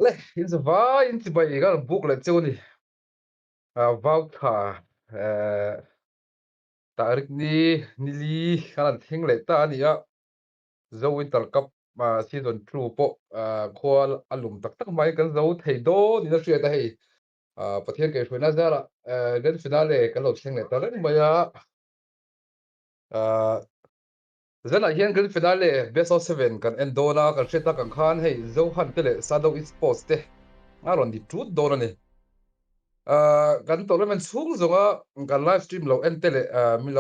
le in the vai in the bai ga book le chu ni vào thà tarik ni li kan thing le ta ni a Zohunt Cup mà season 2 po khwal alum tak tak mai kan zo thei do ni na hria ta hei pathian ke hruina zara grand finale kan lo thleng le ta len maya zana hian grand finale best of 7 kan endona kan hreta kan khan hei Zohunt te le sado esports te aron di tut do na ni kan tournament chung zonga kan live stream lo en te le mi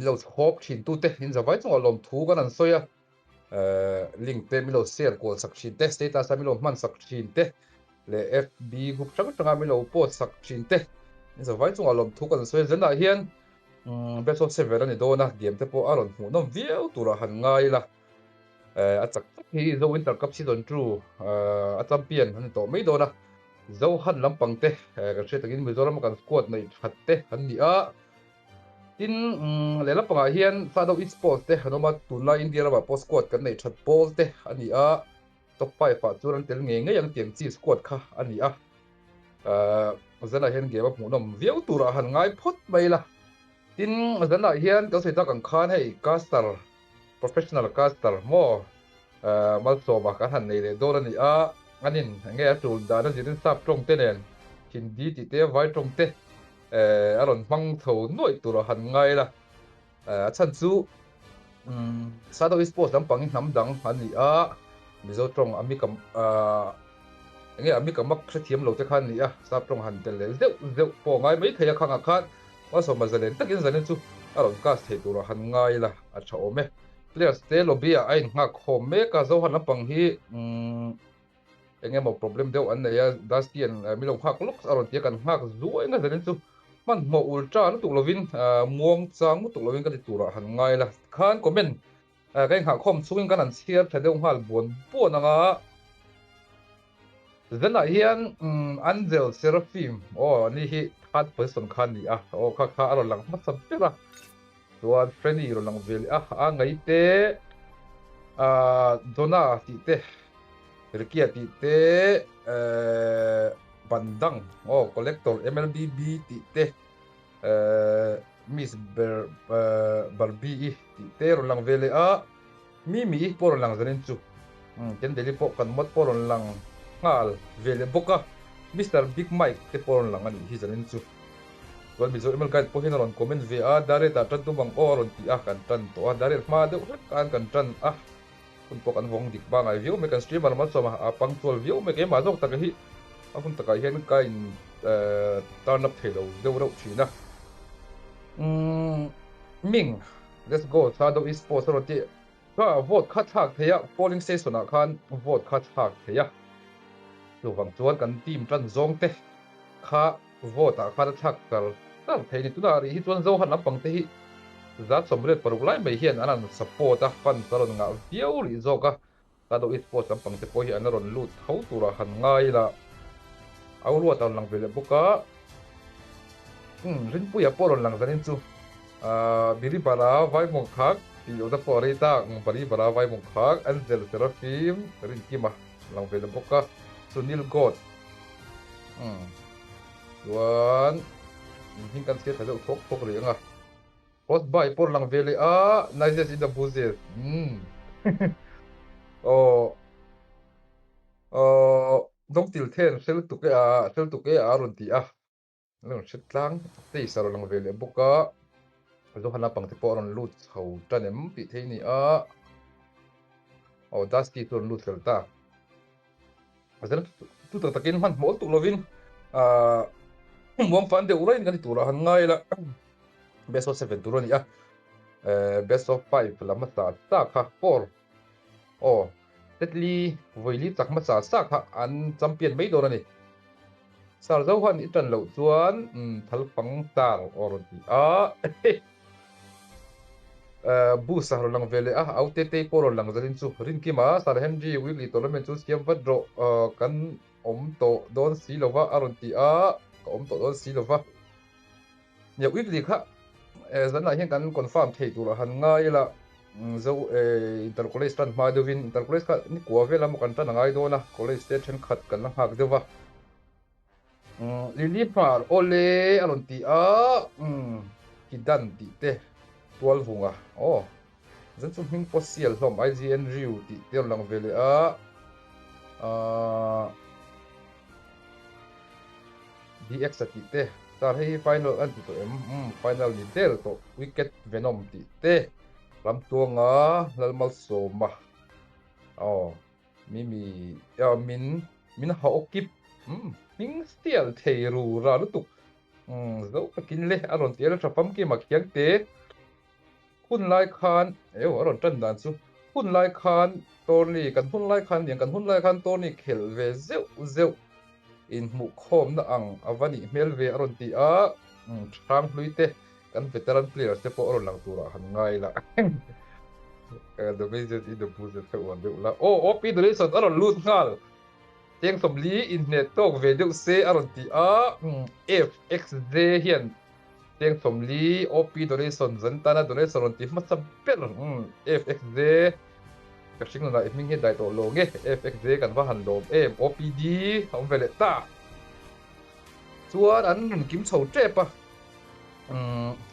lo hop thin tu te in zawai chung lom thu kan an soya link te mi lo share ko sak thin te status mi lo man sak thin te le FB group tang tanga mi lo post sak thin te in zawai chung lom thu kan soya zana hian best of 7 ani do na game te po aron hu nom viau tura han ngai la a chak tak hi Zohunt Cup season 2 a champion ani to mai do na Zohunt lampang te kan hre takin Mizoram kan squad nei that te an ni a tin le lampang a hian Shadow Esports te hanoma tunla India lama post squad kan nei that pol te ani a top 5 fa churan tel nge nge yang tiang chi squad kha ani a zana hian game a hmunom viau tura han ngai phot mai la tin zana hian ka sei ta kan khan hei caster professional caster mo mal so ma kan han nei le do ani a anin nge a tul da na jirin sap trong te nen hindi ti te vai trong te aron mang tho noi tura han ngai la chan chu Shadow Esports lampang nam dang ani a mizo trong ami kam nge ami kamak thiam lo te khan ni a sap trong han tel le zeu po ngai mai theya khanga khan wa so ma zalen takin zalen chu aron ka the tura han ngai la a tha ome players te lobby a ain nga khom me ka Zohunt lampang hi enge mo problem deuh an nei a dastian milo hak lok aron tia kan hak zuai nga zalen chu man mo ultra nu tuk lovin muang chang nu tuk lovin ka ti tura han ngai la khan comment kai ha khom chungin kan an share thadeu hal bon anga zana hian Angel Seraphim ni hi third person khan ni a kha aro lang ma sam pera tuan friendly ro lang vel a ngai te dona ti te rikia ti te bandang collector MLBB ti te Miss Barbie ti te ro lang vele a mi por lang zanin chu ken deli po kan mot por lang ngal vele boka Mr. Big Mike te por lang ani hi zanin chu wal bizo email guide po hinaron comment ve a dare ta tan tu bang oron ti a kan tan to a dare ma de kan tan a kun po kan vong dik ba ngai view me kan streamer ma so ma apang tol view me ke ma jok ta hi a kun ta ka hian ka in turn up thelo de ro china ming let's go Shadow Esports ro ti ka vote khat hak theya polling station a khan vote khat hak theya tu wang chuan kan team tran zong te kha vote a kha thak kal tar theini tu da ri hi chuan Zohunt lampang te hi zat somret paruk lai mai hian anan support a fan taron nga viau ri zoka Shadow Esports lampang te po hi anaron lut tho tura han ngai la aulu atawn lang vele boka rin puya poron lang zanin chu biri bara vai mong khak ti oda pori ta bari bara vai mong khak Angel Seraphim rin kima lang vele boka Sunil God tuan hin kan se thadeu thok ri anga post by por lang vele a nices in the bushes dong til then sel tu ke a ron ti a leng shetlang te saro lang vele boka Zohunt lampang te po ron lut chho tanem pi theini a dusty tur lut selta azan tu takin man mol tu lovin muang fan de urain kan tura han ngai la best of 7 turo ni a best of 5 lama ta kha 4 tetli voili tak ma sa kha an champion mai do ni sar Zohunt itan lo chuan thal pang tar or ti bu sar lang vele au te por lang zarin chu rin ki ma sar henry weekly tournament chu siam vadro kan om to don si lova aron ti om to don si lova ya weekly kha zan la hian kan confirm thei tur han ngai la zo inter college tan ma dovin inter college ka ni kwa vela mo kan tan ngai do na college station khat kan lang hak dewa lili par ole alon ti a kidan ti te tual hunga zan chu hing posial hlom ign riu ti te lang vele a dx ti te tar hei final an to final ni del to wicket venom ti te ram tuanga lalmal soma mi min ha okip ming stial thei ru ra lutuk zo takin le aron ti la thapam ki makhiang te hun lai khan aron tan dan chu hun lai khan torni kan hun lai khan diang kan hun lai khan torni khel ve zeu in mu khom na ang avani mel ve aron ti a thang hluite kan veteran players te po aron lang tura han ngai la the major in the boost the one de la op the reason aron lut ngal tiang som li in net tok ve deuh se aron ti a fxz hian tiang som li op the reason zantana the reason aron ti ma saber fxz ka sing na ming he dai to lo nge fxz kan va han lom opd hom vele ta chuan an kim chho tre pa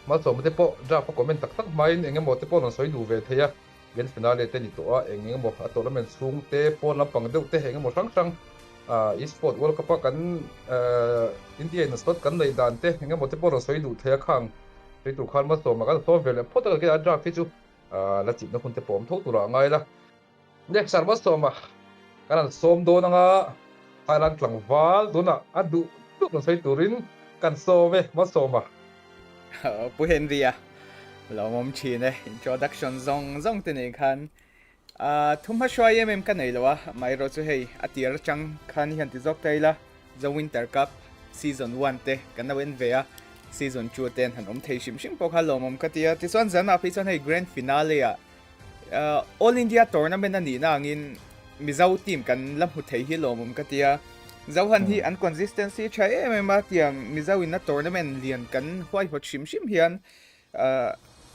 ma so mate po ja po comment tak tak mai enge mo te po non soi du ve theya gen finale te ni to a enge mo a tournament sung te po na pang deuh te enge mo sang Esports World Cup kan India in slot kan nei dan te enge mo te po non soi du theya khang ri tu khan ma so ma kan so vele po ta ke a ja fi chu la chip na kun te pom tho tura ngai la next sar ma so ma kan som do na nga Thailand tlangwal do na adu tu non soi turin kan so ve ma so ma不很ดี啊เรามชีเนี่ย introduction zongตัวนี้คันทุ่มช่วยยังกันไหนล่ะไม่รู้จะให้อาทิตย์จังคันยันที่จบได้ละ The Winter Cup Season 1เตะกันนะเว้นเวีย Season 2เตะหันอมเทชิมพวกเขาลงมกันที่ที่ส่วนนั้นพี่ส่วนให้ Grand Finale All India Tournament นั่นนี่นะงินมีเจ้าทีมกันลำหุดเทฮิลงมกันที่Zohunt hi inconsistency chai ma tiang mi zawin na tournament lian kan huai hot shim hian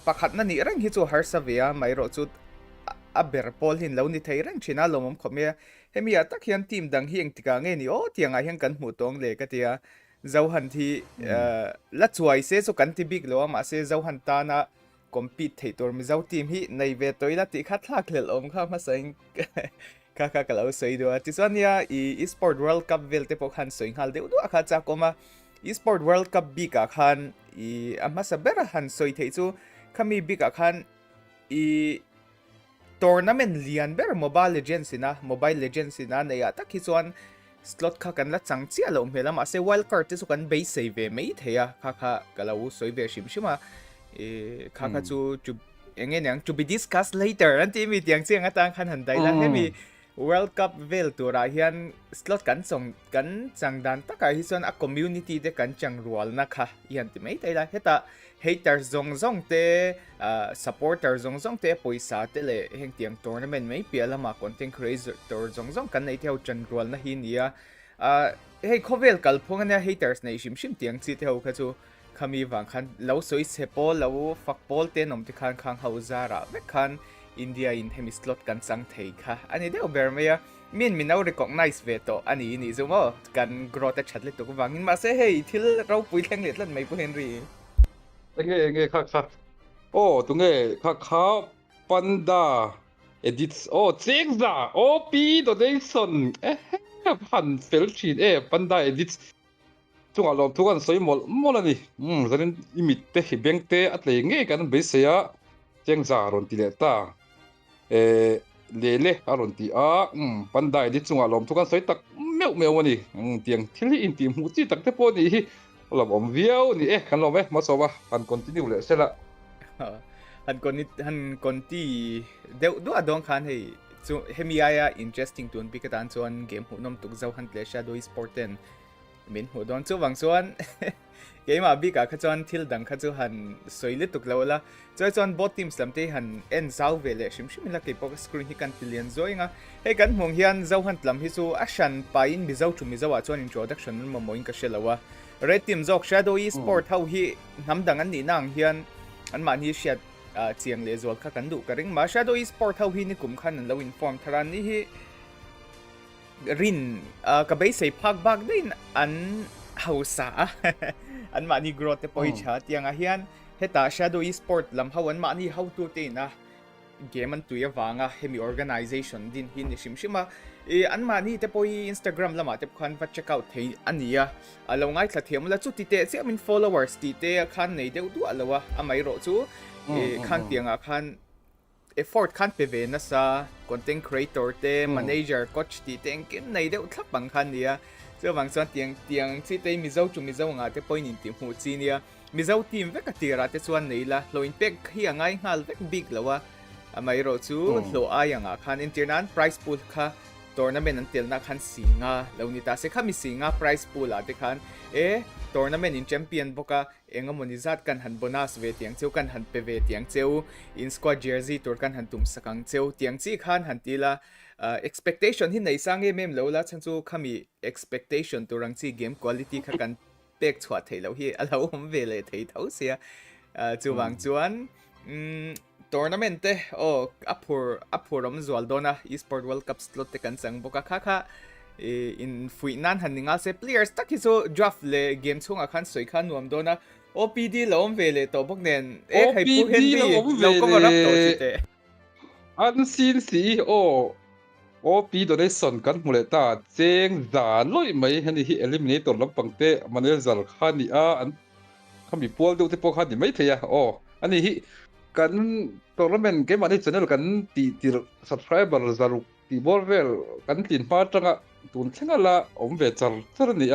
pakhat na ni rang hi chu har savia mai ro chu a ber pol hin lo ni thei rang china lomom khomia hemi atak hian team dang hi eng tika nge ni tiang a hian kan hmu tong le ka tia Zohunt hi la chuai se chu kan ti big lo ma se Zohunt ta na compete thei tor mi zaw team hi nei ve toila ti kha thlak hlel om kha ma saing kaka kalau soi do tiswan ya Esports World Cup vel te pok han soi hal de du akha cha koma Esports World Cup bi ka khan ama sabera han soi thei chu khami bi ka khan tournament lian ber Mobile Legends ina ne ya ta kiswan slot kha kan la changchi alo mela ma se wild card te chu kan base save me theya kha kalau soi ve shima kha chu enge nang to be discussed later anti mi tiang chiang atang khan han dai la hemi World Cup vel tura hian slot kan changdan taka hi chuan a community de kan chang rual na kha hian ti mai tai la heta hater zong te supporter zong te poisa te le heng tiang tournament mai piala ma content creator zong kan nei theo chan rual na hi nia hei khovel kal phong na haters nei shim tiang chi theo kha chu khami wang khan lo soi sepol lo fakpol te nom ti khan khang hauzara ve khan India in hemi slot kan sang thei kha ani de obermeya min minau recognize ve to ani ni zumo kan grow ta chatle to wangin ma se hei thil ro pui thleng let lan mai pu henry nge kha tunge kha panda edits chengza op donation han felchin panda edits tunga lom tukan soi mol ani zanin imit te bank te atle nge kan be se ya chengza ron ti le ta lele aron ti pandai di chunga lom thukan soi tak meu ani tiang thili in ti mu chi tak te po ni lom om viau ni kan lom ma so wa han continue le sela han konti deu du adong khan hei chu hemiaya interesting tun pikatan chuan game hu nom tuk Zohunt le shadow Esports ten min hu don chu wang chuan game a big a kha chuan thil dang kha chu han soile tuk lo la chuan bot teams lamte han en zau vele shim la ke pok screen hi kan pilian zoinga he kan hmong hian Zohunt lam hi chu a shan pain mi zau chu mi zawa chuan introduction mo moin ka shelawa red team zok shadow Esports how hi namdang an ni nang hian an man hi shat chiang le zual kha kan du ka ring ma shadow esport ho hi ni kum khan an lo inform tharan ni hi rin ka bai sei phak bak dein an hausa an ma ni growth te poi cha tiang a hian heta shadow esport lam hawan ma ni how to te na game an tuya wanga hemi organization din hin ni shimshima an ma ni te poi Instagram lama te khan va check out thei ania alo ngai thla thiam la chu ti te che min followers ti te khan nei deu du alawa amai ro chu khan tianga khan effort khan pe ve na sa content creator te manager coach ti te kin nei deu thlap bang khan nia chu wang chuan tiang chi te mi zo nga te poi nin ti mu chi nia mi zo team ve ka tira te chuan nei la lo in pek hi angai ngal vek big lawa amai ro chu lo ayanga khan internan prize pool kha tournament until na khan singa lawni ta se khami singa prize pool ate khan tournament in champion boka engamoni zat kan han bonus ve tiang cheu kan han pe ve tiang cheu in squad jersey tur kan han tum sakang cheu tiang chi khan han tila expectation hi nei sang mem lo la chan chu khami expectation turang chi game quality kha kan pek chwa thei lo hi alo hom ve le thei thau sia chu wang chuan tournament te apur zual dona Esports World Cup slot te kan sang boka kha in fuinan han ninga se players tak so draft le game chunga khan soi khan nuam dona OPD lawm vele to bok nen khai pu hen di lo ko rap to chi te an sin si OP donation kan mule ta cheng zan loi mai hani hi eliminator lampang te manager khani an khami pol deu te po khani mai theya ani hi kan tournament game ani channel kan ti subscriber zaru ti bolvel kan tin pa tanga tun thlenga la ve char ni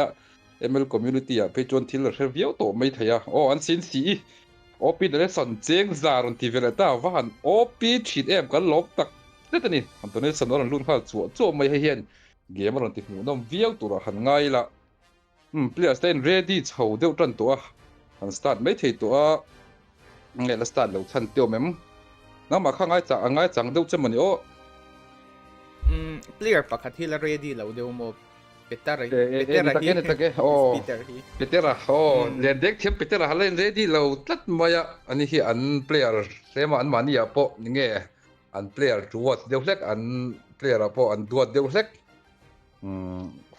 ML community patron thil review to mai theya an sin si OP donation cheng zaron ti vela ta van OP thit em kan lop tak tetani antone sanoran lun khal chu mai hian game ron ti hmu nom viau tura han ngai la players ten ready chho deu tran to han start mai thei to nge la start lo chan teo mem na ma kha ngai chang deu chamani player pakhat hi la ready lo deu mo petara le dek them petara halen ready lo tlat maya ani hi an player sema an mani ya po ninge an player duat deu hlek an player po an duat deu hlek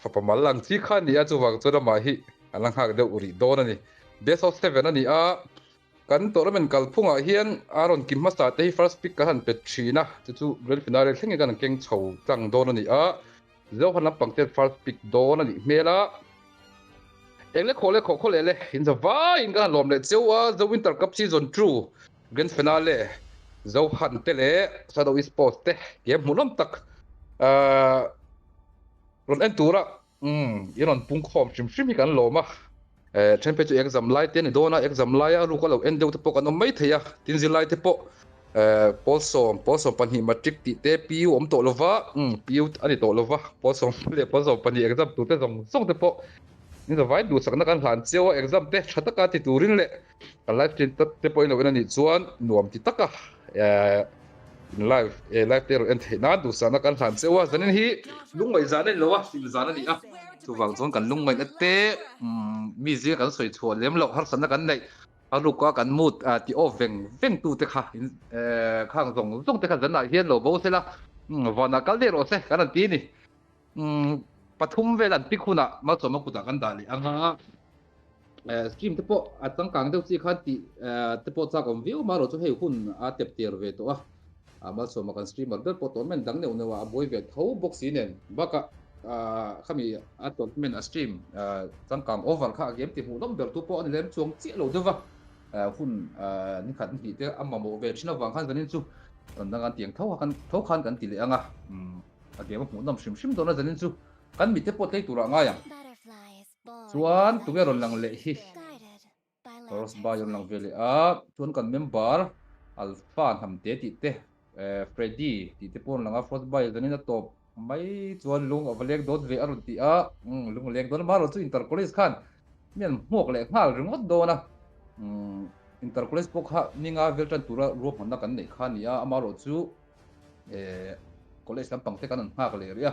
fa pamalang chi khan ni a chuwang chura ma hi alang hak deu uri don ani best of 7 ani kan tournament kalphunga hian aron kimhasa te first pick kan pe thina chu grand finale thlenge kan keng chho tang don ani Zohunt lampang te first pick don ani mela engle khole le in the vai in kan lom le chewa the winter cup season 2 grand finale Zohunt te le shadow esports te game mulam tak ron entura iron pung khom shim kan loma temperature exam light te ni dona exam laya ru ko lo endeu te pok an mai theya tin zilai te po polsom panhi matric ti te piu om to lova piu ani to lova polsom pani exam tu te zong te po ni da vai du sakna kan hlan chewa exam te thataka ti turin le live stream te po ino ni chuan nuam ti taka live te ro en the na du sana kan hlan chewa zanin hi lungmai zane lowa sim zana ni chu wang chon kan lungmai na te mi zi kan soi chho lem lo har sana kan nei alu ka kan mut ti veng tu te kha khang zong te kha zana hian lo bo se la wana kal de ro se kan ti ni pathum velan pikhuna ma choma kuta kan dali anga stream te po atang kang deu chi khan ti te po cha kom view ma ro chu hei hun tep ter ve to ma choma kan streamer bel po to men dang ne unewa boy ve tho box inen baka khami atot men stream chang kam over kha game ti hu dom bel tu po an lem chuang chi lo dewa hun ni khat ni te amma mo ve china wang khan zanin chu nang an tiang tho khan kan ti le anga game mu dom shim do na zanin chu kan mi te po tlei tura nga yang chuan tungeron lang le hi Ross ba yon lang vele chuan kan member alpha ham te ti te Freddy ti te pon langa first by zanin na top mai chuan lung overleg dot ve arun ti lung leng don ma ro chu inter college khan mian mok le ngal ringot do na inter college pok ha ninga veltan tura ro honna kan nei khan ya amaro chu college lampang te kan an hak le ria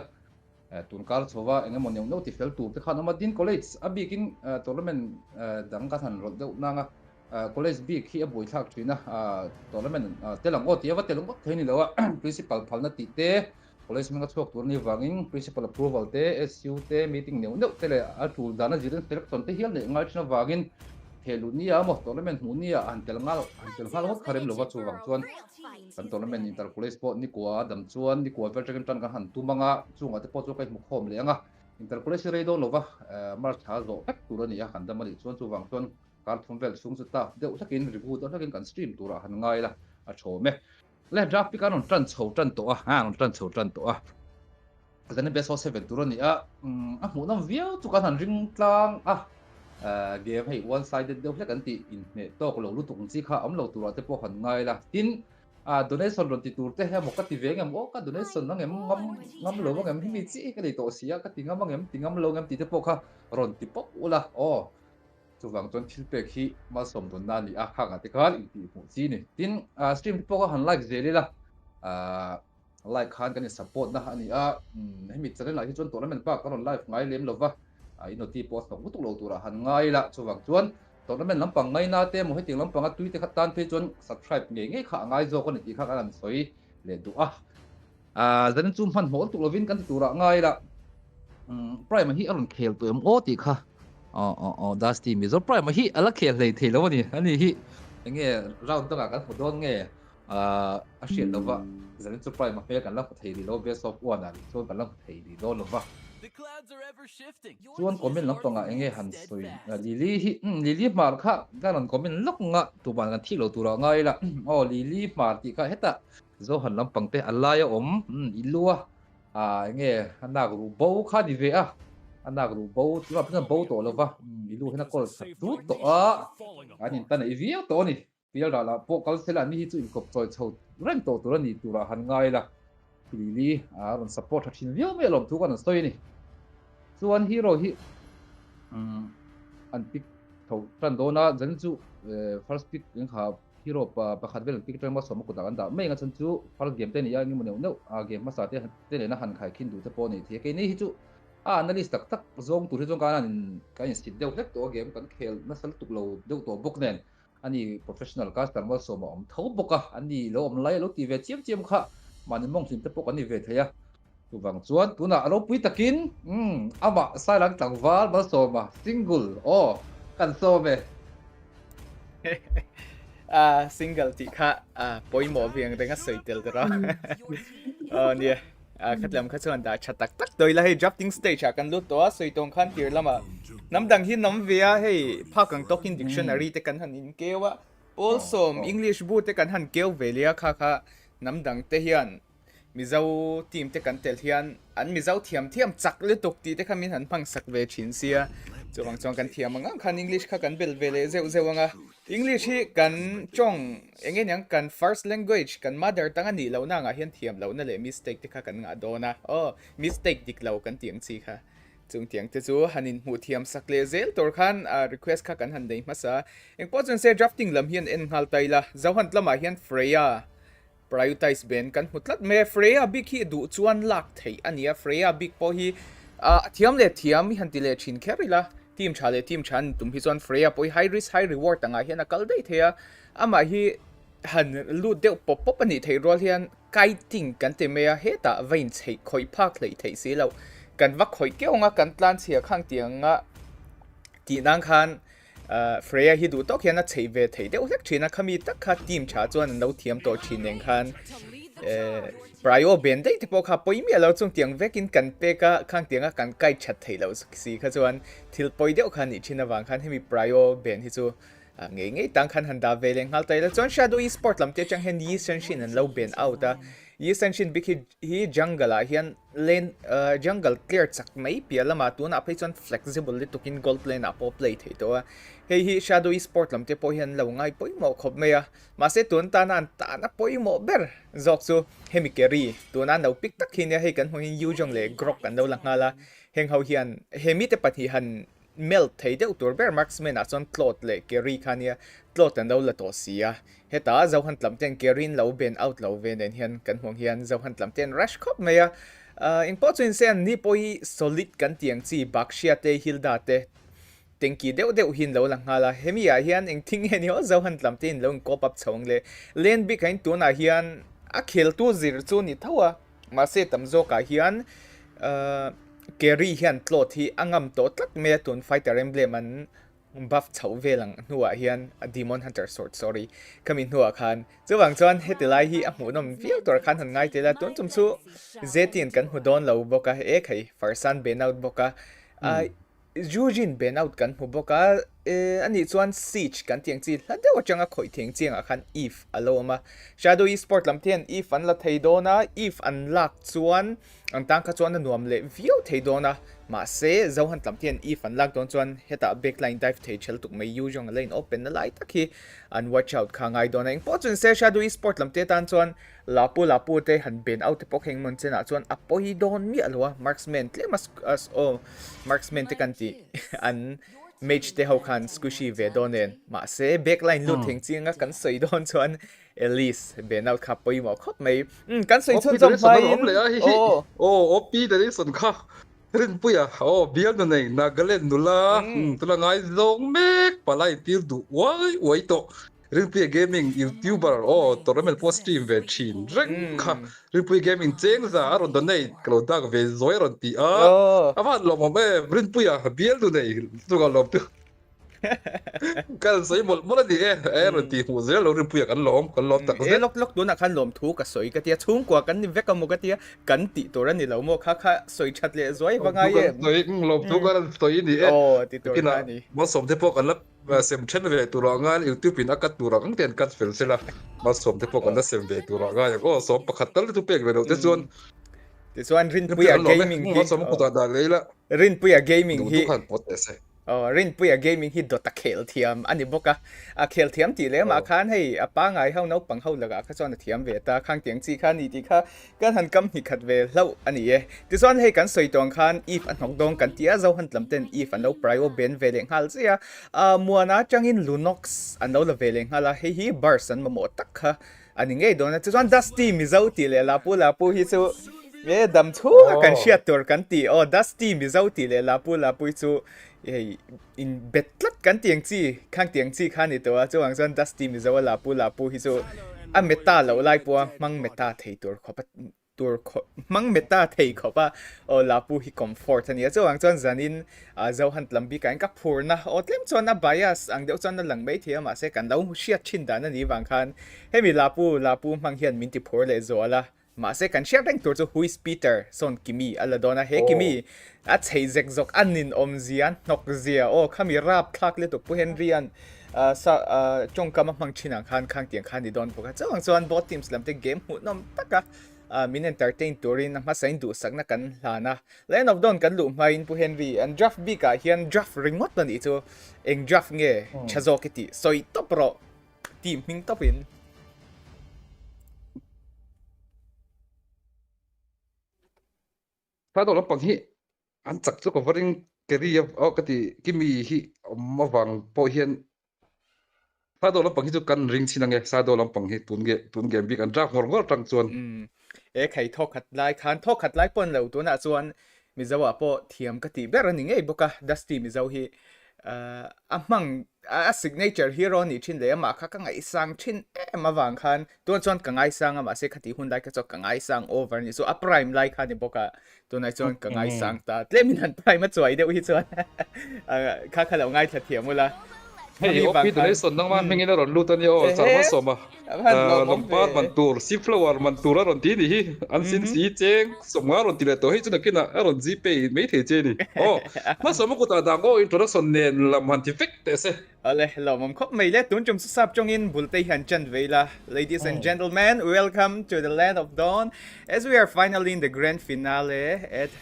tunkar chowa engemon yong no ti fel tu te khan ama din college abikin tournament dang ka than ro deuh nanga college bi khi a bui thak thina tournament telang o tia wa telang bak theini lo principal phalna ti te college menga chok tur ni wangin principal approval te SU te meeting neu neu tele a tul dana jiren selection te hial ne ngai chna wangin helunia mo tournament munia antel hot kharem lo wa chu wang chuan kan tournament inter college sport ni kwa dam chuan ni kwa vel tan kan han tu manga chunga te po chu kai mu khom lenga inter college reido lo wa mar tha zo tak turani a han damani chuan chu wang chuan kar thum vel sung chu ta deuh thakin review to thakin kan stream tura han ngai la a thome le draft pi kan on tran chho tran to a on tran chho tran to a kan best of 7 turani a mu nam viau chu kan han ring tlang game hay one sided deuh hlek kan ti in ne to ko lo lu tung chi kha am lo tura te po han ngai la tin donation ron ti tur te he mo ka ti veng em o ka donation na ngem ngam lo ngam hi mi chi ka dei to sia ka ti ngam ngem ti ngam lo ngam ti te po kha ron ti pok ula chu wang chuan thil pek hi ma som don na ni a khanga te khan in ti mu chi ni tin stream te po ka han like zeli la like khan kan support na ani hemi channel la hi chuan tournament pa ka ron live ngai lem lova ino ti post ko mutuk lo tura han ngai la chu wang chuan tournament lampang ngai na te mo heting lampang a tui te khatan pe chuan subscribe nge kha ngai zo ko ni ti kha kan soi le du zan chum han hol tu lovin kan tura ngai la prime hi aron khel tu em o ti kha das ti mi zo prime hi ala khel lei thei lo ni ani hi nge round to kan hodon nge a hriat lova zan chu prime pe kan la thei ri lo best of one ani chuan kan la thei ri lo lova chuan comment lampanga enge han soi lili mar kha ganan comment loknga tuban kan thilo tura ngai la lili mar ti kha heta zo han lampang te alaya ilua enge anak ru bo kha di ve anak ru bo tu apna bo to lova ilu hena kol tu to anin tan ivia to ni pial la po kal sela ni hi chu in kop choi chho ren to tura ni tura han ngai la lili ron support thin viau me lom tu kan soi ni chuan hero hi an pick tho tran dona jan chu first pick eng kha hero pakhat vel pick tang ma som ko da an da mai nga chan chu fal game te ni ya ngi mo neu game ma sa te le na han khai khin du te po ni the ke ni hi chu analyst tak zong tu zong kan sit deuh lek to game kan khel na sal tuk lo deuh to bok nen ani professional caster ma som om tho boka ani lo om lai lo ti ve chiam kha man mong sim te po kan ni ve thaya tu wang chuan tuna alo pui takin ama sai lang tangwal ma so ma single kan so me single ti kha poi mo viang tenga soitel tera nia khatlam kha chuan da chatak tak toi la hei drafting stage kan lu to soitong khan tir lama namdang hi nam via hei phakang tokin dictionary te kan han in kewa also english bu te kan han keu velia kha namdang te hian mizau team te kan tel hian an mizau thiam chak le tok ti te khamin han phang sak ve chin sia chuwang chong kan thiam anga khan english kha kan bel vele zewanga english hi kan chong engen yang kan first language kan mother tang ani lo na nga hian thiam lo na le mistake te kha kan nga dona mistake dik lo kan tiang chi kha chung tiang te chu hanin hu thiam sak le zel tor khan request kha kan han dei masa engpo chen se drafting lam hian en hal taila Zohunt lama hian Freya prioritize ben kan hutlat me Freya big hi du chuan lak thei ania Freya big po hi thiam hi han ti le chin kherila team chan tum hi chuan Freya poi high risk high reward tanga hian a kal dei thea ama hi han lu deuh pop ani thei rol hian kiting kan te me heta vein chei khoi phak lei thei si lo kan va khoi keonga kan tlan chia khang tianga ti nang khan Freya hi du tok hian a chei ve thei deuh hlek thina khami tak kha team cha chuan an lo thiam to thineng khan prio ben dei te po kha poimi lo chung tiang vekin kan pe ka khang tianga kan kai chat thei lo si kha chuan thil poi deuh khan ni thina wang khan hemi prio ben hi chu ngei tang khan han da veleng hal tai la chuan shadow esport lam te chang hen yi senshin an lo ben out yi senshin big hi jungle hian lane jungle clear chak mai pia lama tu na phei chuan flexible li tukin gold lane apo play thei to hi shadow esport lam te po hian lo ngai poi mo khop meya ma se tun ta na poi mo ber zok chu hemi carry tu na no pick tak hin hei kan hoin yu jong le grok kan do lang hala heng ho hian hemi te pathi han melt thei deuh tur ber marksman a chon cloth le carry khania cloth an do la to sia heta Zohunt lam ten carry lo ben out lo ven den hian kan hong hian Zohunt lam ten rush khop meya in po chuin sen ni poi solid kan tiang chi bakshia te hilda te tenki deuh hin lo lang hala hemi a hian eng thing he ni ho Zohunt lamtin lo kop up chawng le len bi kain tuna hian a khel tu zir chu ni thawa ma se tam zo ka hian carry hian tlot hi angam to tlak me tun fighter emblem an buff chau velang nuwa hian a demon hunter sword sorry kamin nuwa khan chuwang chuan hetilai hi a hmu nom viau tor khan han ngai te la tun chum chu zetin kan hu don lo boka e khai farsan ben out boka Jujin ben out kan hmu boka ani chuan siege kan tiang chi hlade wachanga khoi theng chiang a khan if aloma shadow esport lamtian if an la theidona if an lak chuan ang tang kha chuan nuam le view theidona ma se Zohunt lamtian if an lak don chuan heta backline dive thei chel tuk mai yu jong lane open na lai takhi an watch out kha ngai dona eng po chun se shadow esport lamte tan chuan lapu te han ben out te pok heng mon chena chuan apoi don mi alwa marksman tle mas as marksman te kan ti an mage te ho khan squishy ve donen ma se backline lu theng chinga kan soi don chuan Elise ben out kha poi mo khop mai kan soi chun jom mai op de ni son kha rin puya bial no nei Nagaland nula tula ngai zong mek palai tir du wai to rin puya gaming youtuber tournament post stream ve chin reng kha rin puya gaming cheng za aron don nei klo dag ve zoi ron ti awan lo mo me rin puya bial no nei tu ga lom tu kan soi mo la di ron ti hu zel lo rin puya kan lom tak lok do na khan lom thu ka soi ka tia chung kwa kan ni veka mo ka tia kan ti toran ni lo mo kha soi chat le zoi wanga ye soi lom thu ka soi ni ti toran ni mo som te pok an la sem chen ve tu rangal youtube in akat tu rang ten kat fel sela ma som te pok an la sem ve tu ranga ya som pakhat tal tu pek ve lo te chuan rin puya gaming hi som ko ta da leila rin puya gaming hi tu kan pot ese rin puya gaming hi dot khel thiam ani boka a khel thiam ti le ma khan hei apa ngai hau no pang hau laga kha chon thiam ve ta khang tiang chi khan ni ti kha kan han kam hi khat ve lo ani e ti chon hei kan soi tong khan if an hok dong kan tia Zohunt lamten if an no prio ben ve leng hal chia muana changin lunox an no la ve leng hala hei hi barsan mo tak kha ani ngei don ti chon dusty mi zo ti le la pu hi chu dam thu kan shia tor kan ti dusty mi zo ti le la pu chu in betlat kan tiang chi khang tiang chi khan ni to chuang zon dusty mi zawa la pu hi so a meta lo lai pu mang meta thei tur khopa mang meta thei khopa la pu hi comfort ani chuang chon zanin Zohunt lambi kan ka phurna tlem chon na bias ang deu chon na lang mai thia ma se kan lo hriat chin dan ani wang khan hemi la pu mang hian min ti phur le zola ma se kan share rank tur chu who is Peter son kimi aladona he kimi a chei zek zok anin om zian nok zia khami rap thak le to pu henrian chong kam mang china khan khang tiang khan ni don poka chawang chuan both teams lamte game hu nom taka min entertain turin ma sain du sakna kan hlana lane of don kan lu mai in pu henry and draft b ka hian draft ringot na ni chu eng draft nge chazokiti soi top ro team ming topin ta do la pang hi an chak chu ko varing keri kati kimi hi mawang po hian ta do la pang hi chu kan ring chinange sa do lam pang hi tun ge big an drak ngor tang chuan khai thok khat lai pon lo tu na chuan mi zawa po thiam ka ti ber ani ngei boka dusty mi zaw hi amang a signature hero ni chin le ma kha ka ngai sang chin ma wang khan ton chuan ka ngai sang ama se khati hun lai ka chok ka ngai sang over ni so a prime lai khan ni boka to nai chuan ka ngai sang ta tlemin han prime ma choi de hi chuan kha kha lo ngai tha thiam ula hei opi de son nang ma mengin ron lutan yo charma soma lampat man tur si flower man tur ron ti ni hi an sin si cheng somnga ron ti le to hi chuna kina ron ji pe me the che ni ma soma ko ta da go introduction nen lam han ti fek te se ale lo mom khop mai le tun chum sap chong in bulte han chan veila ladies and gentlemen welcome to the land of dawn as we are finally in the grand finale at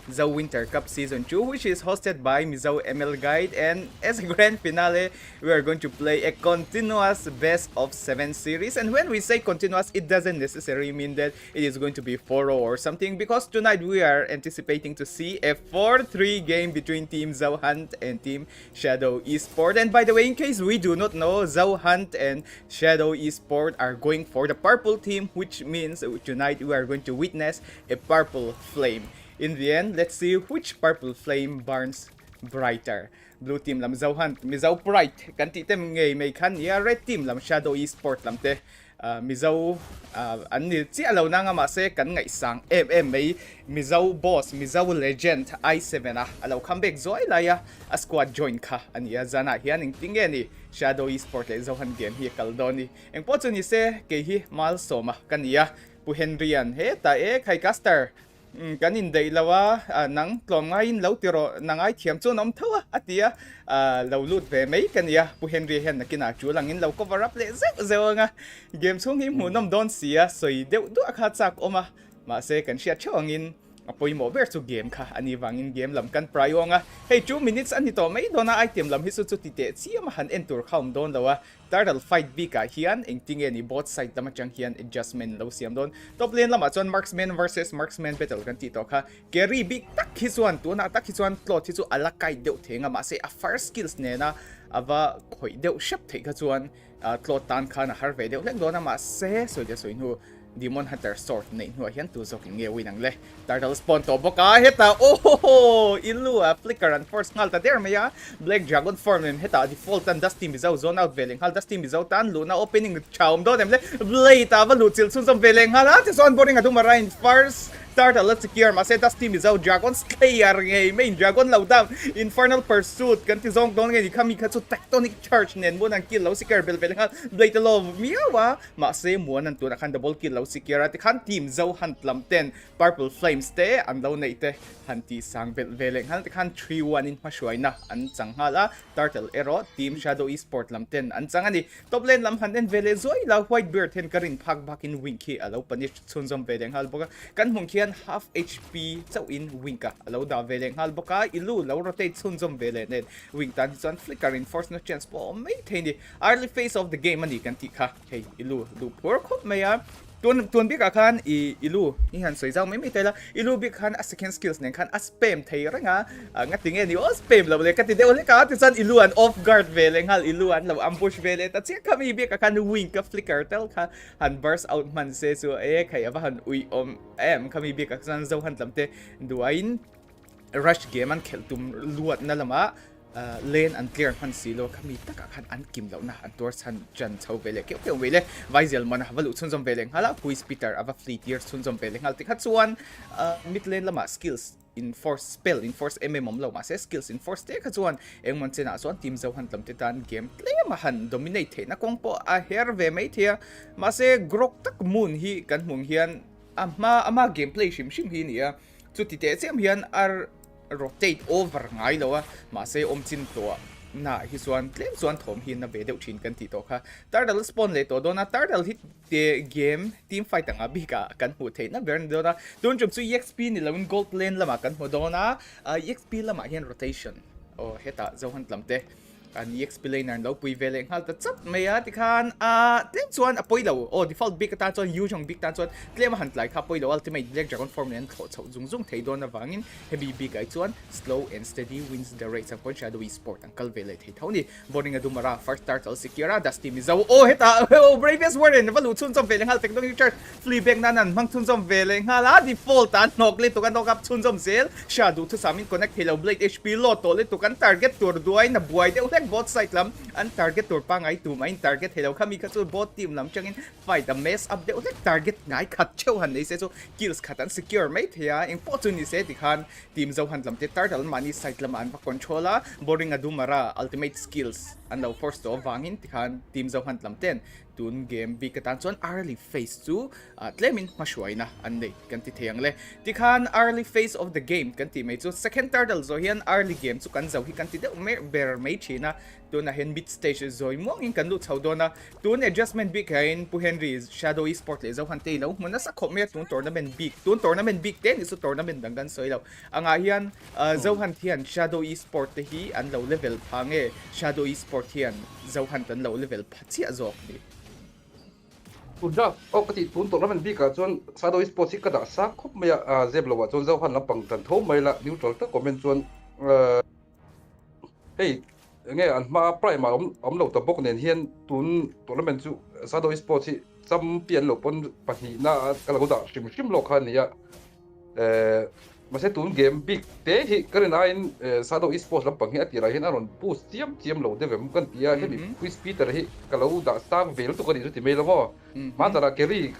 the Winter Cup Season 2, which is hosted by Mizo ML Guide, and as a grand finale, we are going to play a continuous best of 7 series. And when we say continuous, it doesn't necessarily mean that it is going to be 4-0 or something, because tonight we are anticipating to see a 4-3 game between Team Zohunt and Team Shadow Esports. And by the way, in case we do not know, Zohunt and Shadow Esports are going for the purple team, which means tonight we are going to witness a purple flame. In the end, let's see which purple flame burns brighter. blue team lam Zohunt mi zo bright kan ti tem ngei mai khan ya red team lam shadow esport lam te mi zo an ni chi alo na nga ma se kan ngai sang mai mi zo boss mi zo legend i7 alo comeback zoi la ya a squad join kha ania zana hian ing tinge ni shadow esport le Zohunt game hi kaldoni eng po chu ni se ke hi mal soma kania pu henryan he ta e khai caster kan in dei lawa nang tlom ngai in lo tiro nangai thiam chu nom thawa atia lo lut ve mai kania pu henry hen na kina chu langin lo cover up le zeu nga game chung hi mu nom don sia soi deu du kha chak oma ma se kan sia chawngin apoi mo ver chu game kha ani wangin game lam kan prayonga hey 2 minutes ani to mai dona item lam hi su chu ti te chiam han entur kham don lawa turtle fight bi ka hian engting ani both side lama chang hian adjustment lo siam don top lane lama chon marksman versus marksman battle kan ti to kha carry big tak hi chuan tu na tak hi chuan plot hi chu alakai deu thenga ma se a first skills ne na ava khoi deu shap thei kha chuan plot tan kha na har ve deu lek dona ma se so de soinu Demon Hunter Sword nei hnuai hian tu zok nge winang le turtle spawn to boka heta oh ilu flicker and force ngal ta der meya black dragon form in heta default and dusty mizo zone out veling hal dusty mizo tan luna opening chaum do dem le blade ta va lu chil chun som veling hala ti son boring adu marine first turtle let's secure ma se dusty mizo dragon slayer nge main dragon low down infernal pursuit kan ti zong don nge ni kami kha chu tectonic charge nen bon ang kill low secure veling hal blade love miawa ma se muan an tu na khan double kill security khan team Zohunt lam 10 purple flames te an lo nei te han ti sang vel veleng han khan 3-1 in mashuai na an chang hala turtle ero team shadow esport lam 10 an chang ani top lane lam han en vele zoi la white beard hen karin phak bakin winki alo punish chunjom veleng hal boka kan hung khian half hp chau in winka alo da veleng hal boka ilu lo rotate chunjom vele nen wing tan chon flickering force no chance po mai theini early phase of the game ani kan ti kha hey ilu du poor khop meya tuan big khan ilu ni han soi zau mai tela ilu big khan a second skills nen khan a spam thei ranga ngating ni o spam lo le ka ti de ole ka ti san ilu an off guard vele hal ilu an lo ambush vele ta che kami big khan wing ka flicker tel kha han burst out man se so e khai ava han ui om em kami big khan zo han lamte duain rush game an khel tum luat na lama lane and clear han silo kami taka khan an kim lo na an tor san jan chau vele ke wele vaisel man havalu chunjom veleng hala quiz peter ava fleet year chunjom veleng hal tikhat chuan mid lane lama skills in force spell in force mmom lo ma se skills in force te khachuan engmon chena chuan team Zohunt lam te tan game play ma han dominate the na kong po a her ve mai thia ma se grok tak moon hi kan hmung hian ama gameplay shim hi nia chuti te chem hian ar rotate over ngai lo ma se chin to na hi chuan tlem chuan thom hi na be deuh thin kan ti to kha turtle spawn le to dona turtle hit the game team fight anga bika kan hu theina bern dona tun chum chu exp ni lawin gold lane lama kan hu dona exp lama hian rotation o heta Zohunt lamte an exp laner lo pui veleng hal ta chat meya ti khan tlem chuan apoi lo o default big ta chuan yu jong big ta chuan tlem han tlai kha poi lo ultimate black dragon form nen tho chau zung thei don na wangin heavy big ai chuan slow and steady wins the race of shadow esport an kal vele thei thoni boring adumara first turtle secura dusty mizo o heta o bravest warden valu chun chom veleng hal technology charge flea back nanan mang chun chom veleng hala default an nok le to kan nok up chun chom zel shadow to samin connect hello blade hp lo to le to kan target tur duai na buai de both side lam an target tur pa ngai tu main target hello kami ka chu both team lam changin fight the mess up de target ngai khat cheu han nei se so kills khatan secure mai thia opportunity se dikhan team Zohunt lam te turtle mani side lam an pa controller boring adumara ultimate skills an lo force to wangin tikhan team Zohunt lam 10 tun game big katan chuan early phase 2 tlemin mashuai na an nei kan ti theng le tikhan early phase of the game kan ti mai chu second turtle zo hian early game chu kan zo hi kan ti de ber mai china tun a hen mid stage zoi mo in kan lu chau dona tun adjustment big kain pu henry shadow esport le Zohunt te lo mona sa khome tun tournament big te ni su tournament dangan soi lo anga hian Zohunt hian shadow esport te hi an lo level phange shadow esport hian Zohunt an lo level phachia zok ni Tunda okati tun tournament bi ka chuan shadow esport si ka da sa khop maya zeb lo wa chuan Zohunt lampang tan tho mai la neutral ta comment chuan hey nge an ma prime om lo ta bok nen hian tun tournament chu shadow esport si champion lo pon pahni na kala go da shim lo khan ya masih tuh game big teh karena in sado esports lampang hi atira hin aron push ciam lo de vem kan tia he quiz peter hi kalau da sang vel tu kan itu ti melo mo matara keri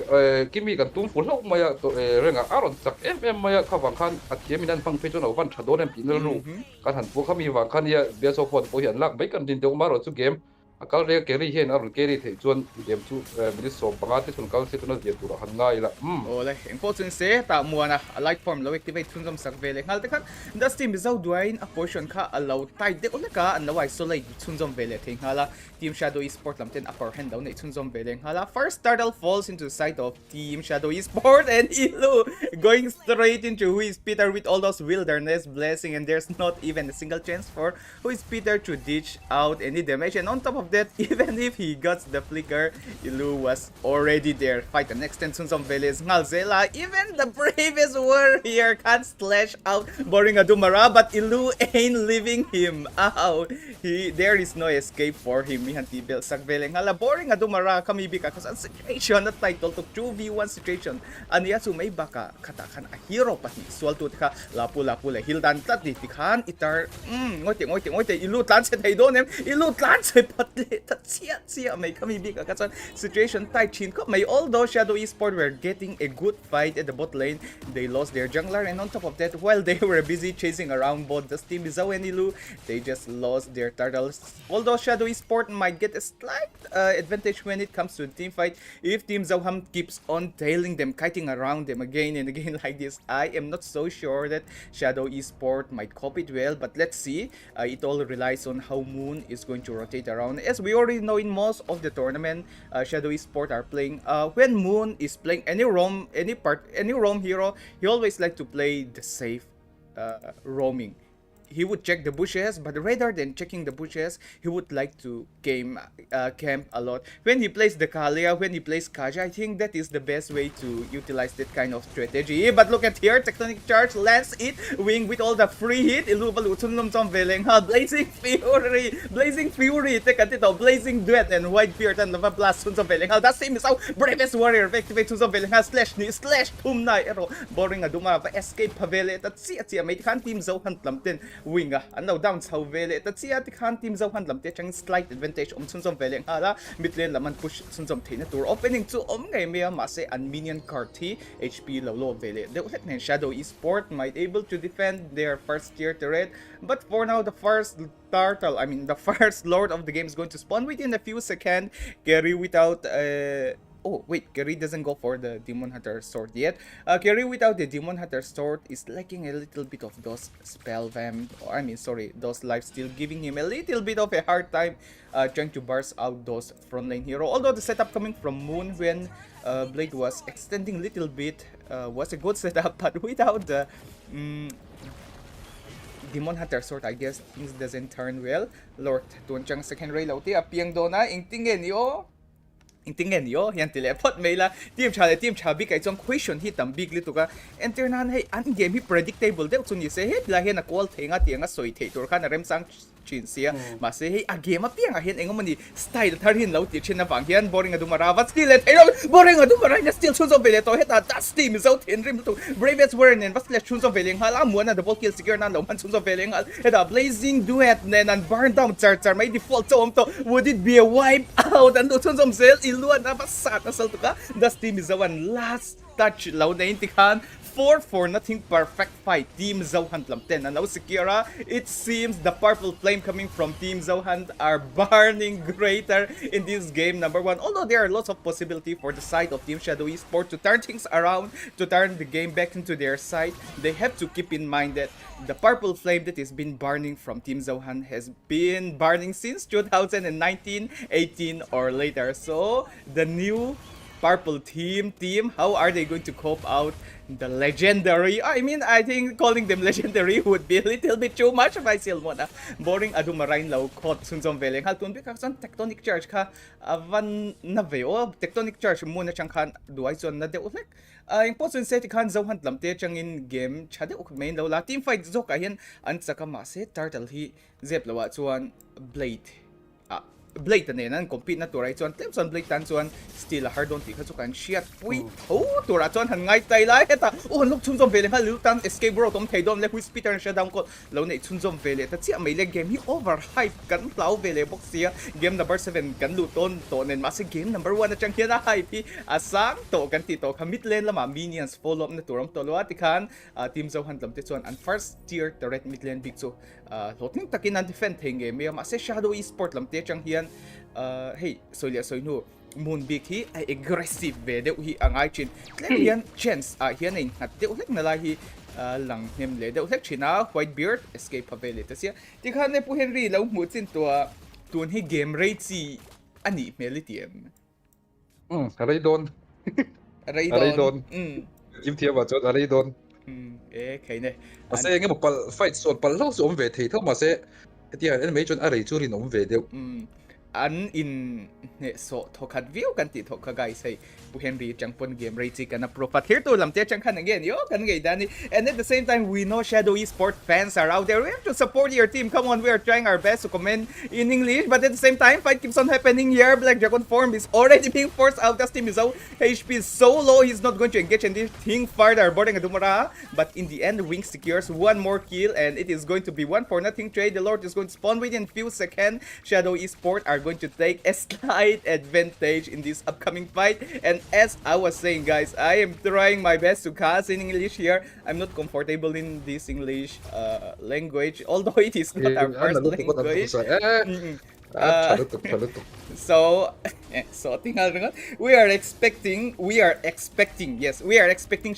kimi kan tum full lo maya to renga aron sak mm maya khawang khan athiam minan phang pe chon awan thadon em pinal ru kan han pu khami wang khan ya bia so phon po hian lak bai kan din de maro chu game akal re keri hen aron keri the chuan game chu bilis so panga te chun kal se tu na dia tu han ngai la ole important se ta muana a light form lo activate thun jom sak vele ngal te khan the steam zau duain a portion kha allow tight de ole ka an lawai so lai thun jom vele thing hala team shadow esport lamten upper hand down nei thun jom vele hala first turtle falls into the side of team shadow esport and Ilu going straight into who is Peter with all those wilderness blessing, and there's not even a single chance for who is Peter to dish out any damage. And on top of that, even if he got the flicker, Ilu was already there. Fight the next 10 Sunsom Veles Ngalzela. Even the bravest warrior can't slash out Boring Adumara, but Ilu ain't leaving him out. There is no escape for him. Mihanti Bel Sakvele Ngala Boring Adumara kamibika kasi ang situation na title to 2v1 situation. Aniya sumay baka katakan a hero pati swalto ka lapu le hildan tat di tikhan itar ngoite Ilu tlan se thaidonem Ilu tlan se patli tat sia may kamibika kasi situation tight chin ko may although Shadow Esport were getting a good fight at the bot lane, they lost their jungler, and on top of that, while they were busy chasing around both the team Zhao and Ilu, they just lost their turtles. Although Shadow Esport might get a slight advantage when it comes to the team fight, if Team Zohunt keeps on tailing them, kiting around them again and again like this, I am not so sure that Shadow Esport might cope it well, but let's see. It all relies on how Moon is going to rotate around. As we already know, in most of the tournament, Shadow Esport are playing when Moon is playing any roam hero, he always like to play the safe roaming. He would check the bushes, but rather than checking the bushes, he would like to camp a lot. When he plays the Kalia, when he plays Kaja, I think that is the best way to utilize that kind of strategy. But look at here, Tectonic Charge lands it, wing with all the free hit. Blazing Fury, teka dito, Blazing Duet and White Beard and Lava Blast Sunsom Velenghal. That same is how bravest warrior activate Sunsom Velenghal slash tumnay ero. Boring nga dumara escape pavele at siya may kan team Zohunt lamtin. Winga ano down sa vele at siya tikhan team Zohunt lamte chang slight advantage Sunsom Veleng hala midlane laman push Sunsom Tina tour opening to ngay may mase an minion carti HP low vele the ulit na Shadow Esport might able to defend their first tier turret, but for now the first Lord of the game is going to spawn within a few seconds. Carry without oh wait, Kerry doesn't go for the Demon Hunter sword yet. Kerry without the Demon Hunter sword is lacking a little bit of those spell vamp, those life steal, giving him a little bit of a hard time trying to burst out those frontline hero. Although the setup coming from Moon when Blade was extending a little bit was a good setup, but without the Demon Hunter sword, I guess things doesn't turn well. Lord, tuan chang second rail out apiang dona ingtingen yo yan teleport maila team chabi kai chong question hi tam big litu ka enter nan hey an game hi predictable de chuni se he la he na call thenga tianga soi the tur khan rem sang chin sia ma se hey a game apiang a hen engomani style thar hin lo ti chin na bang hian boring adumara wat skill le thero boring adumara na still chunzo bele to heta that team is out in rim to bravest were nen was slash chunzo beleng hala muana double kill secure na lo man chunzo beleng hal heta blazing duet nen and burn down char may default to would it be a wipe out and chunzo sel Iluan na basat na salto ka. The team is the one last touch law na intikhan 4-4 perfect fight. Team Zohunt lamten and now Sekira. It seems the purple flame coming from Team Zohunt are burning greater in this game number 1. Although there are lots of possibility for the side of Team Shadow Esport to turn things around, to turn the game back into their side, they have to keep in mind that the purple flame that has been burning from Team Zohunt has been burning since 2019, 18 or later. So the new purple team, how are they going to cope out the legendary? I think calling them legendary would be a little bit too much if I still wanna. Boring adumarain law caught Sunsom Veleng Haltun because on tectonic charge ka avan na veo tectonic charge muna chang kan duai son na de ulek. Yung po sun set kan Zohunt lamte chang in game chade uk main law la team fight zo kahin an saka mase turtle hi zep lawa chuan blade blade na nan compete na turai chuan tlem chuan blade tan chuan still a hard on ti kha chu kan shiat pui tho tura chuan han ngai tai lai heta o lok chun zom vele ha lu tan escape bro tom theidom le who's peter shutdown ko lo nei chun zom vele ta chia mai le game hi overhype kan plau vele boxia game number 7 kan lu ton to nen ma se game number 1 na chang hian a hype hi asang to kan ti to kha mid lane lama minions follow up na turam to lo ati khan team Zohunt lam te chuan an first tier turret mid lane big chu lotning takin an defend thing game me ma se shadow esport lam te chang hian hey soilia soinu moon big hi aggressive ve deuh hi angai chin tlem hian chance hian in hat deuh hlek na lai hi lang nem le deuh hlek china white beard escape avele ta sia ti khan ne pu henry lo mu chin tua tun hi game rate chi ani melitiam Aray don kim thia wa chot aray don khai ne ase nge mo pal fight so pal lo so om ve thei tho ma se ti han en me chon aray chu rin om ve deuh an in ne so thokat view kan ti thokha guys hey pu henry changpon game rating kana pro but here to lamte chang khan again yo kan ngai dani and at the same time we know shadow esport fans are out there we have to support your team come on we are trying our best to comment in english but at the same time fight keeps on happening here black dragon form is already being forced out this team is out hp is so low he's not going to engage in this thing further boarding adumara but in the end wing secures one more kill and it is going to be 1-0 trade the lord is going to spawn within few seconds shadow esport are going to take a slight advantage in this upcoming fight and as I was saying guys I am trying my best to cast in English here I'm not comfortable in this English language although it is not our first language so tinggal dengan we are expecting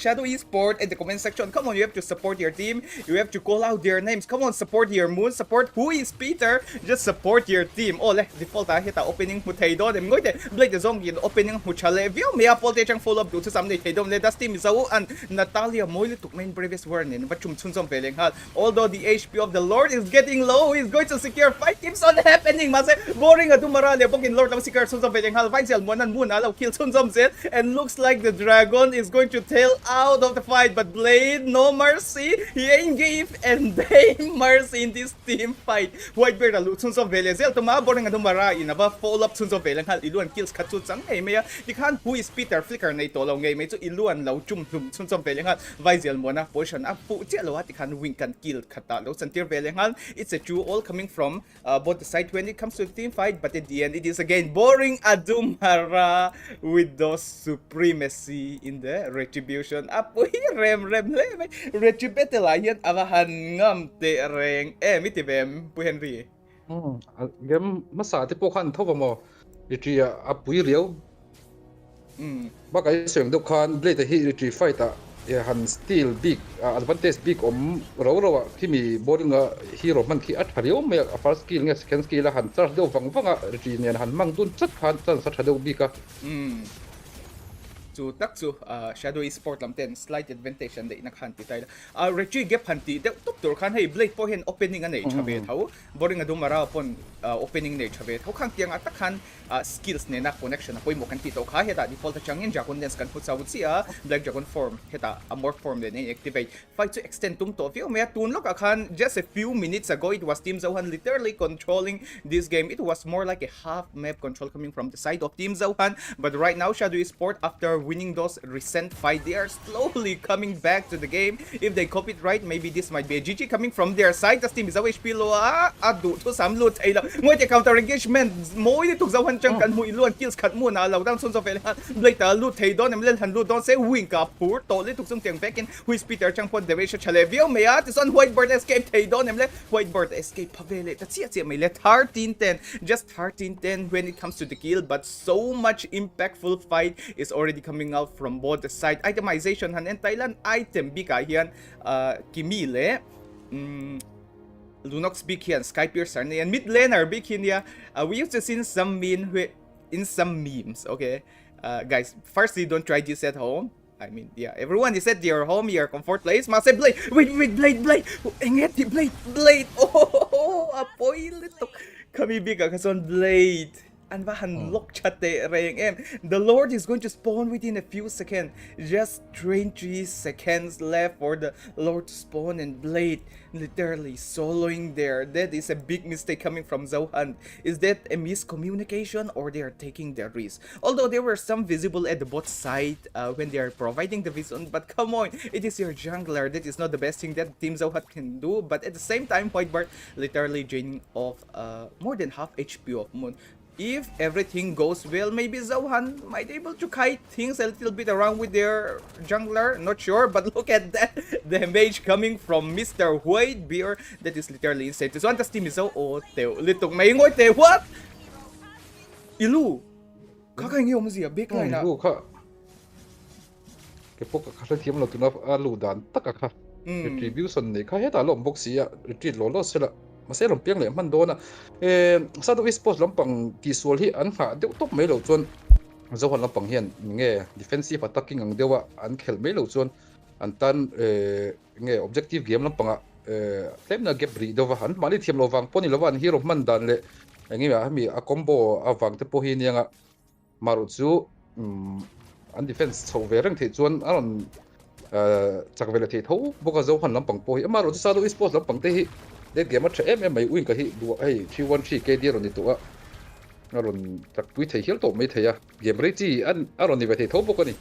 shadow esport in the comment section come on you have to support your team you have to call out their names come on support your moon support who is peter just support your team oh le default hita opening mu thei don em ngoi te blade the zong in opening mu chale view me apol te chang follow up du sam nei thei don le das team is an natalia moile tuk main previous warning but chum chun som veleng hal although the hp of the lord is getting low he's going to secure fight keeps on happening mas boring adumara le bokin lord of secure chun som veleng hal find sel monan moon alo kill chun som set and looks like the dragon is going to tail out of the fight but blade no mercy he ain't give and they mercy in this team fight white beard alu chun som vele zel to ma boring adumara in aba follow up chun som veleng hal iluan kills khachu chang ei me ti khan who is peter flicker nei to lo ngei me chu iluan lo chum thum chun som veleng hal vaisel mona position up pu che lo ti khan wing kan kill khata lo santir veleng hal it's a two all coming from both the side when it comes to the team fight but at the end it is again boring adumara with those supremacy in the retribution apu rem le retribute la yan avahan ngam te reng mitivem pu henry game masa te po khan thoba mo ritria apui riau ba kai seng do khan blade hi retri fight ya han still big advantage big ro kimi boarding hero man ki at hariom me first skill nge second skill la han charge do wang retri ne han mang dun chat khan chan sa thado bika chu tak chu shadow esport lam ten slight advantage and the nakhan ti tai retri gap han ti de top tur khan hei blade po hen opening anei chabe thau boring adumara upon opening nei chabe thau khang tiang atak khan skills ne na connection poi mo kan ti to kha heta default changin dragon dance kan put out sia black dragon form heta amorph form de nei activate fight to extend tum to view me tun lok akhan just a few minutes ago it was team Zohunt literally controlling this game it was more like a half map control coming from the side of team Zohunt but right now shadow esport after winning those recent fight they are slowly coming back to the game if they copy it right maybe this might be a GG coming from their side the team is always below adu to sam lut ai la ngoi te counter engagement moi tuk Zohunt chang kan mu iluan kills khat mu na lo down son of el blade ta lut thei don em len han lut don se wing ka pur to le tuk sung tiang back in who is peter chang pon deviation chale view me this on whiteboard escape thei don em le whiteboard escape pavele ta chia me le 13-10 just 13-10 when it comes to the kill but so much impactful fight is already coming out from both the side itemization han en Thailand item bika hian kimi le Lunox big hian Sky Piercer and mid laner big hian we used to see some in some memes okay guys firstly don't try this at home I mean yeah everyone is at your home your comfort place must say blade wait blade inget blade oh apoy litok kami bika kason blade and han lock chatte reng em. The Lord is going to spawn within a few seconds. Just 23 seconds left for the Lord to spawn, and Blade literally soloing there. That is a big mistake coming from Zohunt. Is that a miscommunication, or they are taking the risk? Although there were some visible at the bot side when they are providing the vision, but come on, it is your jungler. That is not the best thing that Team Zohunt can do. But at the same time, Whitebird literally draining off more than half HP of Moon. If everything goes well, maybe Zohunt might able to kite things a little bit around with their jungler. Not sure, but look at that damage coming from Mr. Whitebeard. That is literally insane. This one, the team is so little may what? Ilu, kakaingi mo siya backline na. Ilu ka. Kepok ka team lo tunap alu dan takaka. Retribution ni ka heta lom box siya retreat lo sila. Masih lompiang le man dona satu esports lampang visual hi an ha deuh top mai lo chuan Zohunt lampang hian nge defensive attacking ang dewa an khel mai lo chuan an tan nge objective game lampanga temna gap ri dova han mali thiam lo wang poni lo wan hero man dan le nge mi a combo awang te po hi nianga maru chu an defense chho ve rang the chuan aron chakvela the tho boka Zohunt lampang po hi maru chu satu esports lampang te hi That game at mai win ka hi du ai 313 KD ron itu a aron tak tweet thei hil to mai thei a game rate chi an aron ni ve thei tho bok ani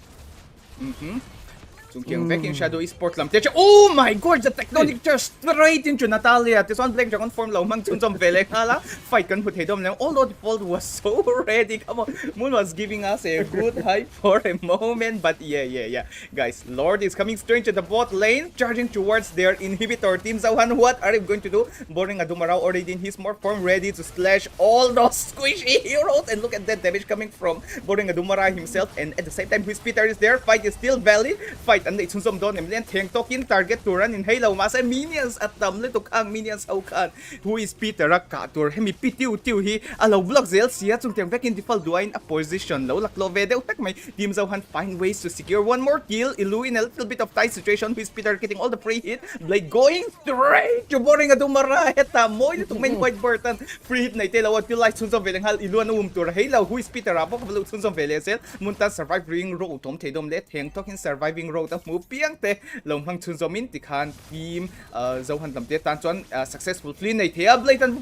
Chung back in Shadow Esports lam. Oh my god, the technology just straight into Natalia. This one Black Dragon form lawm chun som velek hala. Fight kan put hedom lang. Although the default was so ready. Come on. Moon was giving us a good hype for a moment, but yeah. Guys, Lord is coming straight to the bot lane, charging towards their inhibitor team. Zohunt, what are you going to do? Boring Adumarao already in his morph form, ready to slash all those squishy heroes. And look at that damage coming from Boring Adumarao himself. And at the same time, his Peter is there. Fight is still valid. Fight and it's some don and then tokin target to run in Halo Masa minions at tamle to ang minions kan who is Peter Rakatur hemi pitiu hi allow block zel siya chung teng back in default duain a position low laklo vede utak may team Zohunt find ways to secure one more kill. Ilu in a little bit of tight situation with Peter getting all the free hit. Blade going straight to Boring Adumara heta mo ito main White Burton free hit na itela what you like sunso veleng hal ilu na to Halo who is Peter Rapo kabalo sunso velesel munta surviving row tom tedom let heng tokin surviving row ta move piang te lom hang chun zomin tikhan team Zohunt lamte tan chuan successfully nei thea Blade tan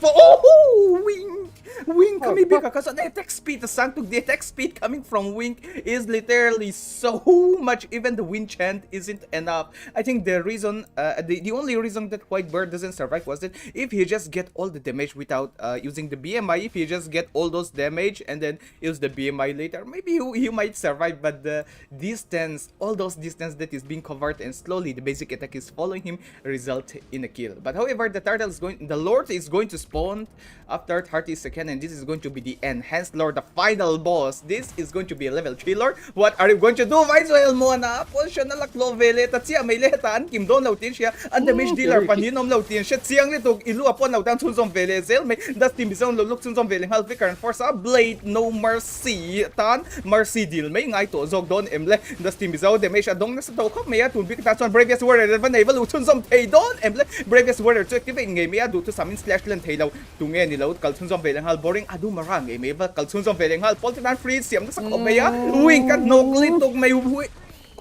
wing kami bika kasi the attack speed the sang to the attack speed coming from wing is literally so much. Even the wind chant isn't enough. I think the reason the only reason that Whitebird doesn't survive was that if he just get all the damage without using the BMI, if he just get all those damage and then use the BMI later, maybe he might survive. But the distance, all those distance that is being covered and slowly the basic attack is following him result in a kill. But however, the Lord is going to spawn after 30 seconds, and this is going to be the enhanced Lord, the final boss. This is going to be a level 3 Lord. What are you going to do? Vice well mo na position na laklo vele at siya may lehetaan kim don lautin siya ang damage dealer paninom lautin siya siyang nito ilu upon lautan sunsom vele zel may das team bizon luluk sunsom vele hal vicar and force a Blade no mercy tan mercy deal may ngay to zog don emle das team bizon damage adong nasa to kop may atun bigta son Bravest Warrior available sunsom tay don emle Bravest Warrior to activate ngay may adu to summon slash lan tay law tunge ni law kal sunsom vele hal Boring Adumara ngay may kal sunsom vele hal poltinan free siyam sa kop may wing kan noklit tog may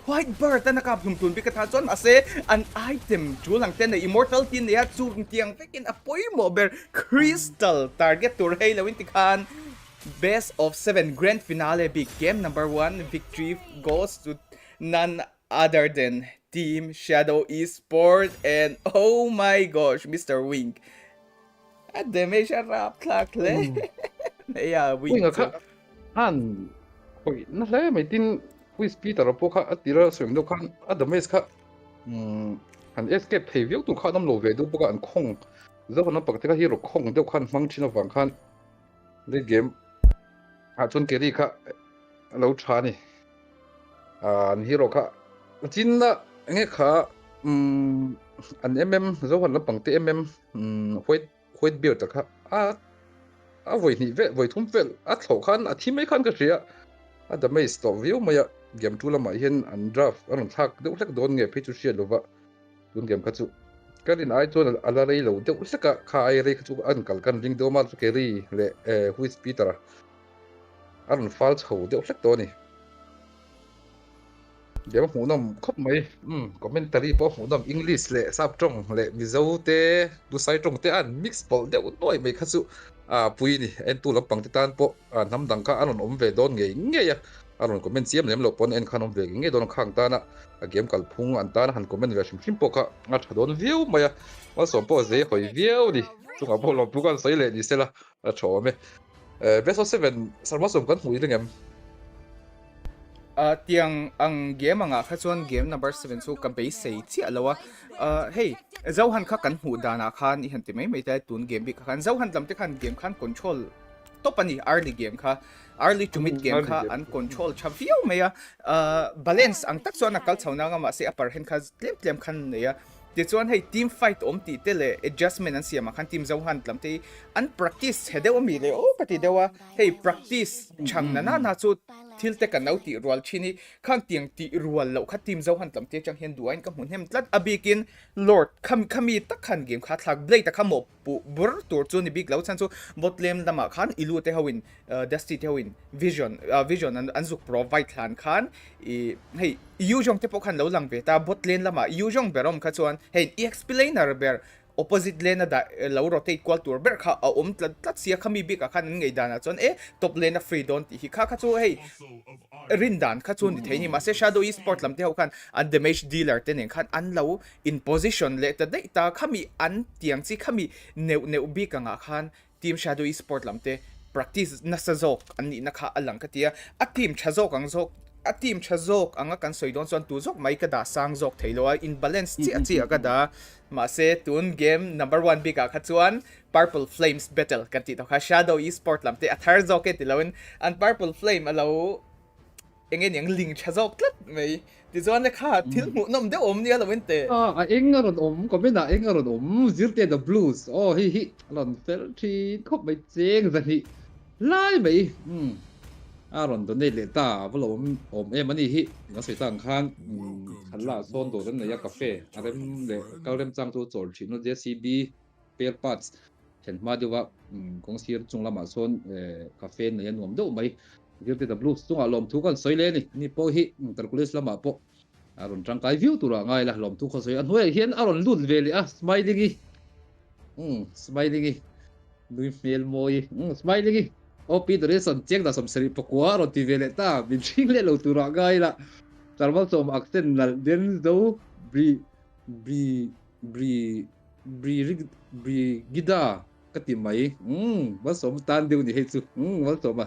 Whitebird na nakapumtun bikatason ase an item chulang ten na immortal tin ya chu tiang pekin apoy mo ber crystal target to Halo Wintikan best of 7 grand finale big game number 1 victory goes to none other than Team Shadow Esports. And oh my gosh, Mr. Wink at the measure rap klakle yeah Wink han oi na le mai tin with Peter Rapo ka atira swim do kan adames ka an escape preview tu ka nam lo ve do boka an khong Zohunt na pakte ka hero khong do kan mang china wang kan le game a chun keri ka lo thani an hero ka chin na nge kha an Zohunt na pangte white beard ta ka a voi ni ve voi thum vel a thlo khan a thimai khan ka ria adamai stop view maya game tu lama hian an draft an thak deuh hlek don nge phe chu sia lova tun game ka chu karin ai chon ala rei lo deuh hleka kha ai rei chu an kal kan ring do ma chu keri le who is Peter aron fal chho deuh hlek to ni dia hmu nom khop mai commentary po hmu nom English le sap tong le mizo te du sai tong te an mix pol deuh noi mai kha chu pui ni en tu lampang te tan po nam dang kha aron om ve don nge ya aron comment siam lem lo pon en khanom ve nge don khang ta na game kal phung an ta na han comment ve shim po kha nga thadon view maya wa som po ze hoi view ni chunga po lo pukan sai le ni sela tho me best of 7 sarma som kan hui dengem tiang ang game anga kha chuan game number 7 chu ka base sei chi alowa hey Zohunt kha kan hu dana khan I han ti mai mai ta tun game bi khan Zohunt lam te khan game khan control top ani early game kha early to mid game kha an control chavio meya balance ang tak chuan akal chhauna nga ma se upper hand kha tlem khan neya ti chuan hei team fight om ti tele adjustment an siama khan team Zohunt lam te an practice hedeu mi le o pati dewa hey practice chang na chu thil te kan nauti rual chini khang tiang ti rual lo kha team Zohunt lam te chang hen duain ka mun hem tlat abikin lord khami tak khan game kha thak blade ta khamo pu bur tur chu ni big lo chan chu botlem lama khan ilu te hawin dusty te hawin vision an zuk provide khan khan hey yujong te pokhan lo lang ve ta botlane lama yujong berom kha chuan hey explainer ber opposite lane da low rotate equal to ber kha tlat sia khami bi ka khan ngei dana chon top lane free don't hi kha chu hey rindan kha chun ni theini ma se shadow Esports lam te ho khan an damage dealer te nen khan an lo in position le ta dei ta khami an tiang chi khami neu bi ka nga khan team shadow Esports lam te practice na sa zok an ni na kha alang ka tia a team chazok ang zok a team chazok anga kan soidon chon tu zok mai ka da sang zok thailo in balance chi aga da ma se tun game number 1 bika khachuan purple flames battle kan ti to kha shadow Esports lam te athar zok ke tilawin an purple flame alo engen yang ling chazok tlat mai ti zon kha thil mu nom de om nia lawin te engaron ko bena engaron zirte the blues hi lon fel thi khop mai cheng za hi lai mai aron to nei le ta vlo em ani hi nga sei tang khan khala son do ran ya cafe arem le kalrem chang chu chol thino JCB spare parts chen ma dewa kong sir chung lama son cafe ne nom do mai girte the blues chung alom thu kan soile ni po hi calculus lama po aron tang kai view tura ngai la lom thu kho soi an hoi hian aron lut veli smiling lui mel moi smiling opi the reason check da som seri pokwa ro ti vele ta bin thing le lo tura ngai la tarmal som accent nal den do bri gida kati mai ba som tan deu ni he chu ba som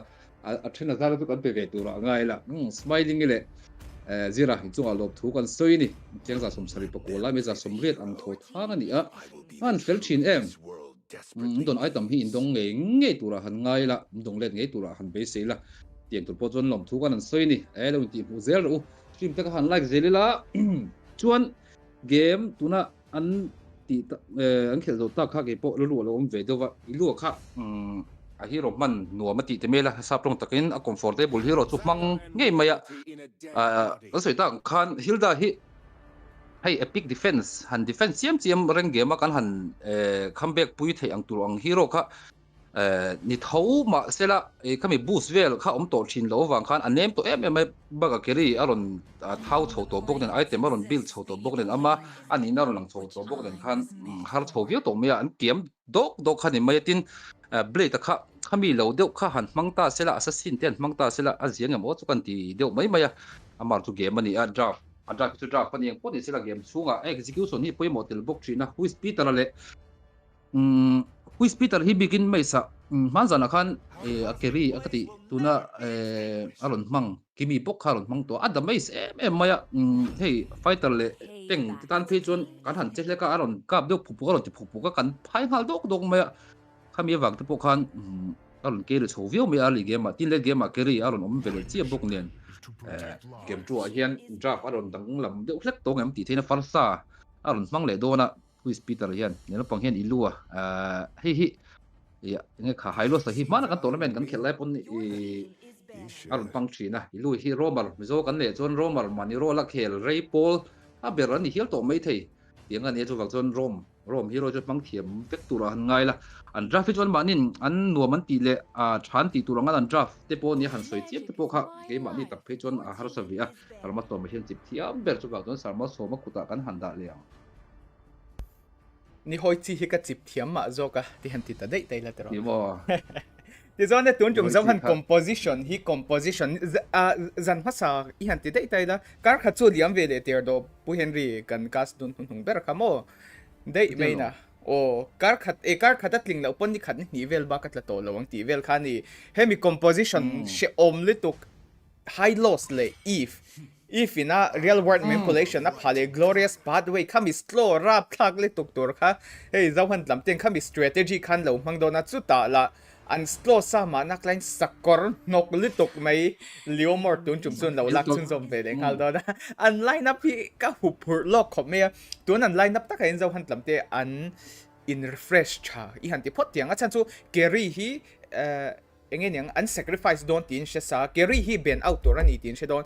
a thena zara tu kan pe ve tura ngai la smiling le zira hi chunga lop thu kan soi ni cheng za som sari pakola me za som ret ang tho thang ani an fel thin em don item hi indong nge tura han ngai la dong let nge tura han be se la tiang tur po chon lom thu kan an soi ni lo ti hu zel ru stream ta han like zelila chuan game tuna an ti an khel zo ta kha ge po lu lo om ve do wa ilu kha a hero man nuwa mati te mela sa prong takin a comfortable hero chu mang nge maya soi ta khan hilda hi hey epic defense han defense chiam reng game kan han comeback pui thei ang tur ang hero kha ni thau ma sela kami boost vel kha om to thin lo wang khan anem to em baga keri aron thau chho to bok den item aron build chho to bok den ama ani na ron lang chho to bok den khan har chho view to me an kiem dok khan ni mai tin blade kha khami lo deuh kha han mangta sela assassin ten mangta sela azian ngam o chukan ti deuh mai maya amar tu game ani a draft to draft pani ang poni sila game sunga execution ni poi model book trina who is peter le who is peter hi begin mai sa manzana khan akeri akati tuna aron mang kimi bok kharon mang to adamai em maya hey fighter le teng titan phi chon kan han chle ka aron kap deuh phupu aron ti phupu ka kan phai hal dok maya khami wang te po khan aron ke ru chho view me ali game tin le game keri aron om vele chi bok nen game chu a hian draft aron dang lam deuh hlek to ngam ti theina farsa aron mang le dona who is peter hian ne pang hian ilua hi ya nge kha hailo sa hi mana kan tournament kan khel lai pon aron pang thina ilu hi romer mizo kan le chon romer mani ro la khel rei pol a beran ni hial to mai thei tianga ne chu wang chon rom rom hero jo mang thiam vek tura han ngai la an draft chon manin an nuam an ti le a than ti turanga an draft te po ni han soi chiam te po kha ke ma ni tak phe chon a har savia sarma to machine chip thiam ber chu ka ton sarma so ma khuta kan handa le ni hoi chi hi ka chip thiam ma zo ka ti han ti ta dei tai la tero ni mo ti zon ne tun chung zong han composition zan ma sa i han ti dei tai la kar kha chu liam ve le ter do pu henry kan kas dun hun ber kha mo dei me na o kar khat tling la upon ni khat ni vel ba kat la to lawang ti vel kha ni hemi composition she om le tuk high loss le if in a real world manipulation na phale glorious pathway khami slow rap thak le tuk tur kha hey Zohunt lam teng khami strategy khan lo mang do na chu ta la an slow sa ma nak line sakor nok le tuk mai liomor tun chum sun lo lak chun zom ve le khal do na an line up hi ka hu phur lok khom me tun an line up ta ka in Zohunt lam te an in refresh cha I han ti phot tiang a chan chu carry hi engin yang an sacrifice don tin she sa carry hi ben out to ran itin she don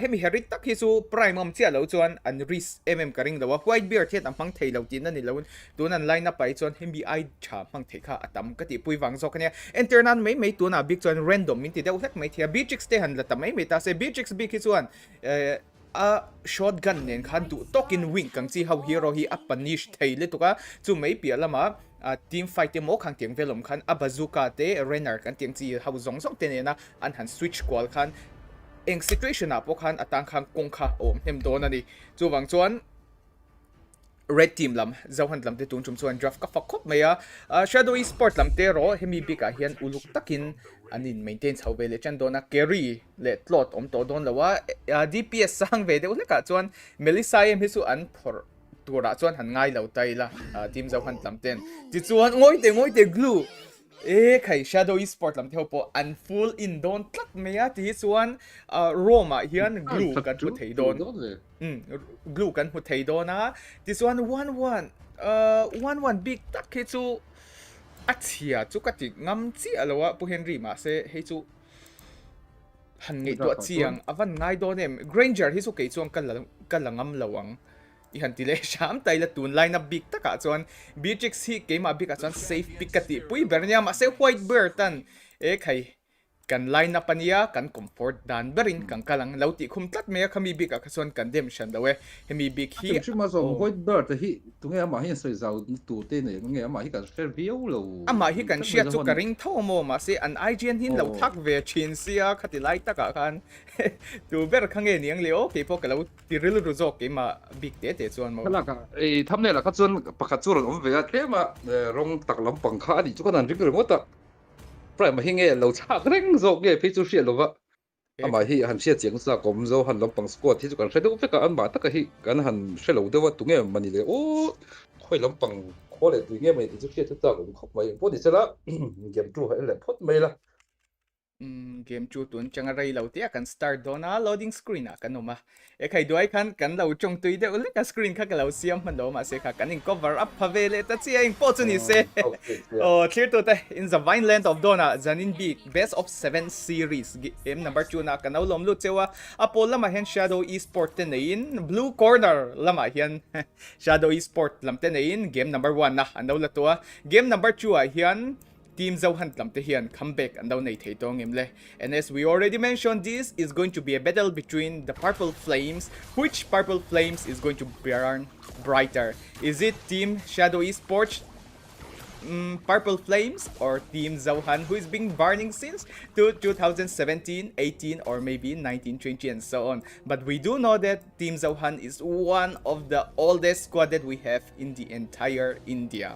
hemi herit tak hi chu prime om chia lo chuan an risk karing lo white bear the tam phang thei lo tin ani lo tun an line up pai chuan hemi I cha phang thei kha atam ka ti pui wang zo kania internal mai tun a big chuan random min ti deuh hlek mai thia bgx te han la tam mai ta se bgx big hi chuan a shotgun nen khan tu tokin wing kang chi how hero hi a punish thei le tuka chu mai pia lama team fight te mo khang tiang velom khan a bazooka te renner kan tiang chi how zong te ne na an han switch call khan eng situation a po khan atang khang kong kha om hem don ani chu wang chuan red team lam Zohunt lam te tun chum chuan draft ka fakop maya shadow Esports lam te ro hemi bika hian uluk takin anin maintain chho ve le chan dona carry le tlot om to don lawa dps sang ve de ule ka chuan melissa em hi su an phor tura chuan han ngai lo tai la team Zohunt lam ten ti chuan ngoi te glue khai shadow Esports lam theo po an full in don tlak meya ti chuan roma hian glue kan hu thei don glue kan hu thei don na ti chuan 1-1 big tak khi chu achia chu ka ti ngam chi alowa pu henry ma se he chu han ngei to chiang avan ngai don em granger hi chu ke chuang kan langam lawang I han ti le sham tai la tun line up big taka chuan bgx hi ke ma big a chuan safe pick ka ti pui bernia ma se white bear tan khai kan line up ania kan comfort dan berin kan kalang lauti khum tlat me khami big a chuan condemnation dawe hemi big hi ma zo white bear te hi tunge ma hi soi zau tu te ne nge ma hi ka share view lo ama hi kan shia chu ka ring tho mo ma se an ign hin lo thak ve chin sia khati lai taka kan tu ber khange niang leo ke po ka lo ti ril ru zo ke ma big te chuan mo la ka thamne la ka chuan pakha chu ron om ve a tlema rong tak lam pangkha ni chu kan ring ro ta prime hi nge lo chak reng zo nge phi chu hriat lova ama hi han hriat chiang sa kom zo han lampang squad hi chu kan hredo fe ka an ba taka hi kan han hrelo dewa tu nge mani le o khoi lampang khole tu nge mai chu hriat ta kom khop mai po ni sela game tu ha le phot mai la game chu tun changa rai lo tia kan start dona loading screen a kanoma khai duai kan lo chong tui de ule ka screen kha ka lo siam man do ma se kha kanin cover up phavele ta chi in po chu ni se clear to ta in the vineland of dona zanin big best of 7 series game number 2 na kanau lom lu chewa apol lama hen shadow Esports te in blue corner lama hian shadow Esports lam te in game number 1 na andaw la to game number 2 a hian team Zohunt lam te hian comeback andaw nei thei tong emle and as we already mentioned this is going to be a battle between the purple flames which purple flames is going to burn brighter is it team shadow Esports purple flames or team Zohunt who is being burning since 2017 18 or maybe 1920 and so on but we do know that team Zohunt is one of the oldest squad that we have in the entire India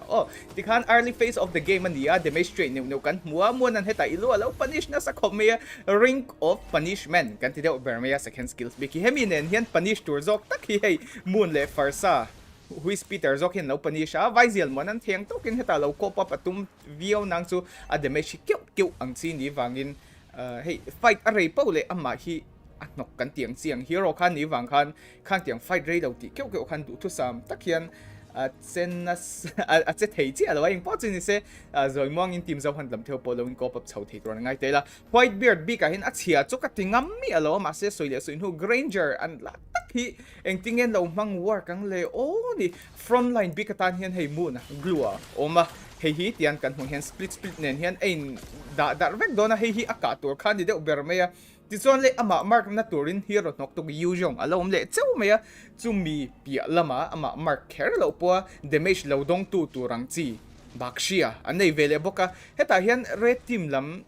the kan early phase of the game and the demonstrate no kan mua nan heta ilu alo punish na sa komea ring of punishment kan ti deu bermea second skills biki heminen hian punish turzok tak hi moon le farsa who is Peter Zokin lo panisha Vaisial mo nan thiang tokin heta lo ko pa patum view nang chu ademe shi keu ang chi ni wangin fight array paule amma hi anok kan tiang chiang hero khan ni wang khan tiang fight rei lo ti keu khan du thu sam takhian senas che thei chi alo ing po chi ni se zoi mong in team Zohunt lam theo polo in ko pap chho thei tor ngai te la white beard bi ka hin achia chu ka tingam mi alo ma se soile soin hu granger and la hi eng tingen lo mang war kang le o ni frontline bi katan hian hei mu na glua oma hei hi tian kan hung hian split nen hian ein da vek dona hei hi aka tur khan ni de uber meya ti chon le ama mark na turin hero nok tu yu jong alom le cheu meya chumi pia lama ama mark kher lo po damage lo dong tu turang chi bakshia anei vele boka heta hian red team lam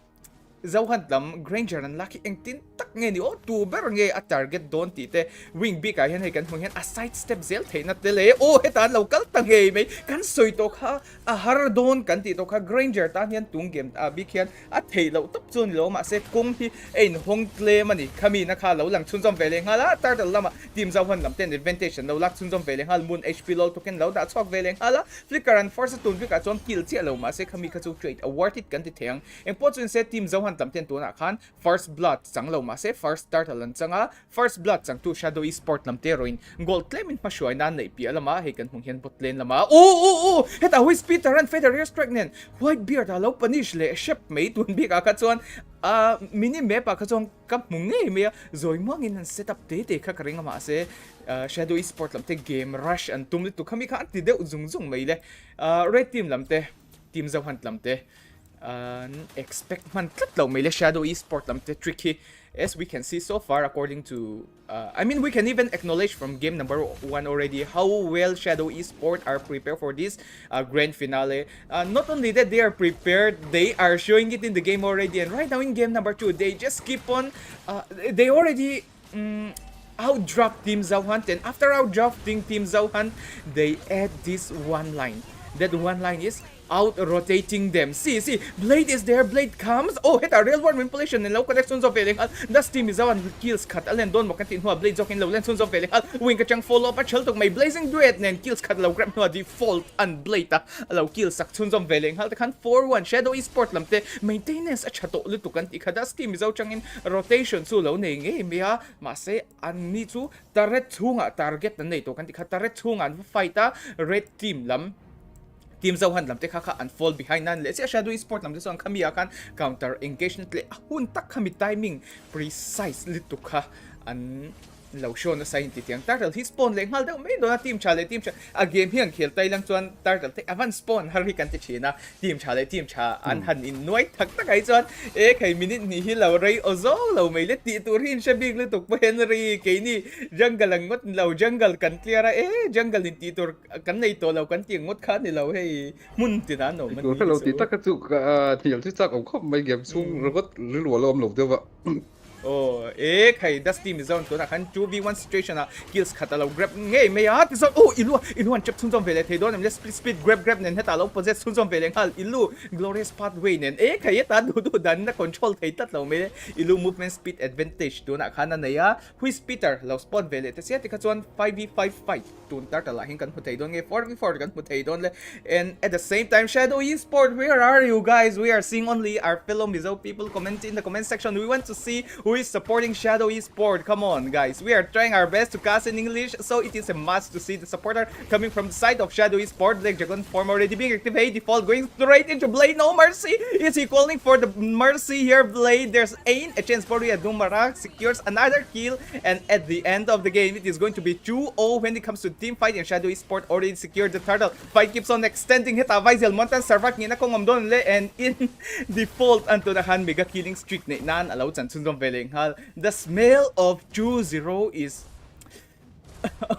Zohunt lam Granger an laki eng tin tak nge ni o tu ber nge a target don ti te wing big a hian hei kan hung hian a side step zel theina te le o heta local ta nge mai kan soi to kha a har don kan ti to kha Granger ta hian tung game a big hian a thei lo top chun lo ma se kung hi ein hong tle mani khami na kha lo lang chun jom vele ngala tar lama team Zohunt lam ten advantage lo lak chun jom vele hal moon HP lo token lo da chok vele hala flicker and force tun big a chon kill che lo ma se khami kha chu trade award it kan ti theng eng po chun se team Zohunt lam ten tu na khan first blood chang lo ma se first starter lan changa first blood chang tu shadow esport lam te roin gold claim in pashuai nan nei pi alama he kan hung hian bot lane lama o heta hui speeder and feather air strike nen white beard alo punish le ship mei tun bi ka ka chon mini map ka chong kap mung nge me zoi mong in setup te kha karing ma se shadow esport lam te game rush and tumli tu khami kha ti de zung mei le red team lam te team Zohunt lam te expect man tlat lo may le shadow esport lam te tricky as we can see so far according to I mean we can even acknowledge from game number 1 already how well shadow esport are prepared for this grand finale. Not only that they are prepared, they are showing it in the game already, and right now in game number 2 they just keep on they already outdraft team Zohunt, and after outdrafting team Zohunt they add this one line. That one line is out rotating them. See, Blade is there, Blade comes. Oh, hit a real world manipulation and low connections of Veling. Das team is on kills cut. Alen don mo kantin ho Blade zokin low lensons of Veling. Wing ka chang follow up at Sheltok may blazing duet and kills cut low grab no default and Blade allow kills saktuns of Veling. Hal kan 4-1 shadow esport lamte maintenance at chato lutukan ika. Das team is out chang in rotation so low ning eh mia mase ani chu taret chunga target na nito kan tika taret chunga fighta red team lam team Zohunt lam te kha unfold behind nan le sia shadow esport lam te song khami akan counter engagement le hun tak khami timing precise litukha an lo show na sa hinti tiang turtle he spawn le ngal daw may do na team chale a game hiang khel tai lang chuan turtle te avan spawn har hi kan te china team cha an han in noi thak tak ai chuan e khai minute ni hi lo rei ozo lo mai le ti tur hin she big le tuk po henry ke ni jungle ang ngot lo jungle kan clear jungle in ti tur kan nei to lo kan tiang ngot kha ni lo hei mun ti na no man lo ti tak ka chu thial chi chak om khop mai game sung robot lu lom lo de wa Oh, khai das team is on to na kan 2v1 situation na kills khatalo grab ngei me ya ti oh iluan chep chunjom vele thei don let's speed grab nen heta lo possess chunjom vele hal ilu glorious pathway nen khai ta du dan na control thei tat lo me ilu movement speed advantage to na khana na ya hui speeder lo spot vele te sia ti kha chuan 5v5 fight tun tar ta la hin kan huthei don nge 4v4 kan huthei don le and at the same time shadow esport where are you guys? We are seeing only our fellow Mizo people comment in the comment section. We want to see who is supporting shadow esport. Come on guys, we are trying our best to cast in English, so it is a must to see the supporter coming from the side of shadow esport. Like dragon form already being activated, default going straight into Blade. No mercy. Is he calling for the mercy here? Blade, there's Ain, a chance for Dumara secures another kill, and at the end of the game it is going to be 2-0 when it comes to team fight, and shadow esport already secured the turtle. Fight keeps on extending. Hit Avaisel Montan Sarvak ni na kong amdon le, and in default anto na han mega killing streak ni nan allowed san sunzom veling hal. The smell of 2-0 is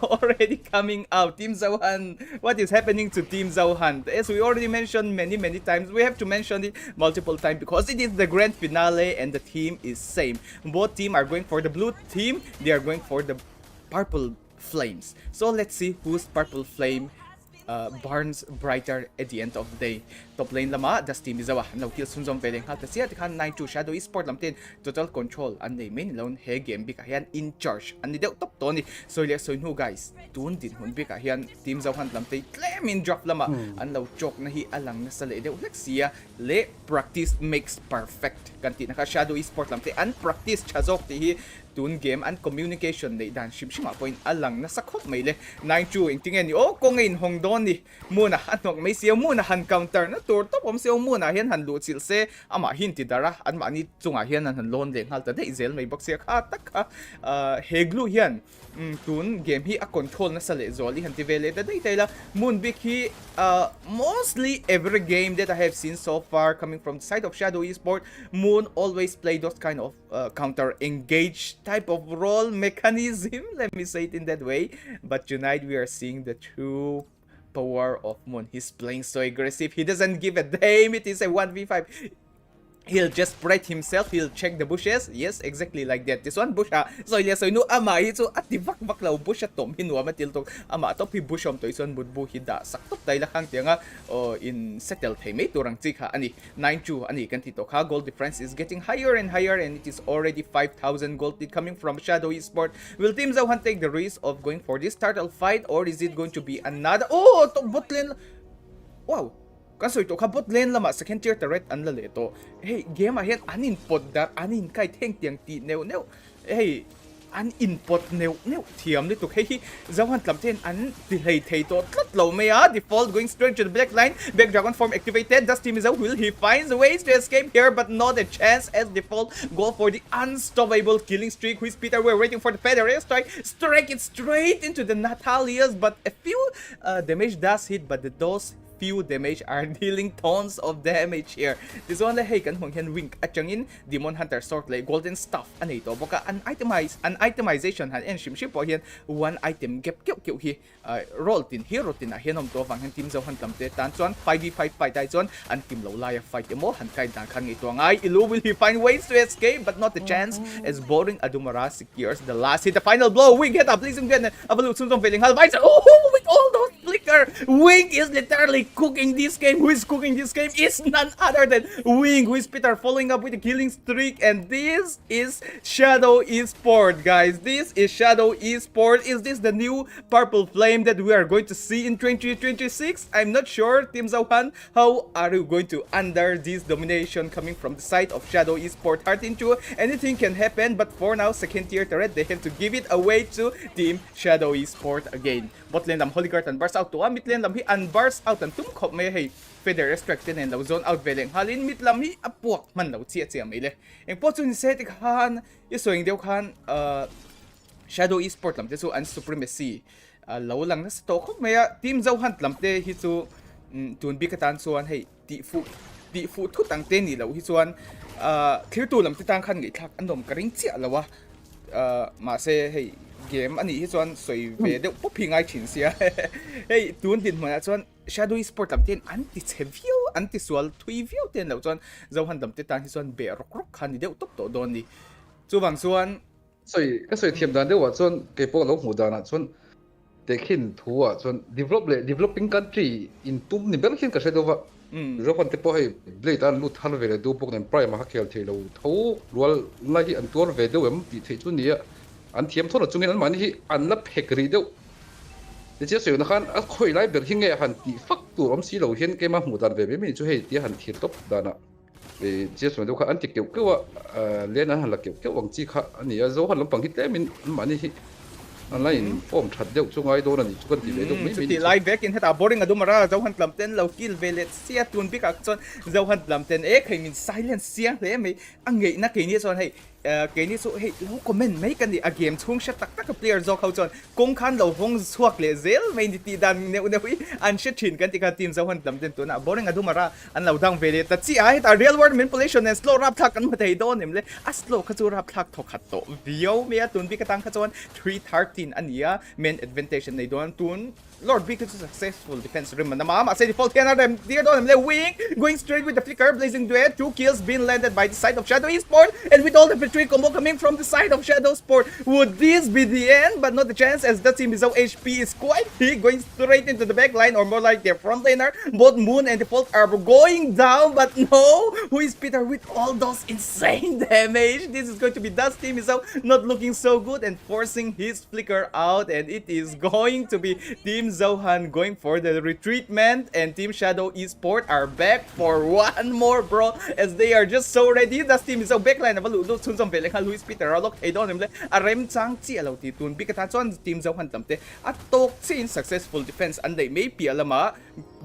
already coming out. Team Zohunt, what is happening to Team Zohunt? As we already mentioned many times, we have to mention it multiple times because it is the grand finale and the team is same. Both team are going for the blue team, they are going for the purple flames. So let's see whose purple flame burns brighter at the end of the day. Top lane lama, das team is awa. Now kill sunzom veling hal. Kasi ati kan 9-2 shadow esport lam tin total control. And they main lone he game bikahian in charge. And they top toni. So let's so who guys. Tun din hun bikahian team Zohunt lam tin claim in drop lama. And law joke na hi alang na sa le. Let's see le practice makes perfect. Kanti naka shadow esport lam tin and practice chazok ti hi tun game and communication le dan shim shima point alang na sakop may le 9-2 ingtingen ni kung ngayon hongdon on ni Muna anok may siya muna han counter na tur to pom siya muna hian han lu chil se ama hin ti dara an ma ni chunga hian han lon leng hal ta dei zel mai bok sia kha tak kha heglu hian tun game hi a control na sale zoli han ti vele da dei taila moon big hi mostly every game that I have seen so far coming from the side of Shadow Esports, Moon always play those kind of counter engage type of role mechanism, let me say it in that way. But tonight we are seeing the true power of Moon. He's playing so aggressive, he doesn't give a damn. It is a 1v5. He'll just spread himself, he'll check the bushes. Yes, exactly like that. This one bush so ilya so inu ama ito at divak baklaw bush at tom hinwa matiltog ama to pi bushom to ison budbu hida sakto tay lakang tianga in settle teammate turang chika ani 9-2 ani kantito ka gold difference is getting higher and higher, and it is already 5,000 gold lead coming from Shadow Esports. Will Team Zohunt take the risk of going for this turtle fight, or is it going to be another to bot lane? Wow, kaso ito kabot lane lama second tier turret an lale ito. Hey, game ahead anin poddar anin kay teng tiang ti new. Hey, an input new tiam nito hey Zohunt lamten an delay to tatlo maya default going straight to the black line. Black dragon form activated. Das team is out. Will he finds ways to escape here, but not a chance as default go for the unstoppable killing streak. Who is Peter? We're waiting for the Federer strike it straight into the Natalias, but a few damage does hit, but those few damage are dealing tons of damage here. This one hey kan hong hen wink at changin Demon Hunter sort like golden stuff ano ito boka an itemization han en ship po hian one item gap kyo hi roll tin hero tin a hianom to wang hen team Zohunt lamte tan chuan 5v5 fight ai chuan an team lo lai fight mo han kai dan khan ito ngai ilu will he find ways to escape, but not a chance as boring Adumara secures the last hit. The final blow, Wing get up pleasing then avalut sum feeling hal with all those flicker. Wing is literally cooking this game. Who is cooking this game is none other than Wing, who is Peter following up with a killing streak, and this is Shadow Esports, guys. This is Shadow Esports. Is this the new purple flame that we are going to see in 2026? I'm not sure. Team Zohunt, how are you going to under this domination coming from the side of Shadow Esports? Heart into anything can happen, but for now, second tier turret, they have to give it away to Team Shadow Esports again. Bot lane lam Holy Guard and burst out to mid lane lam hi and burst out and tumkop may hey Feder extracted and law zone out veleng halin mid lam hi apuak man law chia may le eng po chun set khan isoing deu khan Shadow Esports lam te so an supremacy law lang na sto khop may Team Zohunt lam te hi chu tun bi katan suan hey ti fu thu tang te ni law hi chuan clear tu lam te tang khan ngai thak anom karing chia lawa ma se hey game ani hi chuan soi ve deuh po pingai thin sia hey tun tin hmana chuan Shadow Esports lam ten anti cheview anti sual thui view ten lo chuan Zohunt lam te tan hi chuan be rok khan ni deuh top to don ni chuwang chuan soi thiam dan deuh chuan ke po lo hmu dana chuan tekhin thua chuan developing country in tum ni bel khin ka Shadow Zohunt te po hey blade an lut hal ve du pok nem prime ha khel thei lo tho rual la hi an tur ve deuh em pi thei chu ni an thiam thona chungin an mani hi an la phekri deuh te che soi na khan a khoi lai ber hinge han ti fak tur om si lo hian ke ma hmu dan ve me chu hei ti han thir top dana e che soi deuh kha an ti keu keu len an han la keu wang chi kha ani a Zohunt lampang hi te min an mani hi an lai form that deuh chungai don ani chukan ti ve deuh me ti live back in heta boring adumara Zohunt lam ten lo kill velet sia tun bi ka chon Zohunt lam ten khai min silence siang le me angei na ke ni chon hei ke ni so hey lo comment mai kan ni a game chung sha tak player zo khau chon kong khan lo hong suak le zel mai ni ti dan ne an sha thin kan ti ka team Zohunt lam ten to na boring adumara an lo dang vele ta chi ai ta real world manipulation and slow rap thak kan ma thei don em le a slow kha chu rap thak thok khat to vio me tun bi ka tang kha chon 313 ania main advantage nei don tun Lord Beacon is a successful defense rim na mama say default can them dear don le Wing going straight with the flicker blazing duet, 2 kills being landed by the side of Shadow Esports, and with all the victory combo coming from the side of Shadow Esports, would this be the end? But not the chance, as that team is HP is quite big, going straight into the back line, or more like their front laner. Both Moon and Default are going down, but no, who is Peter with all those insane damage? This is going to be Dust team is out, not looking so good and forcing his flicker out, and it is going to be Team Zohunt going for the retreatment, and Team Shadow Esports are back for one more, bro, as they are just so ready. Das team is backline na balu chun som vele kha Luis Peter Rolok hey don le arem chang chi alo ti tun bi ka ta chon Team Zohunt lamte at tok chin successful defense and they may be alama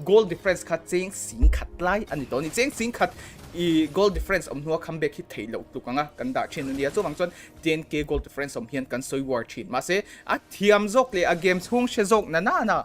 goal difference khat ching sing khat lai ani to ni cheng sing khat i goal difference om nuwa comeback hi thailo tukanga kan da chin nia chawang chon 10k goal difference om hian kan soi war chin ma se a thiam zok le a games hung she zok na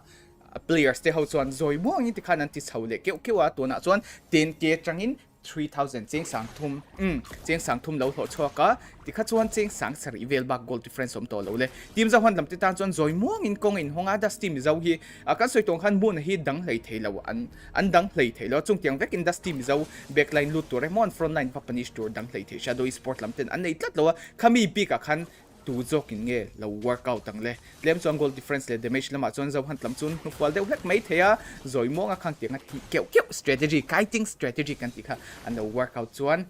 players te ho chuan zoi mo ngi ti khan an ti chhaule ke wa to na chuan 10k changin 3,000 cheng sang thum lo tho choka ti kha chuan cheng sang sari vel bak goal difference om to lo le Team Zohunt lam ti tan chuan zoi muang in kong in honga das team zo hi kan soi tong khan bun hi dang hlei theilo an dang hlei theilo chung tiang vek in das team zo backline lut to remon front line papanish tour dang hlei the Shadow Esports lam ten an nei tlat lo khami pi ka khan tu zokin nge lo workout tang le lem chuan goal difference le damage lama chuan Zohunt lam chun nu kwal deuh hlek mai theya zoi mo nga khang tianga keu strategy kiting strategy kan ti kha an lo workout chuan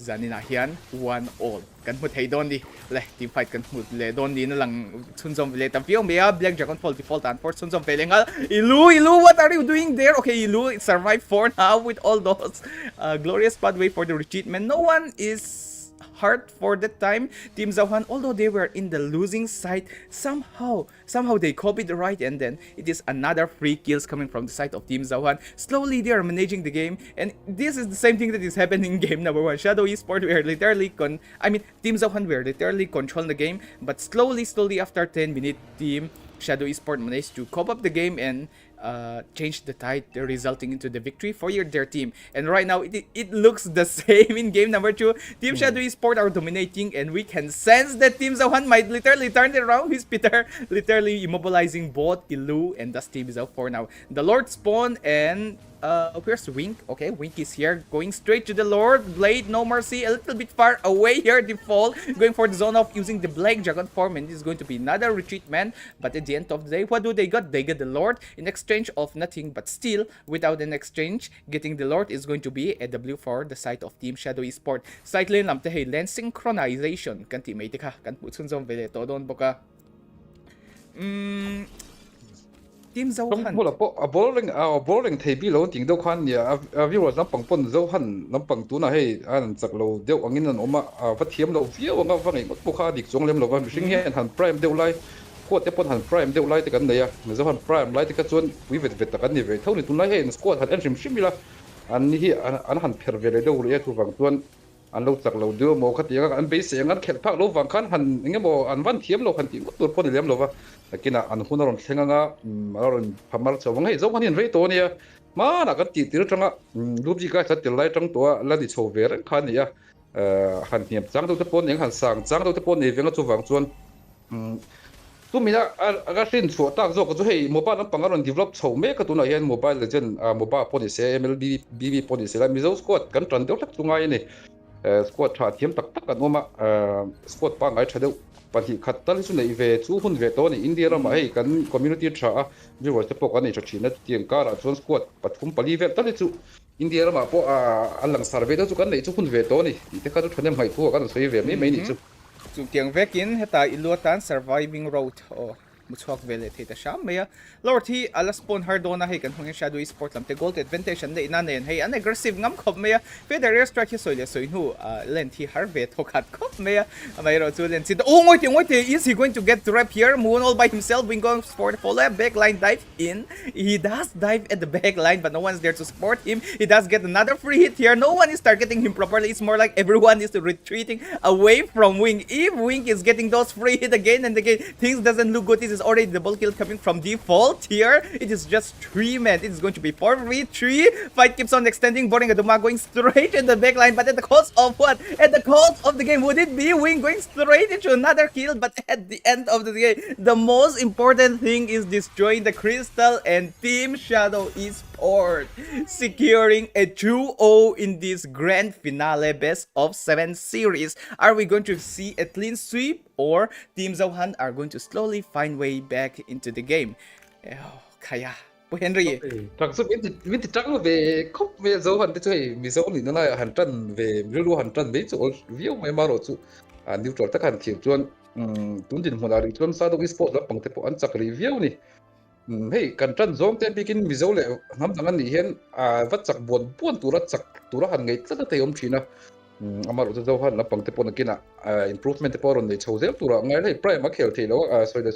zanina hian 1-all kan mu thei don di le team fight kan mu le don di na lang chun zom le tam piong mea black dragon fall default and for chun zom felenga ilu what are you doing there? Okay, ilu survive for now with all those glorious pathway for the retreatment. No one is hurt for that time. Team Zohunt, although they were in the losing side, somehow they copied the right, and then it is another free kills coming from the side of Team Zohunt. Slowly they are managing the game, and this is the same thing that is happening in game number 1. Shadow Esports were literally Team Zohunt were literally controlling the game, but slowly after 10 minutes, Team Shadow Esports managed to cop up the game and change the tide, resulting into the victory for their team. And right now, it looks the same in game number 2. Team Shadow Esports are dominating, and we can sense that Team Zohunt might literally turn it around. His Peter literally immobilizing both Ilu and das team is out for now. The Lord spawn and where's Wink? Okay, Wink is here, going straight to the Lord. Blade, no mercy, a little bit far away here. Default going for the zone off using the Black Dragon form, and this is going to be another retreatment. But at the end of the day, what do they got? They get the Lord in exchange of nothing, but still without an exchange, getting the Lord is going to be a W for the side of Team Shadow Esports. Side lane lam te hey lane synchronization kan teammate ka kan putsun zone vele to don boka. Team Zohunt. Bowling thei bi lo ting do khan ya viewers lam pang pon Zohunt lam pang tu na hei an chak lo deu angin an oma va thiam lo viu anga vangai mat bu kha dik chong lem lo va mishing he han prime deu lai ko te pon han prime deu lai te kan neya Zohunt prime lai te ka chuan wi vet vet ta kan ni ve thoni tun lai he in squad han en sim mila an ni hi an han pher vele deu ri tu wang chuan an lo chak lo deu mo khat ya an be se ngan khel phak lo wang khan han engemo an van thiam lo khan ti tur pon lem lo va kina an hunaron thlenganga aron phamar chawang hei Zohunt in rei to nia ma na kan ti tir tanga lubji ka chat til lai tang to la di chho ver khan ya han hiam chang do te pon eng han sang chang do te pon nei venga chu wang chuan tu mina aga sin chu tak zo ko chu hei mobile pang aron develop chho me ka tu na hian mobile legend mobile pon se mlb bb pon se la mi zo squad kan tran deu thak chu ngai ni squad tha thiam tak tak kan oma squad pa ngai thadeu pathi khatal su nei ve chu hun ve to ni India rama hei kan community tha viewers te pok ani thina tiang kara chon squad pathum pali ve tali chu India rama po alang survey to chu kan nei chu hun ve to ni te ka chu thanem hai pu kan soi ve mai ni chu tiang vekin heta iluatan surviving road muchwak vele theta sham meya lord hi ala spawn hardona he kan hungin Shadow Esports lamte gold advantage an ina nen hey an aggressive ngam khop meya feather air strike soile soinu lent hi harve thokat khop meya amairo chu len sit ngoi te is he going to get trap here moon all by himself being going for the full back line dive in. He does dive at the back line, but no one's there to support him. He does get another free hit here. No one is targeting him properly. It's more like everyone is retreating away from Wing. If Wing is getting those free hit again and again, things doesn't look good. This is already double kill coming from default here. It is just 3 men. It is going to be 4v3. Fight keeps on extending. Boring Aduma going straight in the back line, but at the cost of what? At the cost of the game. Would it be Wing going straight into another kill? But at the end of the game, the most important thing is destroying the crystal, and Team Shadow Esports securing a 2-0 in this grand finale best of 7 series. Are we going to see a clean sweep, or Team Zohunt are going to slowly find way back into the game? Kaya Henry tak so mit tak về khóc về Zohunt te chơi mi so ni na han tan về lu han tan be chu view mai maro chu neutral tak han thiam chuan tun din hona ri chuan Shadow Esports la pangte po an chak review ni hei kan tran zong ten bikin mi zo le ham dangan ni hian vat chak buan tura han ngei tlata te om thina amar u zo han la pangte pon kina improvement te poron nei chozel tura ngai lai prime a khel thelo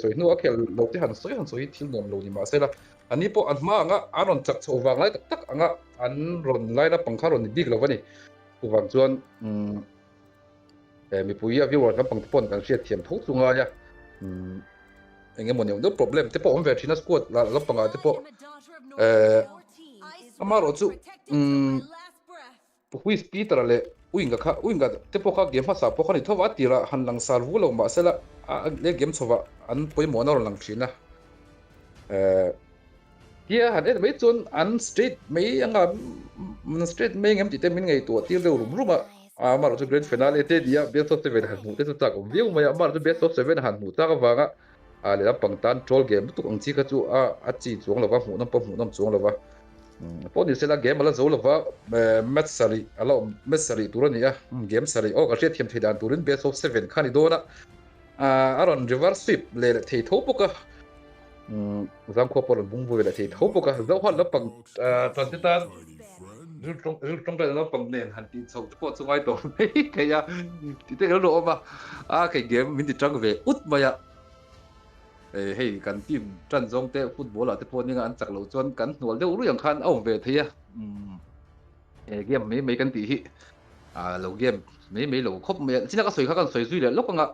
soi nu a khel lo te han soi thil nom lo ni ma sela ani po an ma anga aron chak chowang lai tak anga an ron lai na pangkha ron big lo wani uwang chuan mi puia viewer na pangte pon kan hriat thiam tho chunga ya engemaw no problem te po om ve thina squad la panga te po amaro chu hui speeder le uinga te po kha game sa po khani thowa tira han lang sal vu lo ma sela le game chowa an poimo na ron lang thina kia han et mai chun an street mai anga street mai ngam ti te min ngai to tir de rum ruma amaro chu grand finale te dia best of 7 han mu te chu tak view mai amaro chu best of 7 han mu ta ka wanga le pangtan troll game tu ang chi ka chu a chi chuang lova mu nam chuang lova poni sela game ala zo lova match sari turani game sari ka hriat thiam theidan turin best of 7 khani dona aron reverse sweep le thei thopoka zam kho por bung bu le thei thopoka zo hal lapang transitan rung ta lapang nen han ti chou po chungai to ke ya ti te lo ma ke game min ti tang ve ut maya hei kan team tran zong te football te pon ninga an chak lo chon kan nual de uru yang khan aw ve thia game me kan ti hi lo game me lo khop me sina ka soi kha kan soi zui le lokanga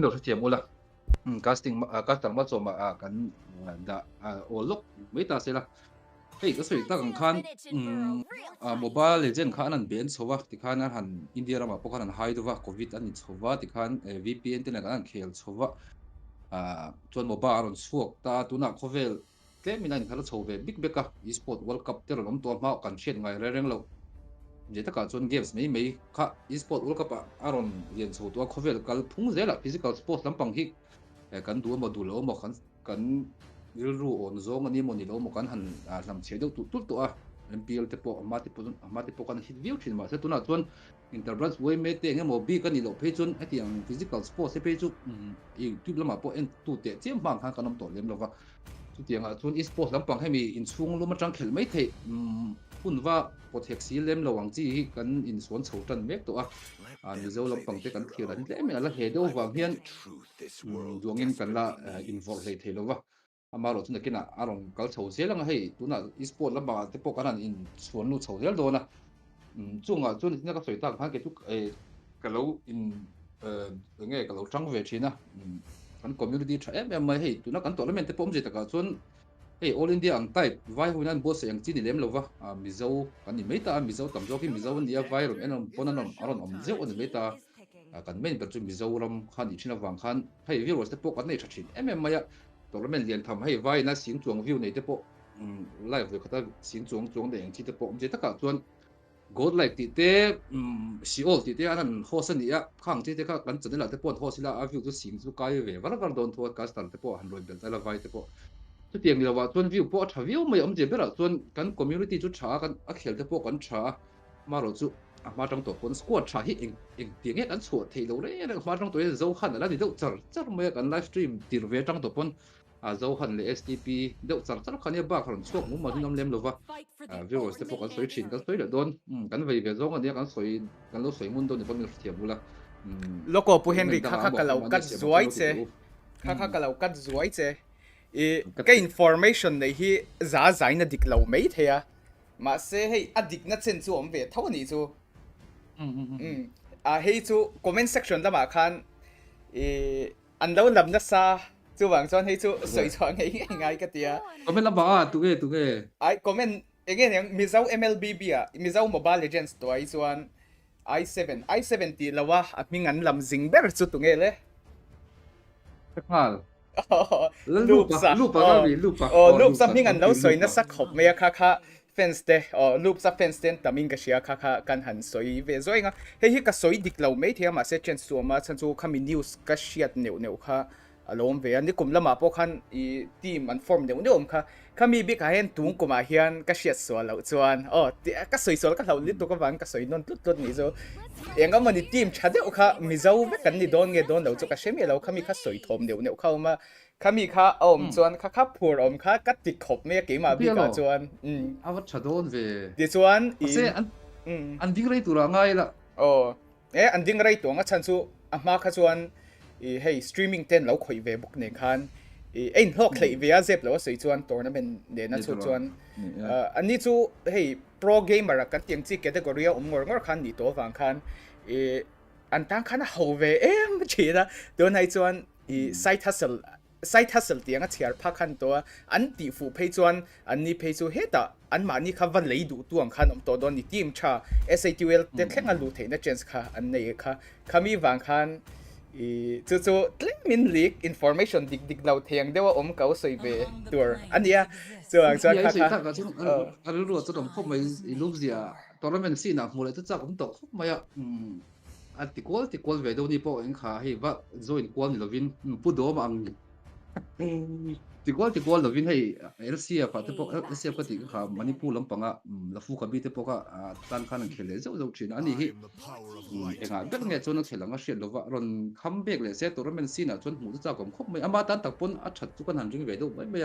no thiam ula casting ma choma kan da o lok me ta sela hei ka soi ta kan khan mobile legend khan an ben chowa ti khan han india rama po khan hai dowa covid an chowa ti khan vpn te na kan khel chowa chuan mobile ron suak ta tuna khovel tleminan khala chove big beka esport world cup te ron to ma kan hriat ngai reng lo je taka chuan games mei kha esport world cup aron yen chho to khovel kal phung zela physical sports lampang hi kan du mo du lo mo kan ru on zong ani mo ni lo mo kan han lam che do tu to mpl te po amati po kan hit view thin ma se tuna chuan interbranch way me te ngemo bi kan ni lo phe chun atiang physical sports se phe chu youtube lama po en tu te chem bang khan kanam to lem lova chu tianga chun esports lampang hemi in chung lu ma tang khel mai the punwa pothek si lem lawang chi hi kan in suan chho tan mek to ni zo lampang te kan thir an le me la he do wang hian duangin kan la involve le thelowa amaro chuna kina arong kal chho zelang hei tuna esport lama te po kan in suan lu chho zel do na chunga chun na ka soi ta khan ke tu kalo in nge kalo tang ve thina kan community tha mai hei tuna kan tournament te pom je taka chun hei all india ang type vai hunan boss yang chi ni lem lova mizo kan ni meita mizo tam jo ki mizo ni vai rom enom ponanom aron om je on meita kan main per chu mizo ram khan ni thina wang khan hei virus te po kan nei thathin maya tournament lian tham hei vai na sing chuang view nei te po live de khata sing chuang de yang chi te po je taka chuan god like ti te si all ti te anan host ani a khang ti te kha kan chanela te pon host la a view chu sing chu kai ve var don thot castan te po han roi bel tala vai te po chu tiang lawa chuan view po tha view mai om je bera chuan kan community chu tha kan a khel te po kan tha maro chu ma tang to pon squad tha hi eng tiang he kan chu thei lo re ma tang to zo khan la ni do char mai kan live stream tir ve tang to pon Zohunt le STP deuh char khania ba kharon chuak mu ma hinom lem lova viewers te po kan soi thin kan soi le don kan vei ve zong ania kan soi kan lo soi mun don ni pon mi thiam bula loko pu henry kha kalau kat zuai che kha kalau kat zuai che cái information này hi giá giải na dik lâu mấy thế à mà sẽ hay adik na chen chu om ve thau ni chu hay chu comment section da ma khan an lo lam na sa chu wang chuan hay chu soi chuang ngay cái tia comment la ba tu ge ai comment again yang mizau mlb bia mizau mobile legends to ai chuan i7 ti lawa aping an lam zing ber chu tu nge le hal loop sa ming an lo soi na sak khop me kha fence te loop sa fence ten taming ka sia kha kan han soi ve zoi nga he hi ka soi dik lo me thia ma se chen su ma chan chu khami news ka shiat neu kha alom ve ani kum lama po khan I team an form deu deu kha khami bi ka hen tung kuma hian ka hriat so lo chuan ka soi sol ka lo lit to ka wang ka soi non tut tut ni zo engam mani team chade o kha mizo be kan ni don nge don lo chu ka shemi lo khami kha soi thom deu ne kha ma khami kha chuan kha phur kha ka ti khop me ke ma bi ka chuan awat chadon ve ti chuan se an ding rei tura ngai la an ding rei to nga chan chu a ma kha chuan hey streaming ten lo khoi ve buk ne khan ein hlok thlei ve a zep lo soi chuan tournament de na chu chuan ani chu hey pro gamer ka tiang chi category ngor ngor khan ni to wang khan an tang khan ho ve em chi da don hai chuan side hustle tiang a chiar pha khan to an ti fu phei chuan an ni phei chu heta an ma ni kha van lei du tuang khan to don ni team cha SATL te thlenga lu theina chance kha an nei kha khami wang khan chu min leak information dik lau theng dewa kau soi ve tour ania chuang kha ru chu dom khop mai lum zia tournament si na mule chu chak to khop mai article ve do ni po en kha he va join kwal ni lovin pu do ma ang tikol lovin hei LCF pa te po LCF ka ti kha manipur lampanga la fu ka bi te po ka tan khan khele zo thin ani hi enga bek nge chon khelanga hriat lova ron comeback le se tournament sin a chon mu cha kom khop mai ama tan tak pon a that chu kan han ring ve do mai mai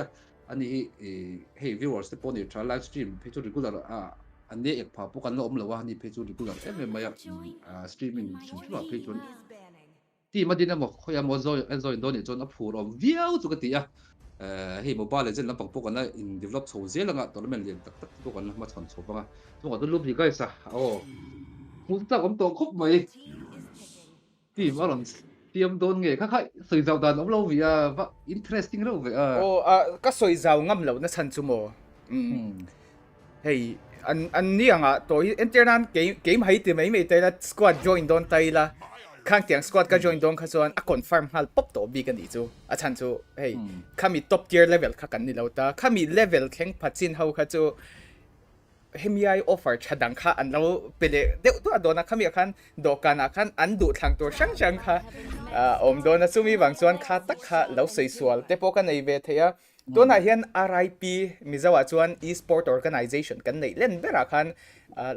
ani hi hei viewers te pon ni tra live stream phe chu regular ani ek pha po kan lo om lawa ni phe chu regular em mai streaming chuma phe chon ti ma din mo khoya mo enjoy don ni chon a phur om viau chu ka ti hei mobile legend lampang po kan in develop so zelanga tournament lian tak po kan ma chan so banga so ga lup hi guys mu ta kom to khop mai ti ma lon tiam don nge kha soi zau dan om lo via interesting lo ve ka soi zau ngam lo na chan chu mo hei an ni anga to internet game hai ti mai te la squad join don tai la khang tiang squad ka join dong kha chuan a confirm hal pop to bi kan ni chu a chan chu hey khami top tier level kha kan ni lo ta khami level thleng phachin ho kha chu hemi offer chadang kha an lo pele de tu adona khami khan dokana khan an du thlang tur sang kha dona sumi wang chuan kha tak kha lo sei sual te po ka nei ve theya dona hian RIP mizawa chuan Esports organization kan nei len bera khan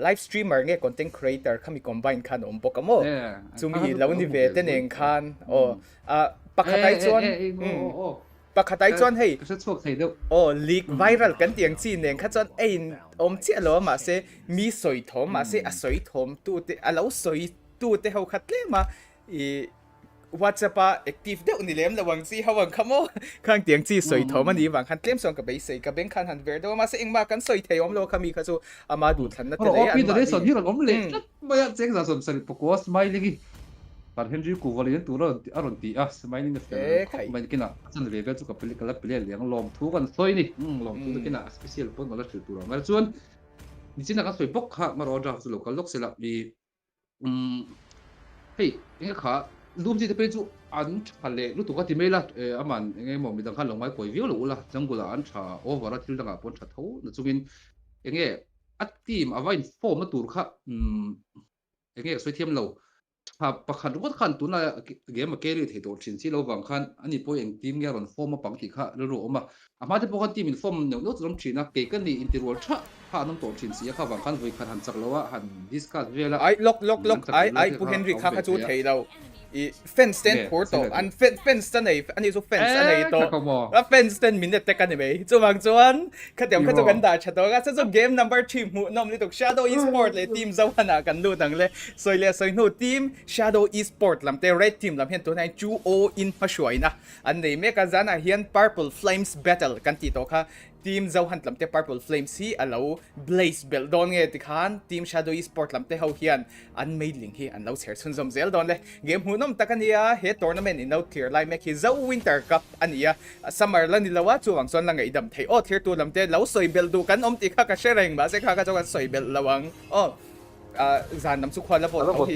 live streamer nge content creator khami combine khan pokamo chumi lo ni ve ten eng khan pakhatai chuan pakhatai chuan hei leak viral kan tiang chi neng kha chuan ein chi alo ma se mi soi thom ma se a soi thom tu te alo soi tu te ho khat le ma WhatsApp active deuh ni lem lawang chi hawang khamo khang tiang chi soi thom ani wang khan tlem song ka bei sei ka beng khan han ver do ma se engma kan soi theom lo khami kha chu ama du than na te le an ma son hi rom le ma ya cheng za som sari poko smile gi par henry ku vali tu ro aron ti smiling the mai kina chan ve be chu ka peli kala peli leng lom thu kan soi ni lom thu kina special pon wala tu ro ma chuan ni china ka soi bok kha ma ro dra chu local lok sela bi hei enga kha lum ji te pe chu an phale lu tu ka ti mela aman enge mo mi dang khan longmai koi viu lo la jangula an tha over a thil danga pon tha tho na chungin enge a team avain form na tur kha enge soi thiam lo pakhan got khan tu na game carry the dor chin chi lo wang khan ani po eng team nge ron form pang ti kha ro ma ama te po ka team in form no rom thina ke kan ni interior tha ha nam to chin si kha wang khan voi khan han chak lo han discuss vela ai lock ai pu henry kha chu thei lo fence ten porto an fence ten nei ani so fence anei to fence ten minute te kan ni mai chu wang chuan khatiam kha chu kan da chato ga chu game number 3 mu nom ni tok shadow Esports le team Zohunt kan lu dang le soi no team shadow Esports lam te red team lam hen to nai chu o in phashoi na an nei me ka zana hian purple flames battle kan ti to kha team Zohunt lam te purple flames hi alo blaze bel don nge ti khan team shadow Esports lam te ho hian an mailing hi an lo cher chun zom zel don le game hunom takania he tournament in no clear lai me ki zo winter cup ania summer la ni lawa chuwang son la ngai dam thei tier 2 lam te lo soi bel du kan ti kha ka shereng ba se kha ka soi bel lawang zan nam chu khwala bo hi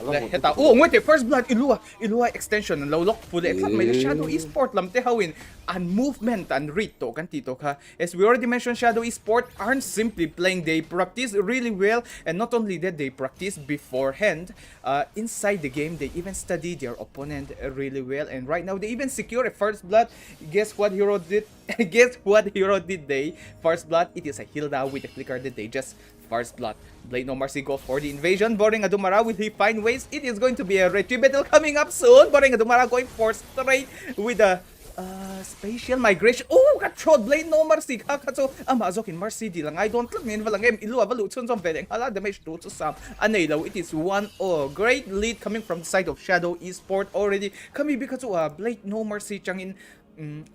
le heta ngoi te first blood ilua extension an lo lock full it may shadow esport lamte hawin and movement and read to kan tito ka as we already mentioned shadow esport aren't simply playing, they practice really well, and not only that they practice beforehand inside the game, they even study their opponent really well, and right now they even secure a first blood. Guess what hero did? Guess what hero did they first blood? It is a Hilda with a clicker that they just first blood. Blade No Mercy go for the invasion. Boring Adumara, will he find ways? It is going to be a retreat battle coming up soon. Boring Adumara going for straight with a spatial migration. Oh, got thrown Blade No Mercy. Kakatso Amazok in Mercy di lang. I don't look in Valangem. Ilu avalu chun som veleng. Hala damage to Sam. Anelo. It is 1-0. Great lead coming from the side of Shadow Esport already. Kami because Blade No Mercy changin.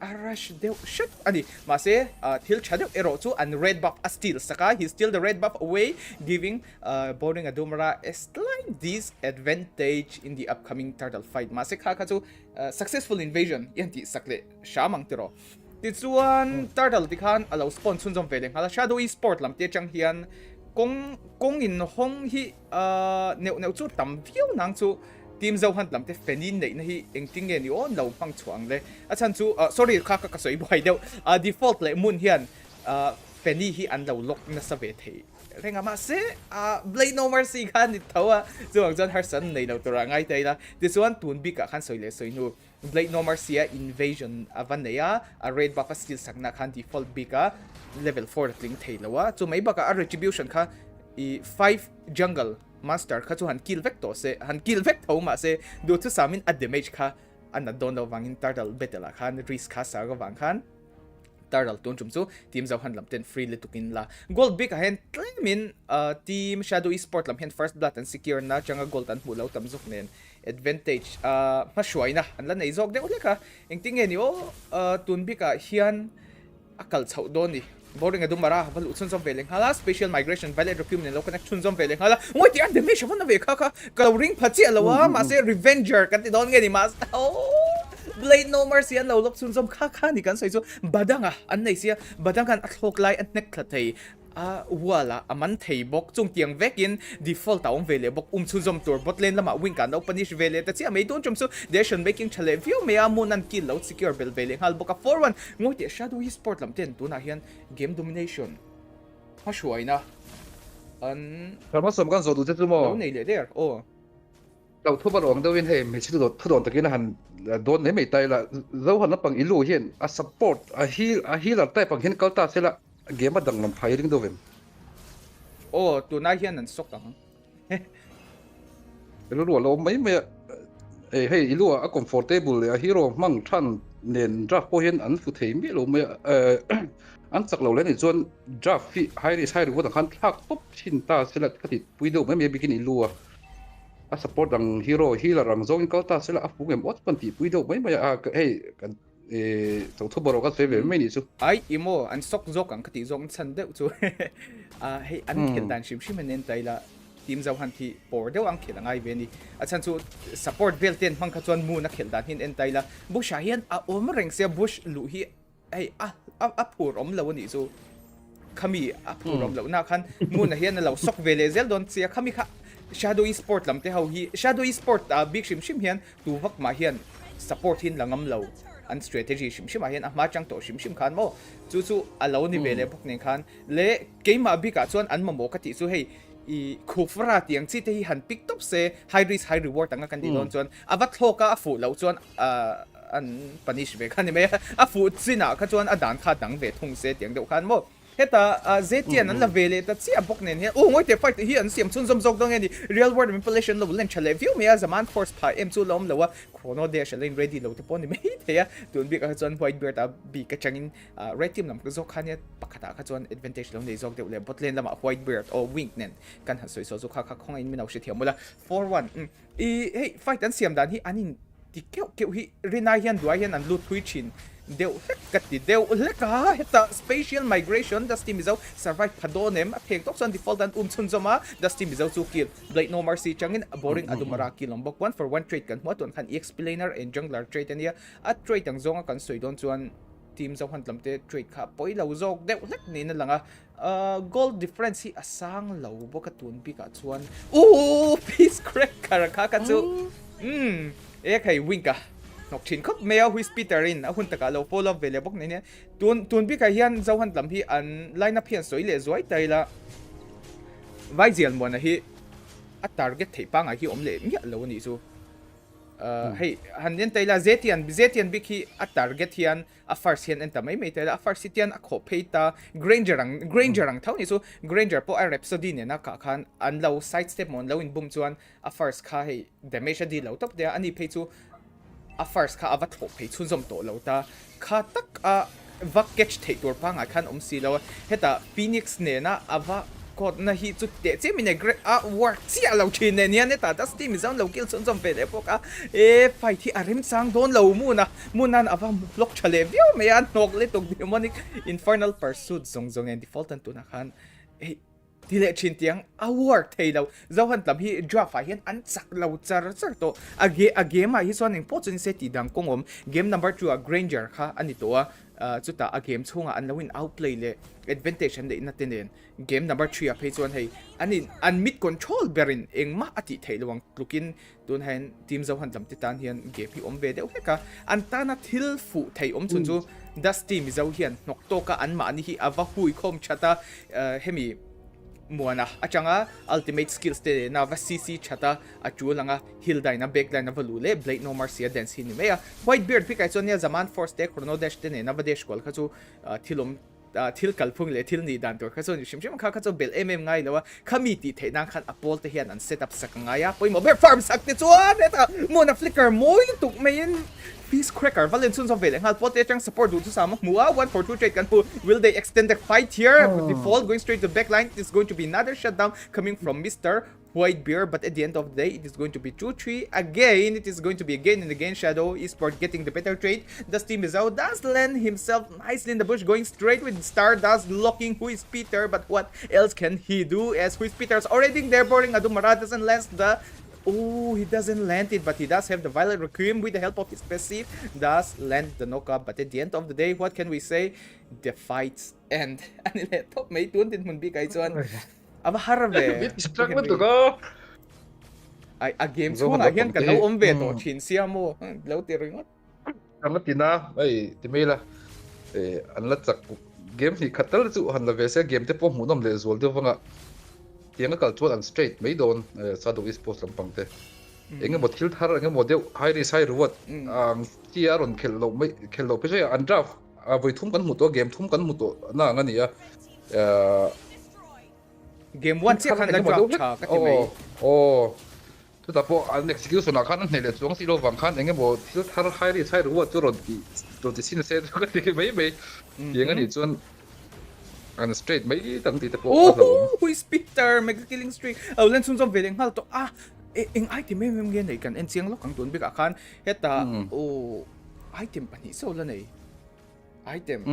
Arash Deo shit ani mase Hill Shadow Erotu and red buff still saka he's still the red buff away, giving Boring Adumara a slight disadvantage in the upcoming turtle fight. Mase kakatu successful invasion yanti sakle shamang tiro titsuan turtle dikhan allow spawn sunjom veleng hala Shadow Esport lam te chang hian kong in hong hi neu chu tam view nang chu team Zohunt lam te fenin nei na hi engting nge ni on lo pang chuang le achan chu sorry kha ka soi boy deu default le mun hian feni hi an lo lok na sa ve thei renga ma se Blade No Mercy khan ni thawa chuang jon harsan nei lo tora ngai tai la this one tun bi ka khan soi le soi nu Blade No Mercy invasion avaneya a red buff skill sakna khan default bi ka level 4 tling thei lawa chu mai ba ka retribution kha 5 jungle master kha chu han kill vector se han kill vector ma se do chu samin a damage kha an don lo wangin turtle battle khan risk kha sa ga wang khan turtle tun chum chu team Zohunt lam ten free le tukin la gold big hen claimin team Shadow Esport lam hen first blood and secure na changa gold an pulau tam zuk nen advantage ma shwai na an la nei zok de ule ka engting ni tun bi ka hian akal chau don ni Boring Adumara valu chun som veleng hala special migration valid recruit ne lo connect chun som veleng hala ngoi ti an damage von ve kha ka ring phachi alawa ma se revenger kan ti don nge ni mas Blade No Mercy an lo lok chun som kha ni kan soi chu badanga an nei sia badang kan athok lai an nek thei wala aman thei bok chung tiang vekin default taong vele bok chun som tur bot lane lama wing kan lo punish vele ta chi mai don chum su decision making chale view me amun an kill lo secure bel vele hal boka 4-1 ngoi ti Shadow Esport lam ten tu na hian game domination ha shuai na an Karma som kan zo du te tu mo lo nei le der tàu thu bắt đầu viên hệ mấy chiếc đồ thu đồn tất nhiên là hẳn đồn đấy mấy tay là dấu hẳn nó bằng ý lù hiện support hi là tay bằng hiện cao ta sẽ là game bắt đầu làm phải đứng đâu vậy tu na hian an sok tang lú lúa lúa mấy mẹ hey ý lúa comfortable hero mang thằng nền draft po hiện ăn phụ thấy mấy lúa mẹ ăn sặc lẩu lên thì chuan draft phi hay thì sai được có thằng khăn thắc top chín ta sẽ là cái thịt quý đâu mấy mẹ bikin ý lúa support đằng hero healer đằng zone cao ta sẽ là áp dụng một phần tỷ quý đâu mấy mẹ hey tàu thu bảo cái về mấy nhỉ chú ai imo an sok zok ang kati zong chan deu chu hey an khel dan shim shim nen tai la team Zohunt thi por deu ang khel angai ve ni achan chu support vel ten mang kha chuan mu na khel dan hin en tai la bush hian om reng se bush lu hi ai a phur om lo ni chu khami a phur om lo na khan mu na hian lo sok ve le zel don sia khami kha Shadow Esport lam te hau hi Shadow Esport big shim hian tu vak ma hian support hin langam lo an strategy shim hian ma chang to shim khan mo chu alo ni vele bok nen khan le game bi ka chuan an mamo ka ti chu hei I khufra tiang chi te hi han pick top se high risk high reward anga kan di don chuan avat thoka fu lo chuan an punish ve khan ni me a fu china kha chuan a dan kha dang ve thung se tiang deuh khan mo heta zetian an la vele ta chi abok nen he ngoi te fight hi an siam chun zom zok dong ni real world manipulation lo len chale view me as a man force pa em chu lom lawa chrono dash len ready lo te pon ni me te ya tun bi ka chuan white beard bi ka changin red team lam ka zok khan ya pakata ka chuan advantage lo nei zok de le bot lane lama white beard o wing nen kan ha soi so zo kha khong in minau she thiamula 4-1 hey fight an siam dan hi anin ti keu hi rina hian duai hian an lu thui chin deu kati deu leka heta spatial migration das team izau survive padonem atheng tok son default an chun zoma das team izau chu kill Blade No Mercy changin boring adumara kill lombok 1-for-1 trade kan hmuatun khan explainer and jungler trade ania a trade ang zonga kan soidon chuan team Zohunt lamte trade kha poi lo zok deu lek ni na langa goal difference hi asang lo bo ka tun bi ka chuan piece cracker kha ka chu e khai wing ka nok thin khop mea hui speeder in a hun taka lo follow vele bok ne tun bi ka hian Zohunt lam hi an line up hian soi le zoi taila vai zial mo na hi a target thei pa nga hi om le mi lo ni chu hey han taila zetian bi khi a target hian a first hian en tamai mai taila a first hian a kho pheita granger ang thau ni chu granger po a rhapsody ne na ka khan an lo side step mon lo in bum chuan a first kha hey damage di lo top there ani phei chu a first kha ava thop phei chun zom to lo ta kha tak a va catch thei tur pa nga khan om si lo heta phoenix ne na ava kot na hi chu te che mine a work chia lo thin ne nia ne ta das team zon lo kill chun zom pe de poka e fight hi arim sang don lo mu nan ava block chale view me an nok le tok demonic infernal pursuit zong and default an tu na khan e dile chin tiang a work thei lo Zohunt lam hi draft a hian an chak lo char to a game a hi son in pot chun se ti dang kongom game number 2 a granger kha ani to a chuta a game chunga an lowin outplay le advantage an de in atenen game number 3 a phei chuan hei an mid control berin engma ati theilawang lukin tun hen team Zohunt lam ti tan hian game hi om ve deuh heka an tana thil fu thei om chun chu das team zo hian nok to ka an ma ani hi ava hui khom chata hemi muana achanga ultimate skills te na va cc chata achulanga hilda na backline na valule blade no mercy dance hi ni meya white beard pick ai chonia zaman force te chrono dash te ne na va dash kol khachu thilom thil kalphung le thil ni dan tor khachu shim kha khachu bel ngai lawa khami ti the nang khan apol te hian an set up sakanga ya poi mo bear farm sak te chuan eta mona flicker moi tuk mein Peace Cracker, Valenzuns of Velen, Hal Pote support to Sama Mua, 1-4-2 trade can pull. Will they extend the fight here? Default going straight to the backline. It is going to be another shutdown coming from Mr. Whitebeard, but at the end of the day, it is going to be 2-3 again. It is going to be again and again. Shadow Esports getting the better trade. Das team is out. Does land himself nicely in the bush, going straight with Stardust, locking who is Peter. But what else can he do? As who is Peter's already there, boarding Adumara doesn't land the. He doesn't land it, but he does have the Violet Requiem with the help of his passive. Does land the knockup, but at the end of the day, what can we say? The fights end. Anile top may tuntin mun bi kai chuan. Aba harve. Struck with to go. A game chuan a hian kan lo om ve to thin sia mo. Lo ti ringot. Ang tina ai timela an la chak game hi khatal chu han la ve se game te po mu nom le zol de wanga tiếng cái chuột ăn straight mấy đồn sao đồ Esports làm bằng thế anh một kill thar anh một điều high risk high reward chia rồi खेल लो bây giờ ăn draft với thum cắn một tổ game thum cắn một tổ na ngay nè game one chiếc khăn là draft cha cái gì tôi đã bỏ anh execution là khăn này là xuống silo vàng khăn anh một kill thar high risk high reward cho rồi thì xin sẽ cái gì mấy tiếng cái gì chuột ăn straight mấy tầng thì tập bộ who is Peter make killing streak lên xuống trong về đến hal to anh item em nghe này cần anh chiang lóc càng tuấn biết cả khan heta item bản hí sâu lên này item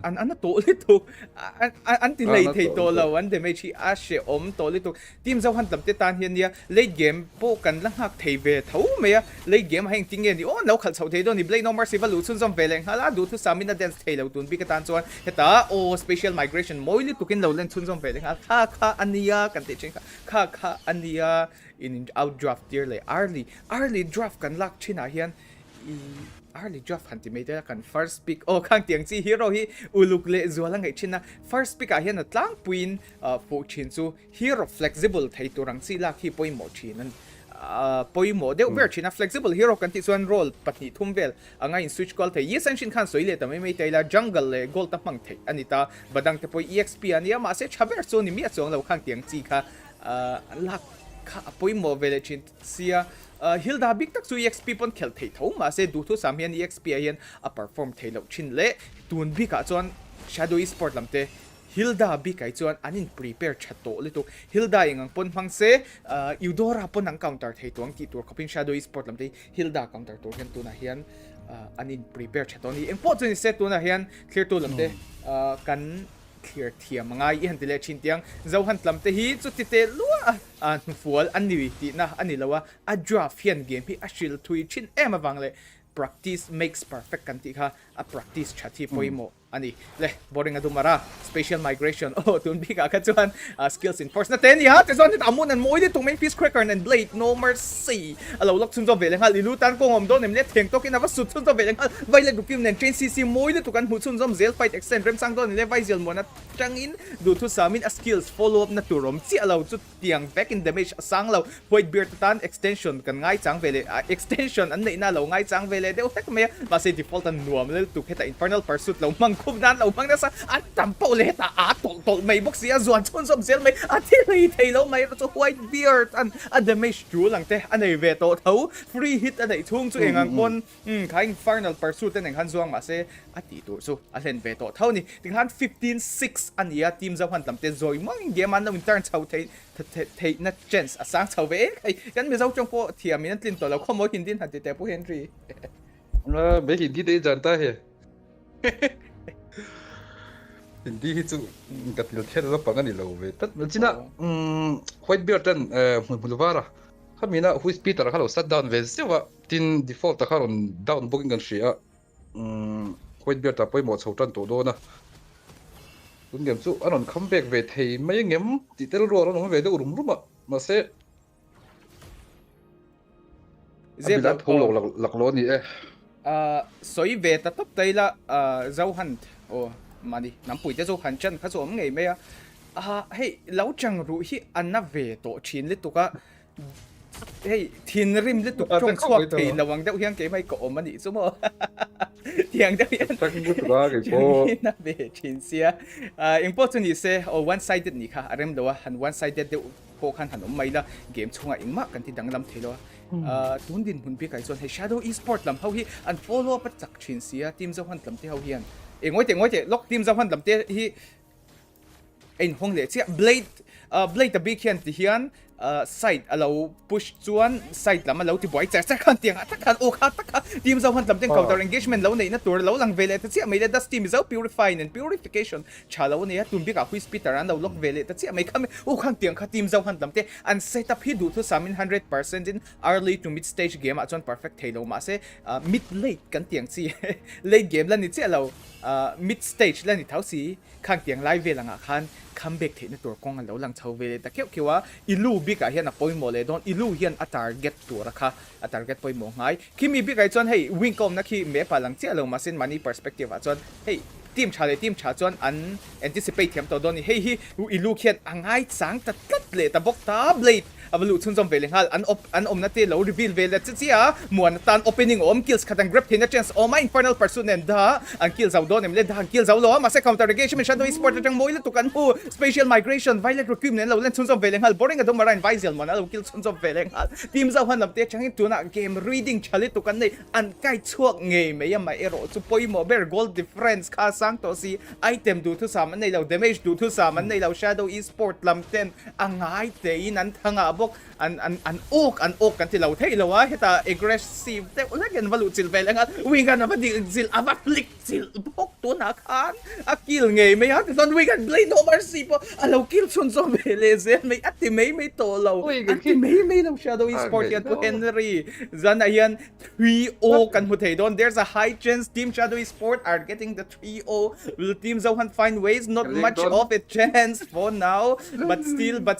anh to little anh thì lấy thấy to lâu anh để mấy chị sẽ ôm to little team Zohunt làm tết tan hiện nha late game bộ cần lăng hạc thấy về thấu mày late game hành tiếng nghe đi nấu khẩn sầu thấy đó ni blade no mercy value xuân trong về lên hala đủ thứ samina dance thấy lâu tuần biết cái tan chuan heta special migration mỗi little kinh lâu lên xuân trong về lên kha ania cần tết trên kha ania in outdraft tier lại early draft cần lắc trên hiền early draft huntimate kan first pick khang tiang chi hero hi uluk le zuala ngai china first pick a hian a tlang puin fu chin chu hero flexible thei turang chi la khi poimo chinan poimo de ver china flexible hero kan ti chuan roll patni thumvel anga in switch call thei yes shin khan soile ta mai taila jungle le goal ta mang thei anita badang te poi exp ania ma se chaber so ni mi achong lo khang tiang chi kha lak kha poimo vele chin sia Hilda big tak su exp pon khel thei tho ma se du thu sam hian exp hian a perform thei lo chin le tun bi ka chuan shadow esport lamte Hilda bi kai chuan anin prepare chato le tu Hilda ingang pon phang se Eudora pon ang counter thei tuang ti tur khopin shadow esport lamte Hilda counter tur hian tu na hian anin prepare chato ni important set tu na hian clear tu lamte kan clear thiam ngai i handle chin tiang Zohunt lamte hi chu ti te lua an fual ani ti na ani lawa a draft hian game hi a shil thui chin em awang le practice makes perfect kan ti kha a practice chathi poimo ani le boring adumara spatial migration tun bi ka chuan skills in force na ten ya te zon amun an moi de tu mai peace cracker and blade no mercy alo lok chun zo vele nga lilu tan ko ngom don nem le theng to kin ava sut chun zo vele nga vai le dukim nen train cc moi de tu kan hu chun zom zel fight extend rem sang don le vai zel mona changin du tu samin a skills follow up na turom chi alo chu tiang back in damage sang lo void beer tan extension kan ngai chang vele extension an nei na lo ngai chang vele de tak me ma se default an nuam le tu kheta infernal pursuit lo mang khum dan lo mang na sa at tampo le ta tol mai box ya zuan chon som zel mai athilei thailo mai chu white beard an a damage tu lang te anei ve to tho free hit anei thung chu engang pon khai infernal pursuit ten han zuang ma se ati tu chu a len ve to tho ni ting han 15-6 ania team Zohunt lam te zoi mang game an in turn chau thei na chance a sang chau ve kan me zau chong po thiam min tlin to lo khomo hin din han te po Henry be hin di de janta he hindi hi chu katil thera la pangani lo ve tat china white beard tan mulwara khamina hu speed ra khalo shut down ve sewa tin default ta kharon down booking kan shia white beard ta poi mo chhotan to do na kun game chu anon comeback ve thei mai ngem ti tel ro ro no ve de urum ruma ma se zebra tholo lak lo ni soi ve ta top taila Zohunt mani nampui te Zohunt chan kha som ngei me hey lau chang ru hi anna ve to chin le tuka hey thin rim le tuk chong chuak thei lawang deuh hiang ke mai ko mani chumo tiang deuh hian tak bu ra ke ko na ve chin sia important is say one sided ni kha arem do han one sided de ko khan han mai la game chunga ingma kan ti danglam thelo tun din hun bi kai chon he shadow esport lam ho hi an follow up chak chin sia team Zohunt lam te ho hian ngoi te lock team Zohunt lam te hi ein hong le chia blade the big hand ti hian side alo push chuan side lam alo ti boy cha khan tiang attack o kha taka team Zohunt lam teng counter engagement lo nei na tur lo lang vele ta chia mai da team is purify and purification chalo ne tum bi ka hu speed ran lo lock vele ta chia mai kham o khang tiang kha team Zohunt lam te an set up hi du thu samin 100% in early to mid stage game a chon perfect thelo ma se mid late kan tiang chi late game la ni che lo mid stage la ni thau si khang tiang live velanga khan comeback the na tur kong lo lang chau vele ta kewa ilu bi ka hian a poi mo le don ilu hian a target tur kha a target poi mo ngai kimi bi kai chon hey wing kom na khi me palang che lo masin money perspective a chon hey team cha chon an anticipate thiam to don ni hey hi ilu khian angai chang ta tat le ta bok ta blade avalu chun zom vele hal an om na te lo reveal vele chia muan tan opening om kills khatang grab thin a chance o my infernal pursuit and da an kills out don em le da kills out lo ma se counter engagement shadow esport tang moi le tu kan hu spatial migration violent recruitment lo len chun zom vele hal boring adom maran vizel mon alo kill chun zom vele hal team Zohunt lam te changin tuna game reading chale tu kan nei an kai chuak ngei me ya ma ero chu poi mo ber goal difference kha sang to si item du thu sam nei lo damage du thu sam nei lo shadow esport lam ten angai te in an thanga bok an ok kan ti lo thei lo wa heta aggressive te ulagen valu chil vele nga wing na ba di zil ava flick zil bok tu na khan a kill ngei me ha don wing and blade no mercy po alo kill chun zo vele zel me ati me to lo ati me lo shadow esport yan to Henry zan ayan 3-0 kan hu thei don there's a high chance team shadow esport are getting the 3-0 will team Zohunt find ways not much of a chance for now but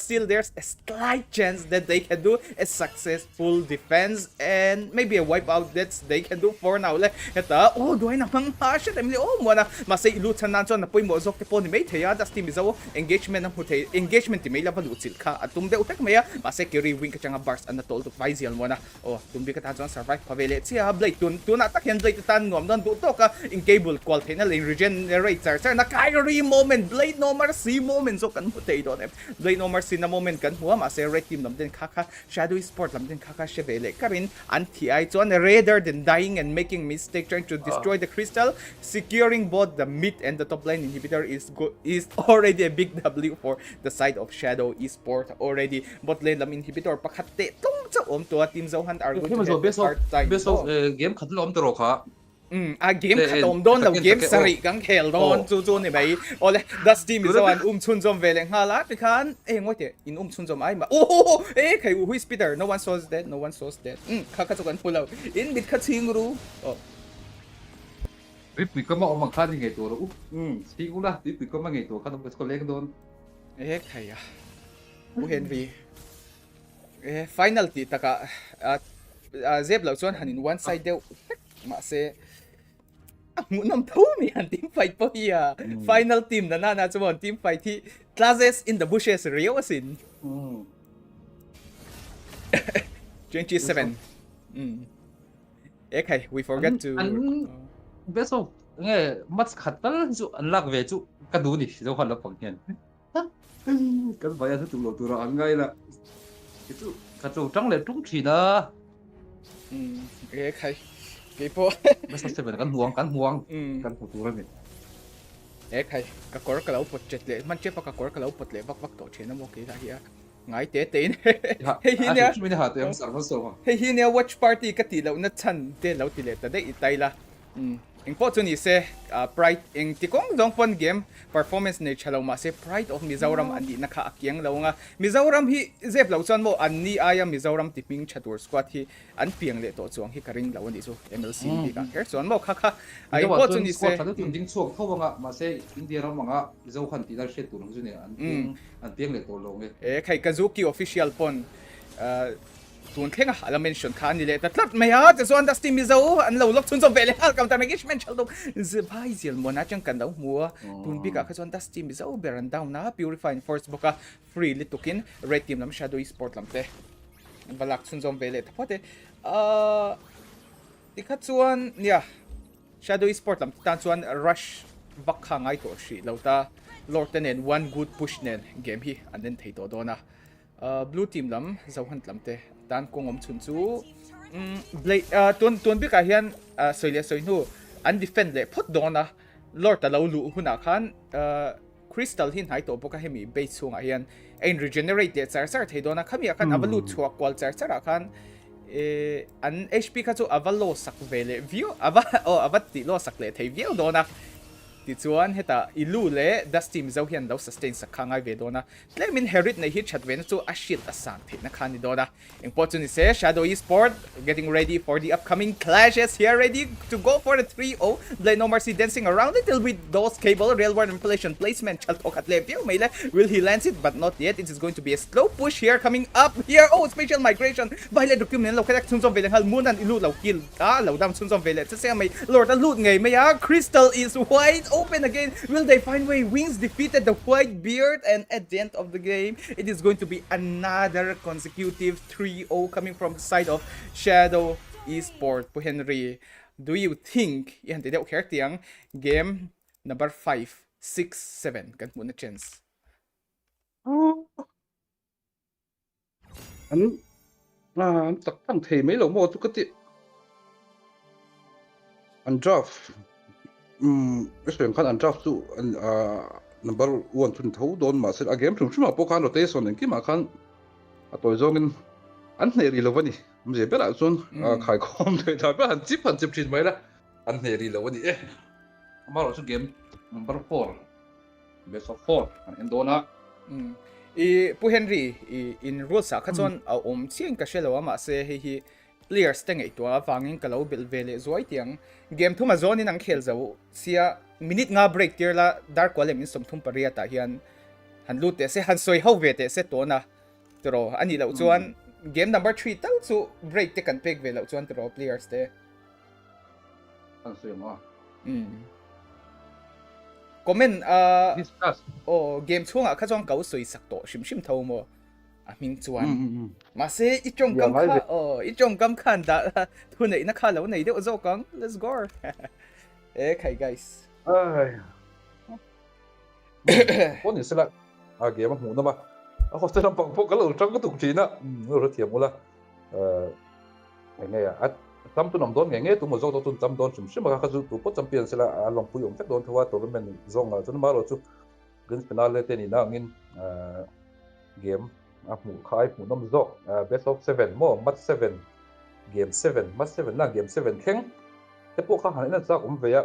still there's a slight chance that they can do a successful defense and maybe a wipeout that they can do for now le eta do na mang ha shit emli mo na masay ilu chanan chon na poi mo zok te pon ni mai theya das team izo engagement na hutei engagement ti mai la valu chil kha atum de utak maya masay carry wing ka changa bars an tol to vizel mo na tumbi ka ta chon survive pavele chia blade tun attack hen blade tan ngom don du to ka in cable qual thena le regenerate sir na Kyrie moment blade no mercy moment so kan hutei don blade no mercy na moment kan huwa masay red team lam den kaka shadow esport lam den kaka shevele karin anti ai chon rather than dying and making mistake trying to destroy the crystal securing both the mid and the top lane inhibitor is already a big W for the side of shadow esport already bot lane lam inhibitor pakhatte tong cha om to team Zohunt are going to have a hard time best of game khatlom tro kha game khatom don lo game sari kang khel don chu ni mai ole das team is on chun zom vele hala ti khan ngoi te in chun zom ai ma kai who is Peter no one saws that kha chu kan pull out in bit kha ching ru Pipi ko mo mang khan ngai to ro sigula pipi ko ma ngai to kan ko lek don thầy à bố hiền vì final thì ta cả dép lâu chuan hanin one side deu mà sẽ muốn nằm thấu mi hẳn team fight po hi final team na chuan team fight thì classes in the bushes real asin 27 thầy we forget to best of nghe mắt khát tal chu an lak ve chu ka du ni zo khan la pang hian kan vaya tu lo tu ra an ngai la chu ka chu tang le tung thi na thầy cái po best of 7 kan huang kan tu ra ni thầy ka kor ka lau pot chet le man che pa ka kor ka lau pot le bak bak to chena mo ke la hi ngai te te hey hi nya mi ha te am sar ma so hey hi nya watch party ka ti lo na chan te lo ti le ta de itai la Important is pride in tikong dongpon game performance ne chalo ma se pride of Mizoram andi nakha akyang lo nga Mizoram hi zep lo chan mo anni aya Mizoram tiping chatur squad hi an piang le to chuang hi karing lo ni chu MLC bi ka her chon mo kha ai important is se ding chuak tho nga ma se India ram nga Zohunt ti dar shet tu chu ne an piang le to lo nge khai Kazuki official pon tuần khen à là mention khan ni le ta tlat mai ha te zon das team mi zo an lo lok chun zo vele hal kam ta ngi men chal do z bai zel mona chang kan dau mua tun bi ka kha zon das team mi zo beran down na purifying force boka free li tukin red team lam shadow esport lam te balak chun zom vele ta pote ti kha chuan nia shadow esport lam tan chuan rush bak kha ngai to shi lo ta lord ten one good push nen game hi an den thei to do na blue team lam Zohunt lam te tan kongom chun chu blade tuần biết cả hian soile soinu an defend le phot dona lord ta lo lu huna khan crystal hin hai to boka hemi base chunga hian ein regenerate char thei dona khami khan avalu chuak kwal char khan an hp kha chu avalo sak vele view avati lo sak le thei view dona ti chuan heta ilu le dusty mi zo hian do sustain sa khangai ve dona tlem inherit nei hi chat ven chu a shield a sang the na khani dona important is shadow esport getting ready for the upcoming clashes here ready to go for the 3-0 blade no mercy dancing around it with those cable real world manipulation placement chal tok at le view mele will he lands it but not yet it is going to be a slow push here coming up here special migration by le document lo khadak chunjom vele hal munan ilu lo kill lo dam chunjom vele se mai lord lut ngai me ya crystal is wide open again. Will they find way? Wings defeated the white beard, and at the end of the game, it is going to be another consecutive 3-0 coming from the side of Shadow Esports. Po Henry, do you think yan tidak tiang game number 5, 6, 7 kan muna chance? Anh tăng thì mấy lỗ mô tôi có tiện anh draft Especially kan an draft tu number 1 tun thau don ma se a game thum chuma po kan rotation en ki ma khan a toy zongin an ne ri lovani mje bela chun khai khom thei da ba han chip thin mai la an ne ri lovani ma ro chu game number 4 best of 4 an endona Po Henry in rules kha chon chiang ka shelo ma se hi players teng ei tua wangin kalo bil vele zoi tiang game thuma zone in ang khel zo sia minute nga break tir la dark column in som thum paria ta hian han lute se han soi ho ve te se to na tro ani lo chuan game number 3 tal chu break te kan pek ve lo chuan tro players te an soi ma comment discuss game chunga kha chong kau soi sak to shim tho mo Minh chuan mà se itong kam kha itong kam khan da thu nei na kha lo nei de zo kang let's go khai guys con ni sela a game mu na ma a ho se ram pang po ka lo tang ka tuk chi na ro thiam mula nge a tam tu nam don nge tu mo zo to tu tam don chim shim ka zu tu po champion sela a long pu yom tak don thwa to men zong a chun ma ro chu grand finale te ni na ngin game mu khai mu nom zo best of 7 mo mat 7 game 7 mat 7 na game 7 theng te po kha han na cha ve ya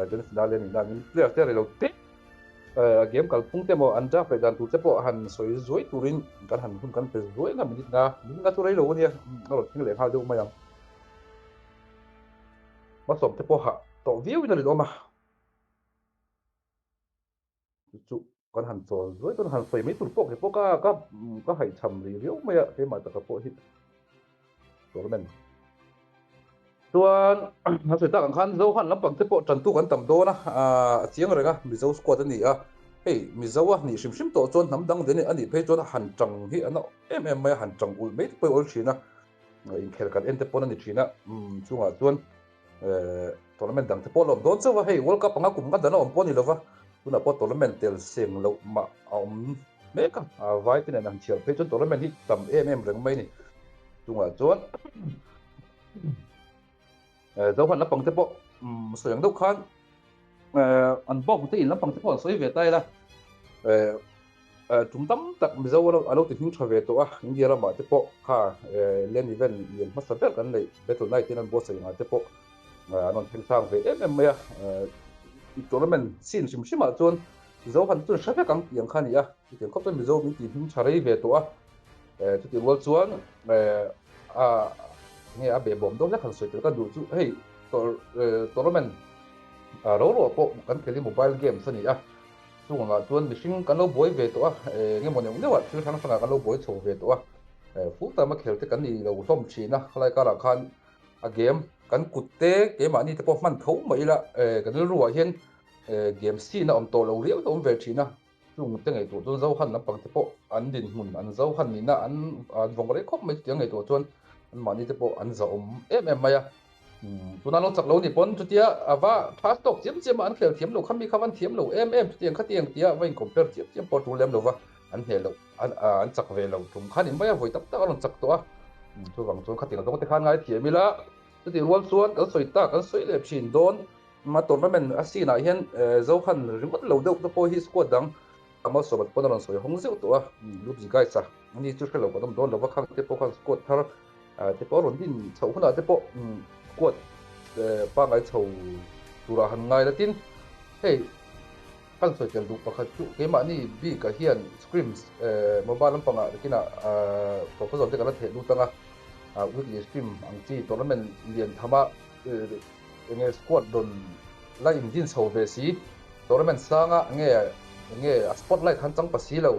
grand finale ni na ngin player te lo te game kal pung te mo anja pe dan tu te po han soi zoi turin kan han hun kan pe zoi na minute nga tu rei lo ni ro thing le ha do ma yang ma som te po ha to view na ri do ma chu kan han so rồi kan han soi mấy tur pok pok ka hai cham ri riu mai ke ma ta ka po hi tournament tuan han soi ta kan khan zo han lampang te po tran tu kan tam do na chiang renga mi zo squad ani a hey mi zo a ni sim to chon nam dang de ani pe chon han chang hi ana mai han chang ul mai pe ol china in khel kan ente pon ani china chunga chuan tournament dang te po lom don chawa hey world cup anga kum ka dana om poni lova tuna po tournament tel sem lo ma om meka vai tin an chial pe chon tournament hi tam reng mai ni chunga chuan dấu phần lắp bằng thế bộ sử dụng đâu khan ăn bóc thì lắp bằng thế bộ sấy về tay là trung tâm tận bây giờ alo thì chúng cho về tổ những gì là mà thế bộ ha lên event liền mất sắp cái này về tổ này thì anh boss sử dụng thế bộ anh thanh sang về em mày tổ mình xin mà chôn dấu phần chôn sắp cái những khan này thì có tên bây giờ mình tìm chúng cho về tổ thì tìm world chuan nghe à bề bom đó rất là sôi tới đủ chú hey tournament rồi bộ cái cái mobile game sao nhỉ chú là tuần mình cái lâu bối về tổ nghe một những điều chứ thằng cái lâu bối sầu về tổ phút ta mà khéo thì cái gì là không chỉ na lại cái là khan game cái cút té cái mà ni thì bộ man thấu mấy là cái nó rùa hiện game xin là ông tổ lâu liễu ông về chỉ na chú tiếng ngày tổ tuần dâu hẳn là bằng thì bộ anh đình hùn anh dâu hẳn ni na anh vòng đấy khóc mấy tiếng ngày tổ tuần mà như thế bộ anh giàu em mày tụi nó chắc lâu thì bốn chút tia và phát tốc chiếm anh kêu thiếm lâu không bị không thiếm lâu em tiền khát tiền tia vậy cũng phải chiếm bỏ tụi em lâu và anh hề lâu anh chắc về lâu chúng khát đến bây giờ với tập anh chắc to tôi vắng tôi khát tiền tôi có thể khát ngay thiếm mi lá tôi thì luôn xuống cái sợi đẹp chín đốn mà tụi nó mình asi này hiện dấu hẳn rất lâu đâu tôi coi his squad đắng mà số bật bốn lần sợi không dễ tụi lúc gì cái sao anh đi chút cái lâu có tầm đốn lâu và khát cái bộ khát squad thar thế bộ rồi tin sầu không là thế bộ quật ba ngày sầu tụ ra hàng ngày là tin hey kan soi tel du pakhat chu ke ma ni bi ka hian screams mobile lam panga kina proposal te kana the du tanga weekly stream ang chi tournament lian thama nge squad don la in din so ve si tournament sanga nge spotlight han chang pa si lo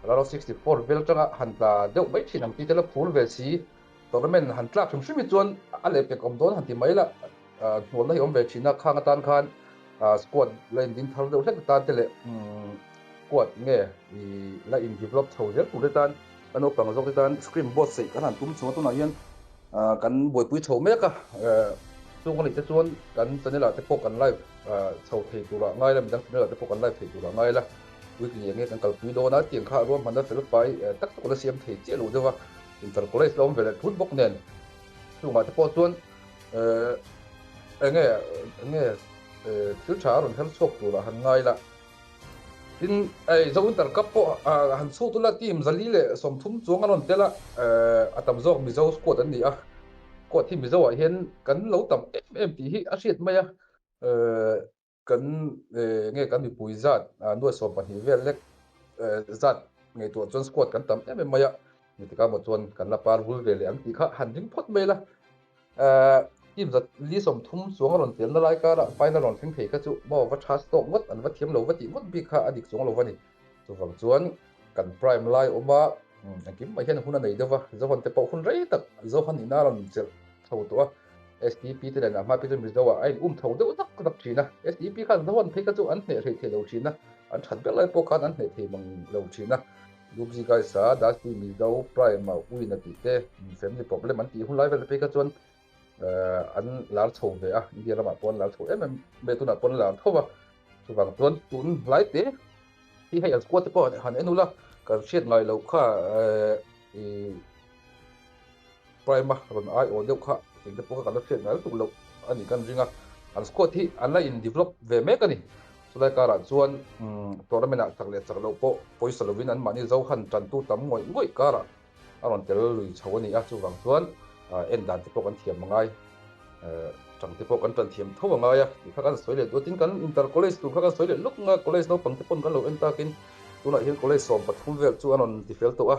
laro 64 vel changa han ta deuh bai thin ang ti tela full ve si tournament han tlak thum shimi chuan ale pe kom don han ti mai la hol na hi om ve china khang tan khan squad line din thar deuh hlek tan tele squad nge i la in develop thau zel pu tan ano pang zok tan screen board sei kan han tum chu tu na hian kan boi pui thau mek a chung kan te chuan kan chanela te pok kan live chho thei tu ra ngai la midang chanela te pok kan live thei tu ra ngai la weekly nge kan kal pui do na tiang kha rom han da fel pai tak to la siam thei che lo dewa inter college lom vele thut bok nen chung ma te po chuan nge thiếu trả rồi theo sốc tu là hàng ngày là tin Zohunt World Cup po han số tu là team zali le som thum chuang anon tela atam zok mi zo squad an ni a squad team mi zo hian kan lo tam em ti hi a hriat mai a kan nge kan mi pui zat nuai som pan hi vel lek zat nge tu chuan squad kan tam em mai a ni tika mo chuan kan la par hul ve le ang ti kha han ding phot mai la team giật lý som thum xuống rồi tiền nó lại cả là final rồi phim thấy cái chỗ bao vắt chát stop vắt anh vắt thiếm lâu vắt tí vắt bị khá adik xuống lâu vậy nè rồi vòng chuan cần prime line ôm anh kiếm mấy cái này đâu vậy do phần tập hun rấy tập do phần này rồi sẽ thầuตัว SDP thì là mà bây giờ mình đâu anh thầu đâu đắc chỉ na SDP khác do phần thấy cái chỗ anh này thì lâu chỉ na anh chặt biết lại bộ khác anh này thì bằng lâu chỉ na lúc gì cái sao đã thì mình đâu prime mà ui là tí thế xem gì problem anh tí hun lại về cái chỗ anh làm sầu về India là mà con làm sầu em về tôi là con làm thôi mà tôi bằng tuấn lái té thì hay là squat thì bỏ hẳn em là cái chuyện này lâu khá prime rồi ai ở đâu khá thì cái bộ cái chuyện này tụ lâu anh ấy cần riêng anh squat thì anh là in develop về mấy cái này so lại cả là chuan tournament thật lệ chắc lâu bộ bây giờ lovin anh mà như dấu hẳn trận tu tắm ngồi cả là anh tel lùi chầu này chú bằng chuan em đàn tiếp tục ăn thiềm ngay chẳng tiếp tục ăn trần thiềm thâu ngay thì các anh soi để tôi tính cắn inter college tụi các anh soi để lúc college nó bằng tiếp tục cắn lâu em ta kinh tụi lại hiện college sòng bật full việc chú anh thì phải tụi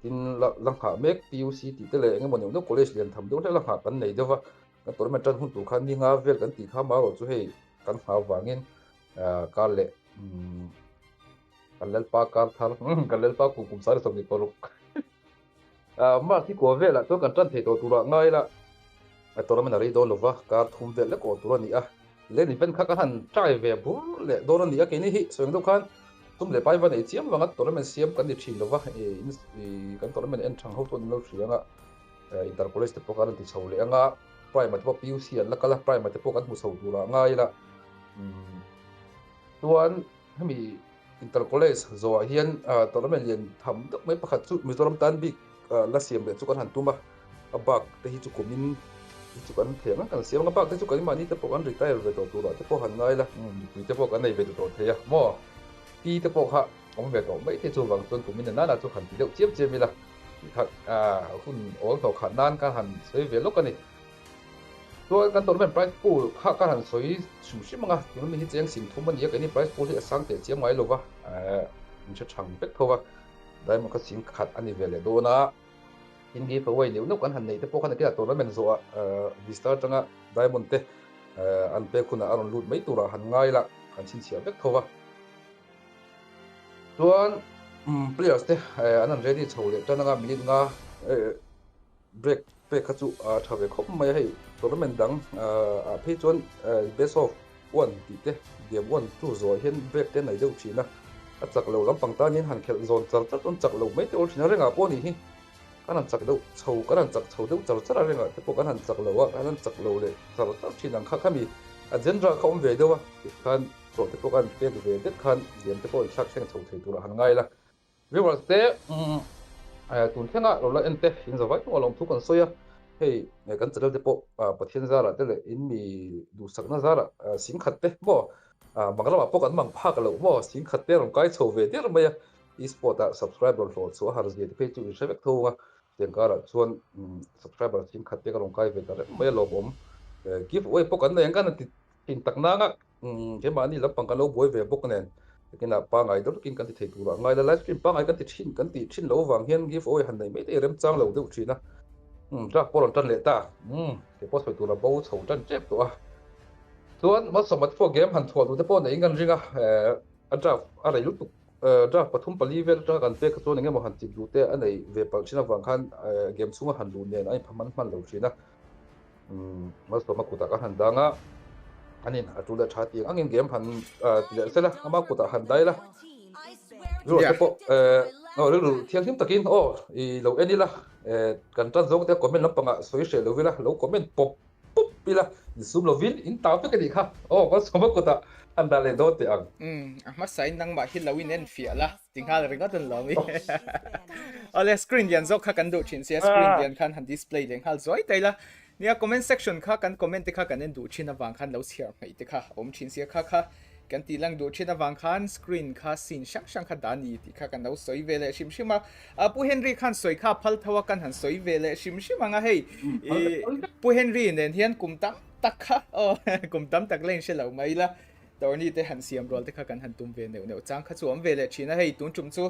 tin lăng hạ make PUC thì tới lệ cái một những college liền thầm đúng thế lăng hạ cắn này đâu vậy kan tournament tan hun tu khan ni nga vel kan ti kha ma ro chu hei kan ha wangin kar le kan lel pa kar thar kan lel pa kum sar som ni poruk ma ti ko vela to kan tan the to tura ngai la tournament ri do lova kar thum vel le ko tura ni a le ni pen kha kan han trai ve bur le do ron ni a ke ni hi soeng do khan tum le pai van e chiam wanga tournament siam kan ni thin lova kan tournament en thang ho to no thrianga inter college te pokaran ti chho le anga primary po puc an la kala primary te pokan mu chho tura ngai la tuan hemi inter college zo hian tournament lian tham dak mai pakhat chu mizoram tan bik la siam le chu kan han tuma abak te hi chu komin chu kan theng kan siam abak te chu kan mani te pokan retire ve to tura te po han ngai la ni te po kan nei ve to theya mo pi te po kha om ve to mai te chu wang chon komin na na chu han ti deuh chiam chiam mi la khak hun ol to khan nan kan han sei ve lok aniตัวกันตัวเป็น price pool ค่าการหันสวยสูงชิมังอ่ะตัวนั้นมีที่เจียงสิ่งทุ่มมันเยอะกันนี่ price pool ที่สังเกตเจียงไว้หรอวะมันจะช่างเป็กเท่าว่าได้มันก็สิ่งขัดอันนี้เวลาโดนะยินดีไปไว้เดี๋ยวนกกันหันในแต่พวกขันที่ตัวนั้นเป็นส่วนวิสตาร์จังอ่ะได้หมดเตะอันเป็นคุณอารมณ์รูดไม่ตัวหันง่ายละหันชิ้นเสียเป็กเท่าว่าตัวplayers เตะอันนั้น ready โชว์เลยจังอ่ะมีงาbreak เป็กขจุทำให้ครบไม่ให้tournament dang phê chuan best of one ti te game one tu zo hian break te nei deuh thina a chak lo lampang ta nin han khel zon char char ton chak lo mai te ol thina renga po ni hi kan han chak deuh chho kan han chak chho deuh char char renga te po kan han chak lo a kan han chak lo le char char thina kha khami agenda khom ve dewa khan so te po kan pe ve det khan game te po thak seng chho thei tur han ngai la viewers te tun thenga lo la ente in zawai ko long thu kan soya hei kan chadal te po pathian zara te le in mi du sakna zara sing khat te mo manglama po kan mang phak lo mo sing khat te rong kai chho ve te maya esports subscriber lo chu har je te chu shevek thonga tengkara chuan subscriber sing khat te ka rong kai ve ta maya lo bom give away po kan neng kan tin takna nga ke mani lampang kan lo boi ve bok nen kina pa ngai dor kin kan ti thei tura ngai la live stream pa ngai kan ti thin lo wang hian give away han nei me te rem chang lo deuh thina ra por tan le ta ke pos pe tura bo chho tan chep to chuan ma somat fo game han thwa te po nei ngan ringa a draft a rai lu tu draft pathum pali vel ta kan pe ka chuan nge mo han ti lu te anei ve pal china wang khan game chunga han lu nen ai phaman man lo thina ma somat ku ta ka han danga anin atula thati angin game han le sela ama ku ta han dai la ru te po ru thiang him takin I lo enila kan tan zong te comment lampanga soi she lo vila lo comment pop pila zoom lo vin in ta pe ka di kha ko soma ko ta anda le do te ang ma sai nang ma hin lawin en fia la tinghal ringa ton lo mi ole screen yan zok kha kan do chin sia screen yan khan han display leng hal zoi taila nia comment section kha kan comment te kha kan en du chin awang khan lo share mai te kha om chin sia kha kan ti lang do chin awang khan screen kha sin shang shang kha dani ti kha kan lo soi vele shim shima pu henry khan soi kha phal thawa kan han soi vele shim shima nga hei pu henry nen hian kum tam tak kha kum tam tak leng she lo mai laตัวนี้แต่หันเสียมรอลที่ข้ากันหันตุ้มเวเนวจ้างข้าสวมเวเลยชีนะให้ตุ้มจุ่มจู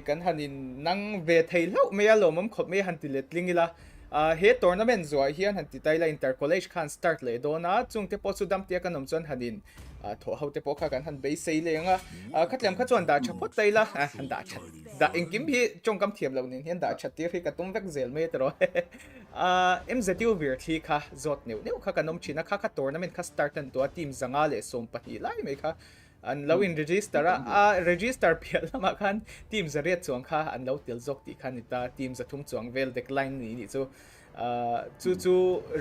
กันหันนั่งเวทให้แล้วไม่เอามันขบไม่หันติเล็ดลิงละเฮดทัวร์นาเมนต์สวยเฮียนหันติไตละอินเตอร์คอลเลจคันสตาร์ทเลยโดนะจุงเทปสุดดำเตียกันนมจนหันถั่วเขาเทปข้ากันหันเบสเลยอ่ะข้าเตรียมข้าจวนด่าเฉพาะไตละหันด่าชัดด่าเองกิมพี่จงกำเทียมเราเนี่ยเฮียนด่าชัดเตี้ยที่กระตุ้มเวกเซลไม่ตลอดMZU เวอร์ที่ข้าจดเนี่ยข้ากันนมชีนะข้าทัวร์นาเมนต์ข้าสตาร์ทตัวทีมจังอาเลส่งปฏิไล่ไหมข้าอันเราอินรีจิสเตอร์รีจิสเตอร์เพียร์ละมาคันทีมจะเรียกจวงข้าอันเราเตียลจกตีคันนี่ตาทีมจะทุ่มจวงเวลเด็กไลน์นี่จู่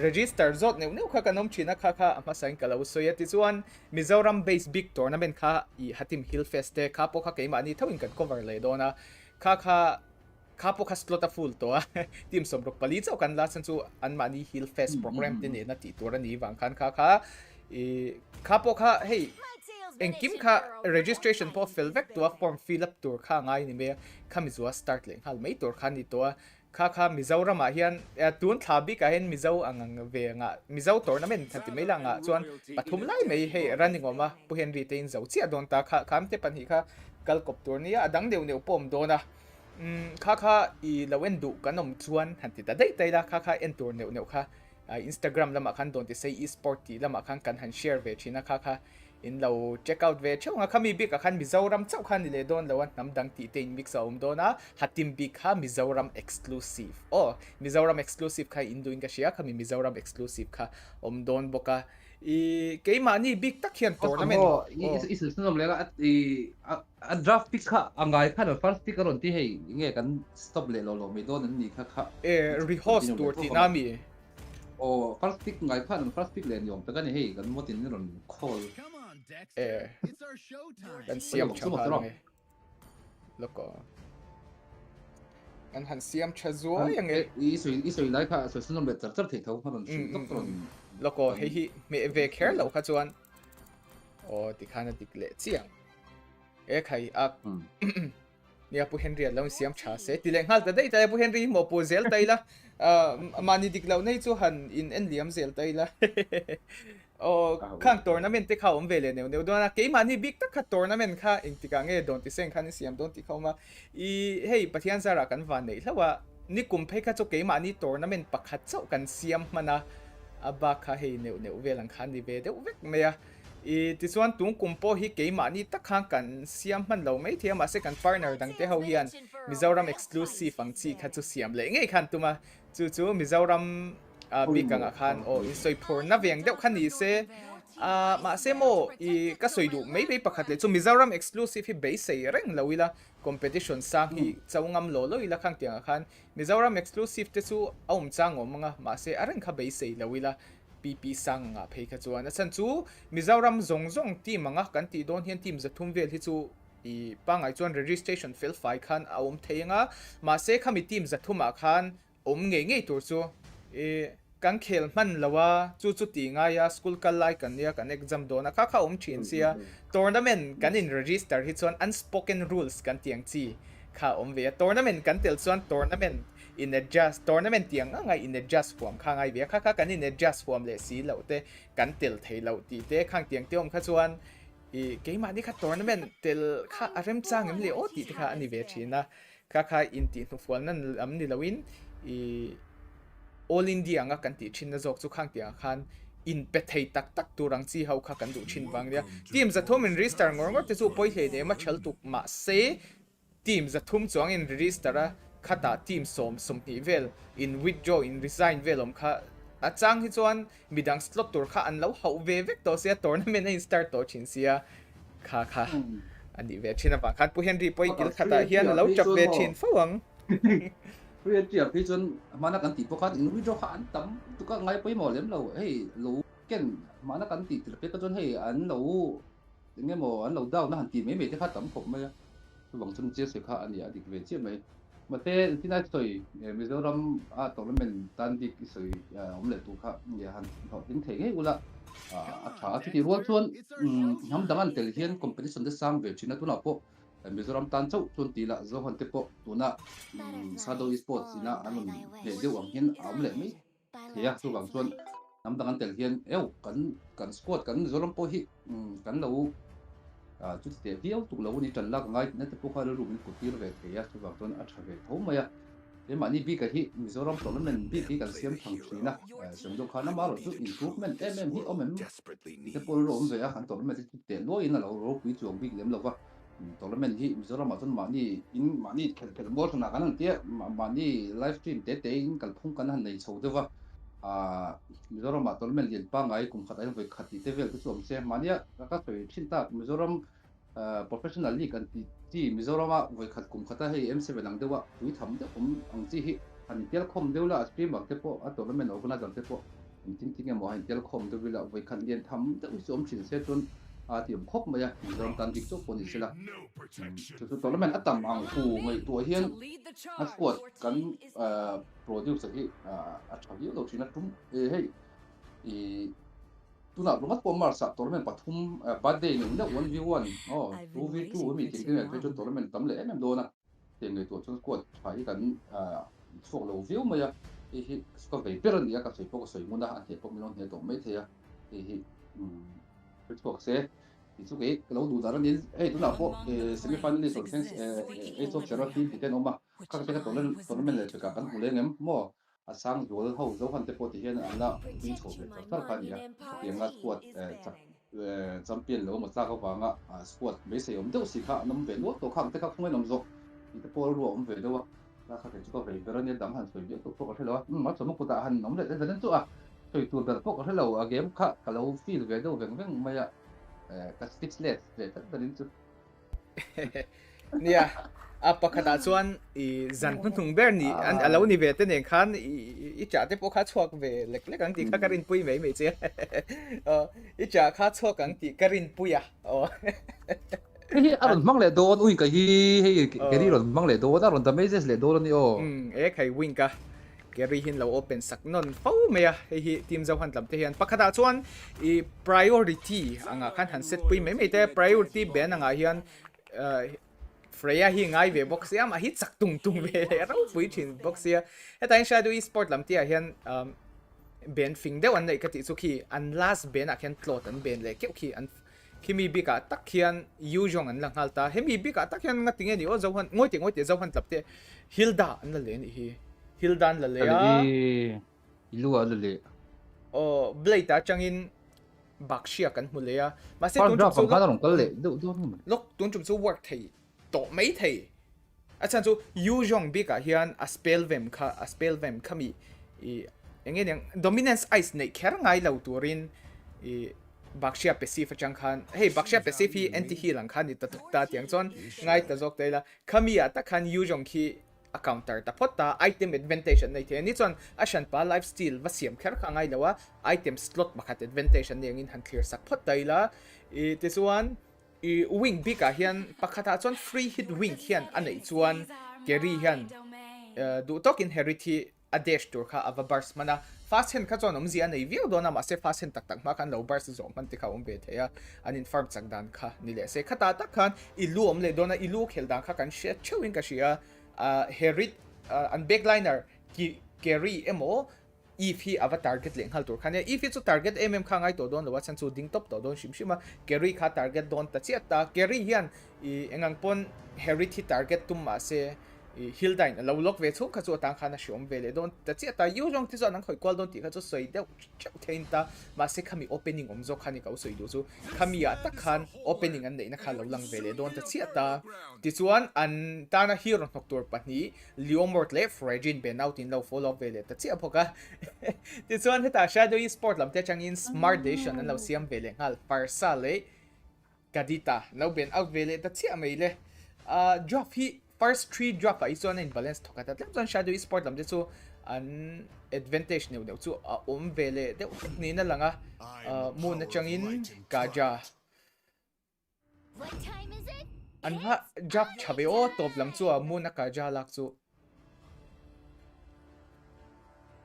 register จดเนี่ยข้ากันนมชีนะข้ามาใส่กันเราสวยที่ส่วนมิโซรัม base big tournament ข้าอีฮัตติม hill fest เด้ข้าพวกข้าเกี่ยมานี่เท่าอินกัน cover เลยโดนะข้าพวกข้า slot full ตัวทีมสมรบปลีเจ้ากันล่าสุดจู่อันมานี่ hill fest program ที่เนี่ยนะที่ตัวนี้วางคันข้าพวกข้าเฮ้ยเอ็งกิมข้า registration พอ fill เวกตัว form fill up ตัวข้าง่ายนี่เมียข้ามีตัว start เลยฮัลไม่ตัวข้านี่ตัวข้ามิเจ้ารามาเฮียนตัวท้าบิกเห็นมิเจ้าอังเวงมิเจ้าทัวร์นาเมนต์ทันทีไม่ลังส่วนปฐุมไล่ไม่ให้รันนิ่งออกมาผู้เห็นรีเทนเจ้าเสียโดนตาข้ามเทปันหีข้ากลกบตัวนี้ดังเดียวปมโดนข้าอีเลเวนดุกันนมชวนทันทีแต่ได้ละข้าเอ็นตัวข้า Instagram lama khan don ti say Esports ti lama khan kan han share ve china kha in lo check out ve chunga khami big khan Mizoram chau khan le don lawan namdang ti te in mix om dona hatim big kha Mizoram exclusive Mizoram exclusive kha induing ka shia khami Mizoram exclusive kha om don boka i ke mani big tak hian tournament is nom lega a draft pick kha angai kha no first pick ron ti hei nge kan stop le lo me don ni kha rehost tour ti nami first pick ngai kha no first pick le yom ta kan hei kan motin ni ron call kan siam chang ha nge loko kan han siam chazo yang i soi lai kha so sunom le char thei thau ron tok ron loko hi me ve kher lo kha chuan ti khana tikle chiang khai ak nia pu Henry lo siam cha se ti leng hal ta dei ta pu Henry mo po zel taila mani diklau nei chu han in en liam zel taila khang tournament te kha om vele neu dona ke mani big tak kha tournament kha intika nge don ti seng khan siam don ti khoma I hei pathian zara kan van nei hlawa ni kum phei kha chu ke mani tournament pakhat chau kan siam mana aba kha hei neu velang khan ni ve deu vek meya ti chuan tung kumpo hi ke mani tak khang kan siam man lo mai thia ma se kan partner dang te ho hian Mizoram exclusive ang chi kha chu siam le ngei khan tuma chu Mizoram bikanga khan insoi phor na veng deuh khan ni se ma se mo ka soidu mai be pakhat le chu Mizoram exclusive hi be sei reng lawila competition sang hi chawngam lo ila khang tiang khan Mizoram exclusive te chu aum chang omanga ma se areng kha be sei lawila PP sang nga phei kha chuan chan chu Mizoram zong team anga kan ti don hian team zathum vel hi chu pangai chuan registration fill fai khan aum theinga ma se khami team zathuma khan ngei tur chu kan khel man lawa chu ti nga ya school kal lai kan ya kan exam dona kha chin sia tournament kan in register hi chuan unspoken rules kan tiang chi kha ve tournament kan tel chuan tournament in adjust tournament tiang ngai in adjust form kha ngai ve kha kan in adjust form le si lo te kan tel thei lo ti te khang tiang te kha chuan ke ma ni kha tournament tel kha arem chang em le ti kha ani ve thina kha in ti nu fual nan am ni lawin all India nga kan ti thin na jok chu khang tia khan in pe thei tak turang chi hau kha kan du thin wang ria team za thom in register ngor te chu poi he de ma chal tuk ma se team za thum chuang in register a khata team som hi vel in withdraw in resign velom kha a chang hi chuan midang slot tur kha an lo hau ve vek to sia tournament in start to chin sia kha ani ve thina ba khan pu Henry poi kil khata hian lo chap ve thin fawang Bây giờ bây giờ mà nó cần tỷ bốc in video khá anh tấm tụi các ngay bây mò lắm lâu hey lâu cái mà nó cần tỷ thì cái cái hey anh lâu nghe mò anh lâu đau nó hẳn tỷ mấy cái khá tấm khổng mà bằng chân chia sẻ khá anh vậy thì về chia mấy mà thế thì nói rồi bây giờ làm tụi mình tan đi cái sự ông lệ tụi khá vậy hẳn họ tính thế cái là trả thì luôn luôn nhóm đang ăn tiền hiền competition để sang về chuyện nó tụi nào po Mizoram tan chau chun ti la Zohunt te po tuna Shadow Esports ina anun he deu ang hian am le mi thia chu wang chuan nam dang an tel hian kan squad kan Mizoram po hi kan lo chu te viau tu lo ni tan lak ngai na te po kha ru min ku ti ve thia chu wang chuan a tha ve tho maya e mani bi ka hi Mizoram tournament bi kan siam thang thina sem do khana ma ro chu improvement hi omem te po ro om ve a kan tournament te lo ina lo pui chuang bi lem lo wa tournament hi Mizoram ma chun mani khel bor na kan te mani live stream te in kal phung kan han nei chho dewa Mizoram ma tournament lian pa ngai kum khatai ve khati te vel chu om se mania ka soi thin ta Mizoram professional league kan ti Mizoram ma ve khat kum khata hei M7 ang dewa tui tham de kum ang chi hi han tel khom deula stream bak te po a tournament organizer te po tin mo han tel khom deula ve khat lian tham de chu om chin se chun tiệm khóc mà ya Mizoram tan dik chok pon isila chu tournament atam ang pu ngai to hian a squad kan produce hi a thawi lo thina tum hei tuna rungat po mar sa tournament pathum birthday ni na 1v1 2v2 mi ting tin pe chu tournament tam le em do na te ngai to chu squad thai kan sok lo view ma ya hi squad ve peron ya ka sei po ko sei mu na an he po milon he to mai the ya hi Esports se itu ke kalau du daran ni tu na po semi finalist or sense Esports serati kita nomba kak kita tournament le ka kan ule ngem mo sang rồi hậu dấu phần tepo thì hiện anh là quy số về tất cả những tiếng là squat champion lo một sao các bạn ạ squat mấy sự ông đâu xí khác nằm về nuốt tổ khang tất cả không ai nằm rồi tepo rồi ông về đâu là khác chúng ta về về nên đẳng hẳn rồi biết tổ có thể là mà số một cụ hẳn nằm lại đến đến chỗ rồi tụi bạn có thể là game khác cả lâu feel về đâu về những mấy cái speechless về tất cả những chỗ nia pakhat chuan I zan thung ber ni an alo ni ve te nen khan I cha te po kha chuak ve lek lek ang ti kha karin pui mai mai che I cha kha chuak ang ti karin pui a cái anh mang lại đồ ui cái gì rồi mang lại đồ đó rồi tao mấy giờ lại đồ ni ô e khai wing ka Gary hin lo open sak non fo me a hi team Zohunt lam te hian pakhata chuan I priority anga khan han set pui mai mai te priority ben anga hian Freya hi ngai ve box ya ma hi chak tung tung ve le ro pui thin box ya hetain shadow Esports lam tia hian ben fing deuh an nei ka ti chu khi an last ben a khen plot an ben le keu khi an kimi bika tak hian yujong an lang halta hemi bika tak hian nga tinge ni o Zohunt ngoi te Zohunt lam te Hilda an la le ni hi Hilda an la le a ilu a le o blade ta changin bakshia kan mu le a ma se tun chu ka rong kal le du lok tun chu work thei to mấy thầy chan chu yujong bi ka hian a spell vem khami enge nang dominance ice nei kher ngai lo turin bakshia passive chang khan hey bakshia passive anti heal ang khan ni ta tiang chon ngai ta jok tela khami a ta khan yujong khi a counter ta phota item advantage nei the ni chon a shan pa lifesteal va siam kher kha ngai lawa item slot bakhat advantage nei ngin han clear sak phot taila this one wing big a hian pakhata chuan free hit wing hian anei chuan carry hian du tokin heritage adesh tur kha ava bars mana fast hand kha chuan omzi anei view dona ma se fast hand tak ma kan low bars zo man ti kha ombe theya an farm chak dan kha ni le se khata tak khan ilu om le dona ilu khel dan kha kan she chewing ka shia herit an backliner ki carry emo if he ava target leng hal tur khania if it's a target khangai to don lo chan chu ding top to don shima carry kha target don ta chiata carry hian engang pon heritage target tum ma se Hildain lo lok ve chu kha chu tang khana shom vele don ta chiata yu jong ti zo nang khoi kwal don ti kha chu soi de thein ta ma se khami opening om zo khani ka soi du chu khami ya ta khan opening an nei na kha lo lang vele don ta chiata ti chuan an ta na hero nok tur pani liomort le fragile ben out in lo follow vele ta chia phoka ti chuan heta shadow Esports lam te changin smart nation an lo siam vele ngal parsa le kadita no ben out vele ta chia mai le drop hi first 3 drop a iso na in balance thoka ta tlem shadow Esports lam de chu an advantage ne de chu vele de ni na langa mun na changin kaja an ha drop chabe o top lam chu mun na kaja lak chu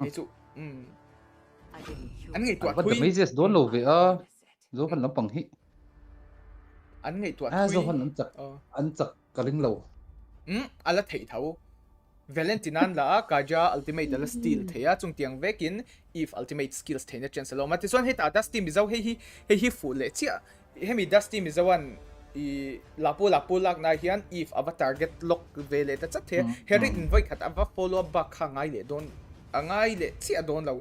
e chu an ngai tua thui mấy giờ đón lâu về à dấu phần lắm bằng hi an ngai tua dấu phần anh chặt cả linh lâu ala thei thau Valentinan la kaja ultimate la steal theya chung tiang vekin if ultimate skills theina chance lo mati son heta dusty mi zo he full le chia hemi dusty mi zawan lapo lak na hian if ava target lock vele ta chat the herit invite khat ava follow back khangai le don angai le chia don lo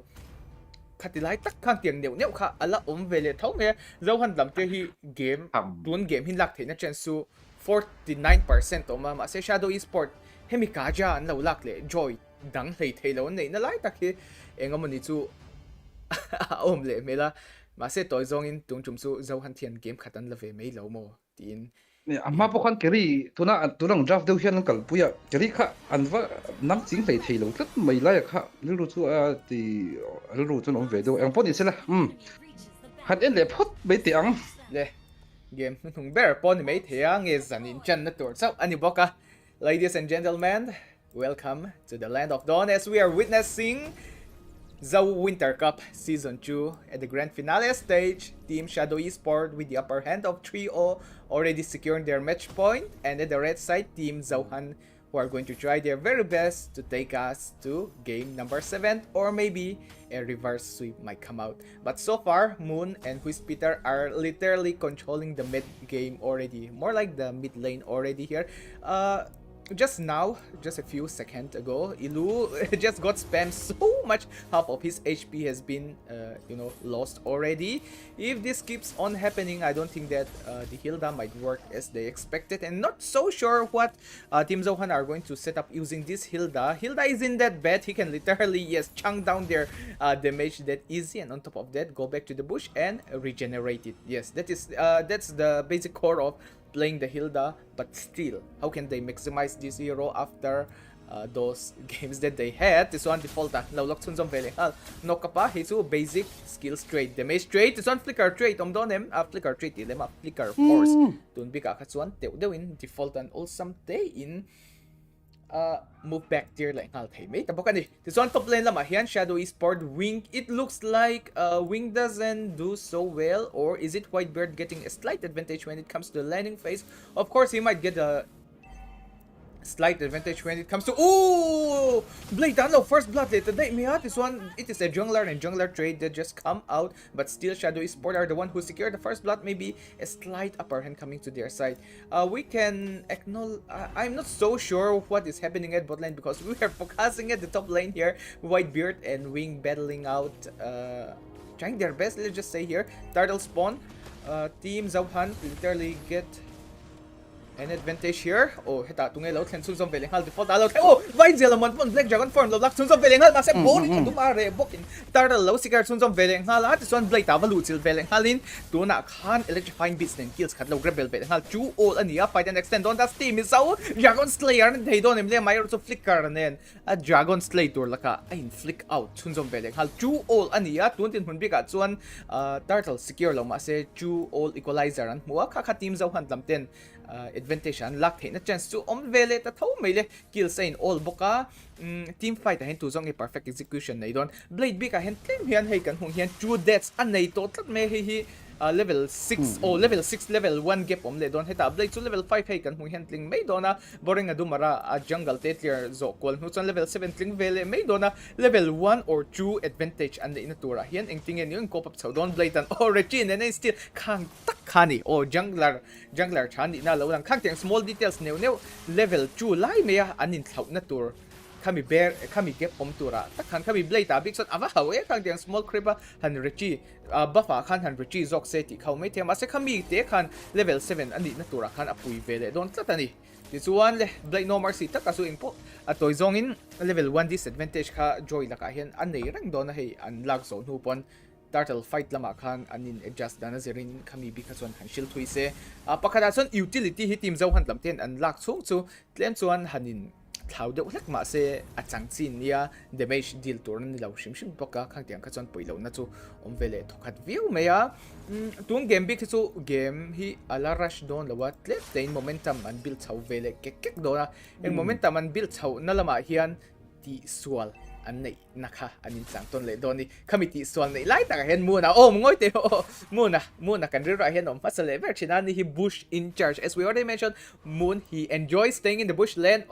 khatilai tak khan tiang neu kha ala vele thau me Zohunt lam te hi game tun game hin lak theina chance su 49% oma ma se shadow Esports hemi kaja an lo lak le joy dang hlei theilo nei na lai tak hi engamani chu le mela ma se toy zong in tung chum chu Zohunt thian game khatan la ve mei lo mo tin ne amma pokhan keri tunang draft deu hian kal puya keri kha anwa nam ching hlei theilo tlat mai lai kha liru chu ti liru chu nom ve deu ang poni sela han en le phot be ti ang le game thung bear pon mai thea nge zanin chan na tur so ani boka ladies and gentlemen welcome to the land of dawn as we are witnessing Winter Cup Season 2 at the grand finale stage. Team Shadow Esports with the upper hand of 3-0 already securing their match point, and at the red side Team Zohunt who are going to try their very best to take us to game number 7, or maybe a reverse sweep might come out. But so far, Moon and Peter are literally controlling the mid game already, more like the mid lane already here. just now, just a few seconds ago, Ilu just got spammed so much. Half of his HP has been, lost already. If this keeps on happening, I don't think that the Hilda might work as they expected. And not so sure what Team Zohunt are going to set up using this Hilda. Hilda is in that bed. He can literally, yes, chunk down their damage that easy. And on top of that, go back to the bush and regenerate it. Yes, that's the basic core of playing the Hilda, but still, how can they maximize this hero after those games that they had? This one default lawlock sun som vele hal no kapa hisu basic skills trait damage trait this one flicker trait donem flicker trait dilema flicker force tun bika katsuan dewin default and all someday in move back tier like hal thei mate tapokan ni this one top lane lama hian shadow Esports wing. It looks like wing doesn't do so well, or is it Whitebeard getting a slight advantage when it comes to the landing phase? Of course he might get a slight advantage when it comes to Blade no first blood later this one. It is a jungler and jungler trade that just come out, but still Shadow Esports are the one who secured the first blood. Maybe a slight upper hand coming to their side. We can acknowledge, I'm not so sure what is happening at bot lane because we are focusing at the top lane here. Whitebeard and Wing battling out, trying their best, let's just say here. Turtle spawn, Team Zohunt literally get an advantage here. Heta tungay laut len sunsom velenghal default alot. Vine zelamon pon black dragon form lobak sunsom velenghal mase bori dumare bokin turtle low sigar sunsom velenghal at this one blade avalu sil velenghalin tuna khan electrifying beats and kills khat low rebel velenghal chu all ania fight and extend on that team is out dragon slayer they don't emle my also flicker nen a dragon slayer laka ain flick out sunsom velenghal chu all ania tuntin hunbi ka chuan turtle secure lo mase chu all equalizer an muwa kha team Zohunt lamten advantage and luck na chance to vele ta thau mele kill sain all boka team fight hen tu zong a perfect execution nei don blade big a hen claim hian hei kan hung hian two deaths an nei to tlat me hi level 6 or level 6 level 1 gap le don heta blade to level 5 hei kan hung hian tling mei dona boring adumara a jungle te clear zo kol nu chon level 7 tling vele mei dona level 1 or 2 advantage and in tura hian engting en yung cop up chau don blade an origin and still khang tak khani jungler chani na lo lang khang teng small details new level 2 lai me anin thau na tur kami bear kami gap tura tak khan kami blade big shot ava hawe khang teng small creeper han rechi buffa khan han rechi zok seti khau me te ma se kami te khan level 7 ani na tura khan apui vele don tlatani this one le blade no mercy tak asu impo atoy zong in level 1 disadvantage kha joy la ka hian an nei rang don hei an lag zone hu pon turtle fight lama khan anin adjust dana zerin kami bi khason han shil thui se pakada son utility hi team Zohunt lamten an lak chung chu tlem chuan hanin thlau de ulak ma se achang chin nia damage deal turn ni lo shim poka khang tiang kha chon poilo na chu vele thokhat view meya tung game bi chu game hi ala rush don lawa tlep tein momentum an build chau vele kek dona eng momentum an build chau na lama hian ti swal an nei nakha anin chang ton le doni committee swal nei lai ta hen muna mngoi te muna kan ri ra hen masale ver china ni hi bush in charge. As we already mentioned, Moon he enjoys staying in the bush land,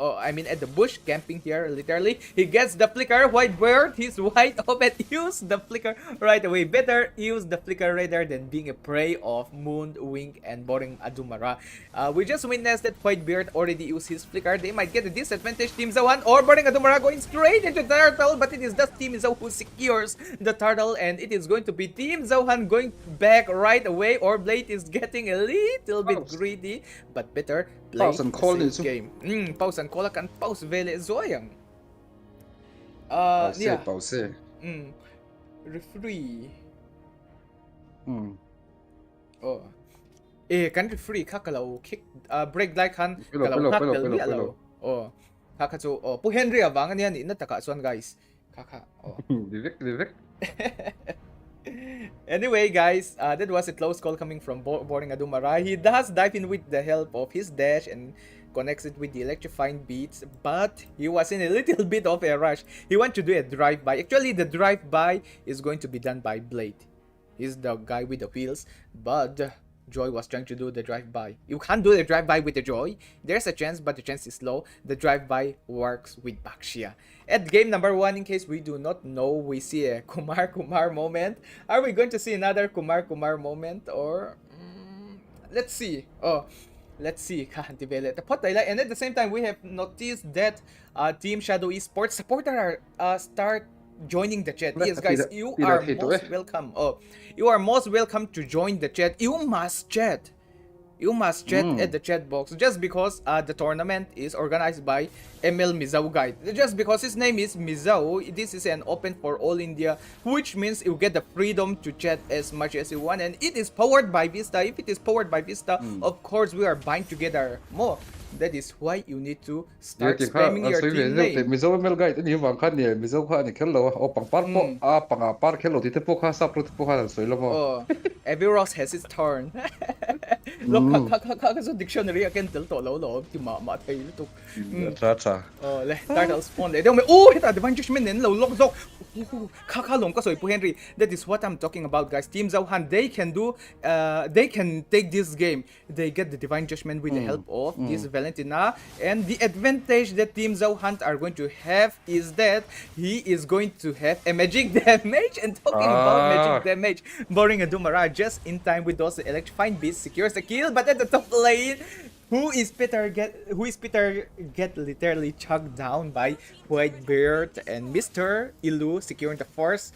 at the bush camping here literally. He gets the flicker. Whitebeard, he's wide open. Use the flicker right away. Better use the flicker rather than being a prey of Moon, Wing and boring Adumara. We just witnessed that Whitebeard already used his flicker. They might get a disadvantage. Team Zohunt or boring Adumara going straight into the turtle, but it is the Team Zohunt who secures the turtle, and it is going to be Team Zohunt going back right away, or Blade is getting a little bit greedy, but better play the same game. Pause and call kan pause vele zoyang. Pause. Referee. Kan referee kakalaw kick break like kan kalaw tackle ni alaw. Kakacho pu Henry awangan yan na taka suan guys. Kaka. Direct. Anyway, guys, that was a close call coming from boring Adumara. He does dive in with the help of his dash and connects it with the electrifying beats, but he was in a little bit of a rush. He wants to do a drive-by. Actually, the drive-by is going to be done by Blade. He's the guy with the wheels, but Joy was trying to do the drive-by. You can't do the drive-by with the Joy. There's a chance, but the chance is low. The drive-by works with Baxia. At game number 1, in case we do not know, we see a Kumar moment. Are we going to see another Kumar moment? Or let's see. Let's see, and at the same time, we have noticed that Team Shadow Esports supporter are start joining the chat. Yes, guys, you are most welcome. Oh, you are most welcome to join the chat. You must chat. You must chat at the chat box just because the tournament is organized by ML Mizao Guide. Just because his name is Mizao, this is an open for all India, which means you get the freedom to chat as much as you want, and it is powered by Vista. If it is powered by Vista, of course we are bind together more. That is why you need to start spamming your team name. Mizao ML Guide ni wang khan ni Mizao khan ni khello o pangpar po a pangapar khello ti te po kha sapro te po kha soi lo mo. Oh, every rose has its turn. Look, so dictionary again tel to lo ti ma thai lu. Cha. Oh, le turtle spawn le. Oh, hita divine judgment nen lo lok zok. Kha long ka soi pu Henry. That is what I'm talking about, guys. Team Zohunt, they can take this game. They get the divine judgment with the help of this Valentina, and the advantage that Team Zohunt are going to have is that he is going to have a magic damage. And talking about magic damage, Boring and Dumara just in time with those electrifying beasts secures the kill, but at the top lane, who is Peter get literally chugged down by Whitebeard and Mr. Ilu securing the first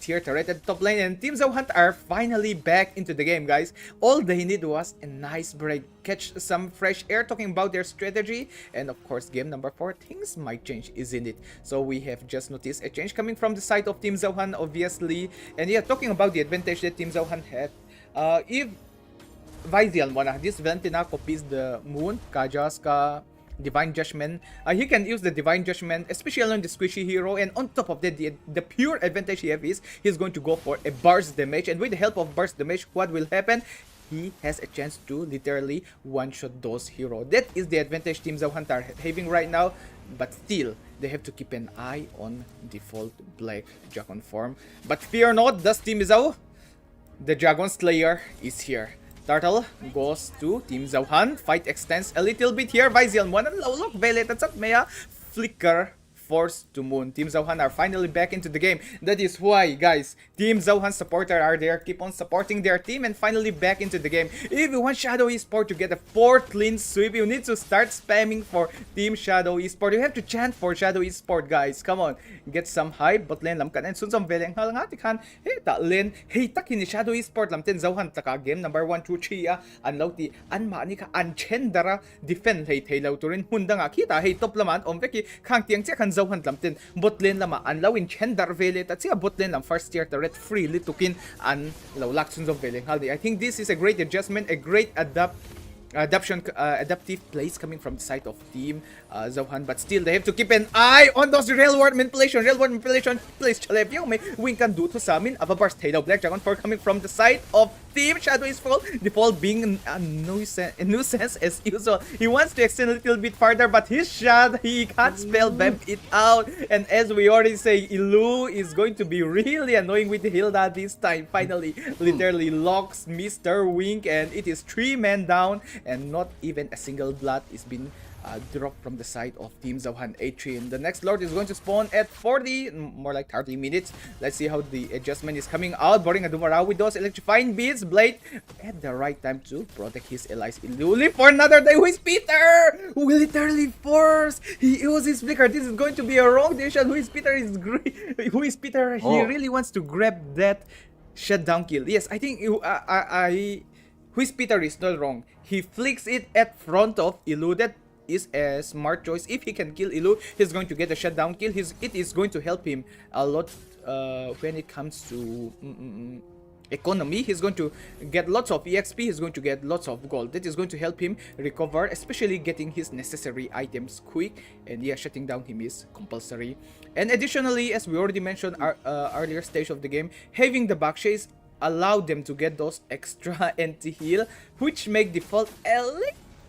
tier turret at the top lane, and Team Zohunt are finally back into the game, guys. All they need was a nice break, catch some fresh air, talking about their strategy, and of course game number 4, things might change, isn't it? So we have just noticed a change coming from the side of Team Zohunt, obviously, and yeah, talking about the advantage that Team Zohunt had, if Vizial this Valentina copies the Moon, Kaja's Divine Judgment. He can use the Divine Judgment, especially on the squishy hero, and on top of that, the pure advantage he has is he's going to go for a burst damage, and with the help of burst damage, what will happen? He has a chance to literally one-shot those heroes. That is the advantage Team Zohunt are having right now, but still, they have to keep an eye on default Black Dragon form. But fear not, das Team Zao, the Dragon Slayer is here. Turtle goes to Team Zohunt. Fight extends a little bit here. Vizial mo ng lock Violet at Maya flicker forced to Moon. Team Zohunt are finally back into the game. That is why, guys, Team Zohunt supporters are there, keep on supporting their team, and finally back into the game. If you want Shadow Esports to get a 4th clean sweep, you need to start spamming for Team Shadow Esports. You have to chant for Shadow Esports, guys. Come on, get some hype. Bot lane lamkan and sunsom veleng halangati kan. Hey ta lane, hey takin ni Shadow Esports lamten Zohunt taka game number 1 2 3 anlauti anma ni ka anchendara defend hey thailaw turin hunda nga kita hey top laman omveki khang tiang che kan Zohunt lamtin bot lane lama anlawin chendar velet at siya bot lane lam first tier turret freely tukin an lawlak sunsom veleng haldi. I think this is a great adjustment, a great adaptive plays coming from the side of Team Zohunt, but still they have to keep an eye on those real world manipulation plays. Chalebyo may win can do to summon of a burst Halo Black Dragon 4 coming from the side of Team Shadow is full. The fall being a nuisance as usual. He wants to extend a little bit farther, but his shot, he can't spell bump it out. And as we already say, Ilu is going to be really annoying with Hilda this time. Finally, literally locks Mr. Wink, and it is 3 men down, and not even a single blood is being dropped from the side of Team Zohunt 8-3. The next Lord is going to spawn at 40, more like 30 minutes. Let's see how the adjustment is coming out. Boring Adumara with those electrifying beats. Blade at the right time to protect his allies. Iluli for another day. Who is Peter? Who will literally force? He uses his flicker. This is going to be a wrong decision. Who is Peter? Who is Peter? He really wants to grab that shutdown kill. Yes, I think who is Peter is not wrong. He flicks it at front of Ilu. That is a smart choice. If he can kill Ilu, he's going to get a shutdown kill. It is going to help him a lot when it comes to economy. He's going to get lots of EXP, he's going to get lots of gold. That is going to help him recover, especially getting his necessary items quick. And yeah, shutting down him is compulsory. And additionally, as we already mentioned earlier stage of the game, having the backchase allowed them to get those extra anti-heal, which make default a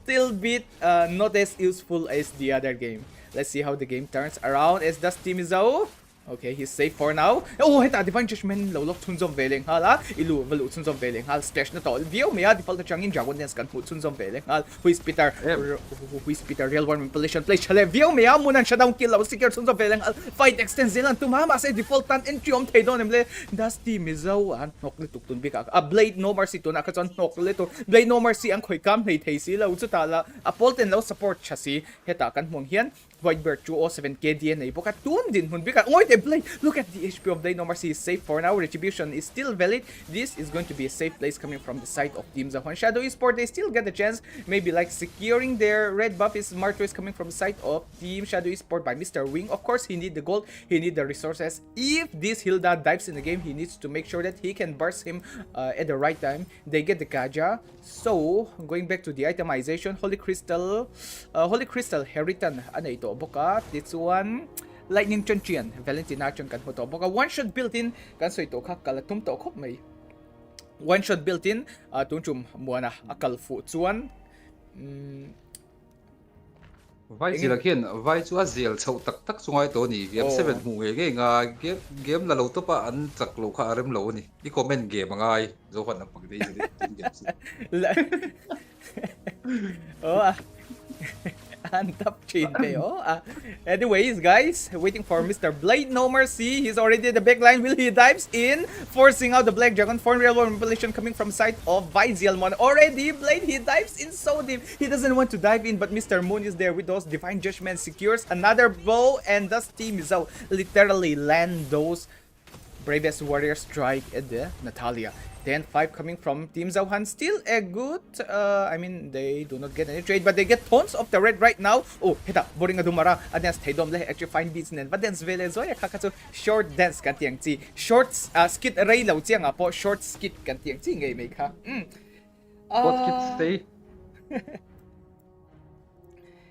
little bit not as useful as the other game. Let's see how the game turns around as does Team Zao. Okay, he's safe for now. Oh, heta divine judgment lo lok chun zom veling hala. Ilu velu chun zom veling hal splash na to. View mea default na changin dragon dance kan chun zom veling hal. Who is Peter real world manipulation play chale. View mea munan siya down kill lo secure chun zom veling hal. Fight extends zilan tumama sa default tan entrium tay don emle. Dusty mizaw an nok le tuk tun bika. A blade no mercy to na ka chon nok le to. Blade no mercy ang khoi kam nei thei si lo chu tala. A polten lo support chasi heta kan mong hian. Void Virtue 7k DNA boka tun din hun bika. Oh, they blade. Look at the HP of Blade No Mercy is safe for now. Retribution is still valid. This is going to be a safe place coming from the side of Team Zohunt. Shadow Esports, they still get the chance. Maybe like securing their red buff is Marto is coming from the side of Team Shadow Esports by Mr. Wing. Of course, he need the gold. He need the resources. If this Hilda dives in the game, he needs to make sure that he can burst him at the right time. They get the Kaja. So, going back to the itemization, Holy Crystal Heritan. Ano ito? Boka, this one. Lightning Chunchian, Valentina Chun kan hoto. Boka one shot built in, kan so ito kakalatum to kop may. One shot built in, tunchum muana akal fu chuan. Vai chỉ là khiên vai chú azil chậu tắc tắc xung quanh tổ nỉ game 7 mù cái ngà game là lâu top à ăn chặt lâu khá rem lâu nỉ đi comment game mà ngay dấu phần là bằng đấy Top chain tayo. Anyways, guys, waiting for Mr. Blade No Mercy. He's already at the back line. Will he dives in, forcing out the Black Dragon Form real world manipulation coming from side of Vizielmon. Already, Blade, he dives in so deep. He doesn't want to dive in, but Mr. Moon is there with those Divine Judgment, secures another bow, and thus Team Zhao literally land those Bravest Warrior strike at the Natalia. 10-5 coming from Team Zohunt. Still a good, I mean, they do not get any trade, but they get tons of the red right now. Oh, hita, boring nga dumara. Adens Taidom le actually find beats nen. But then Velezoya kakatsu short dance kan tiang chi. Short skit ray lau chiang po short skit kan tiang chi ngay make ha. What kid stay?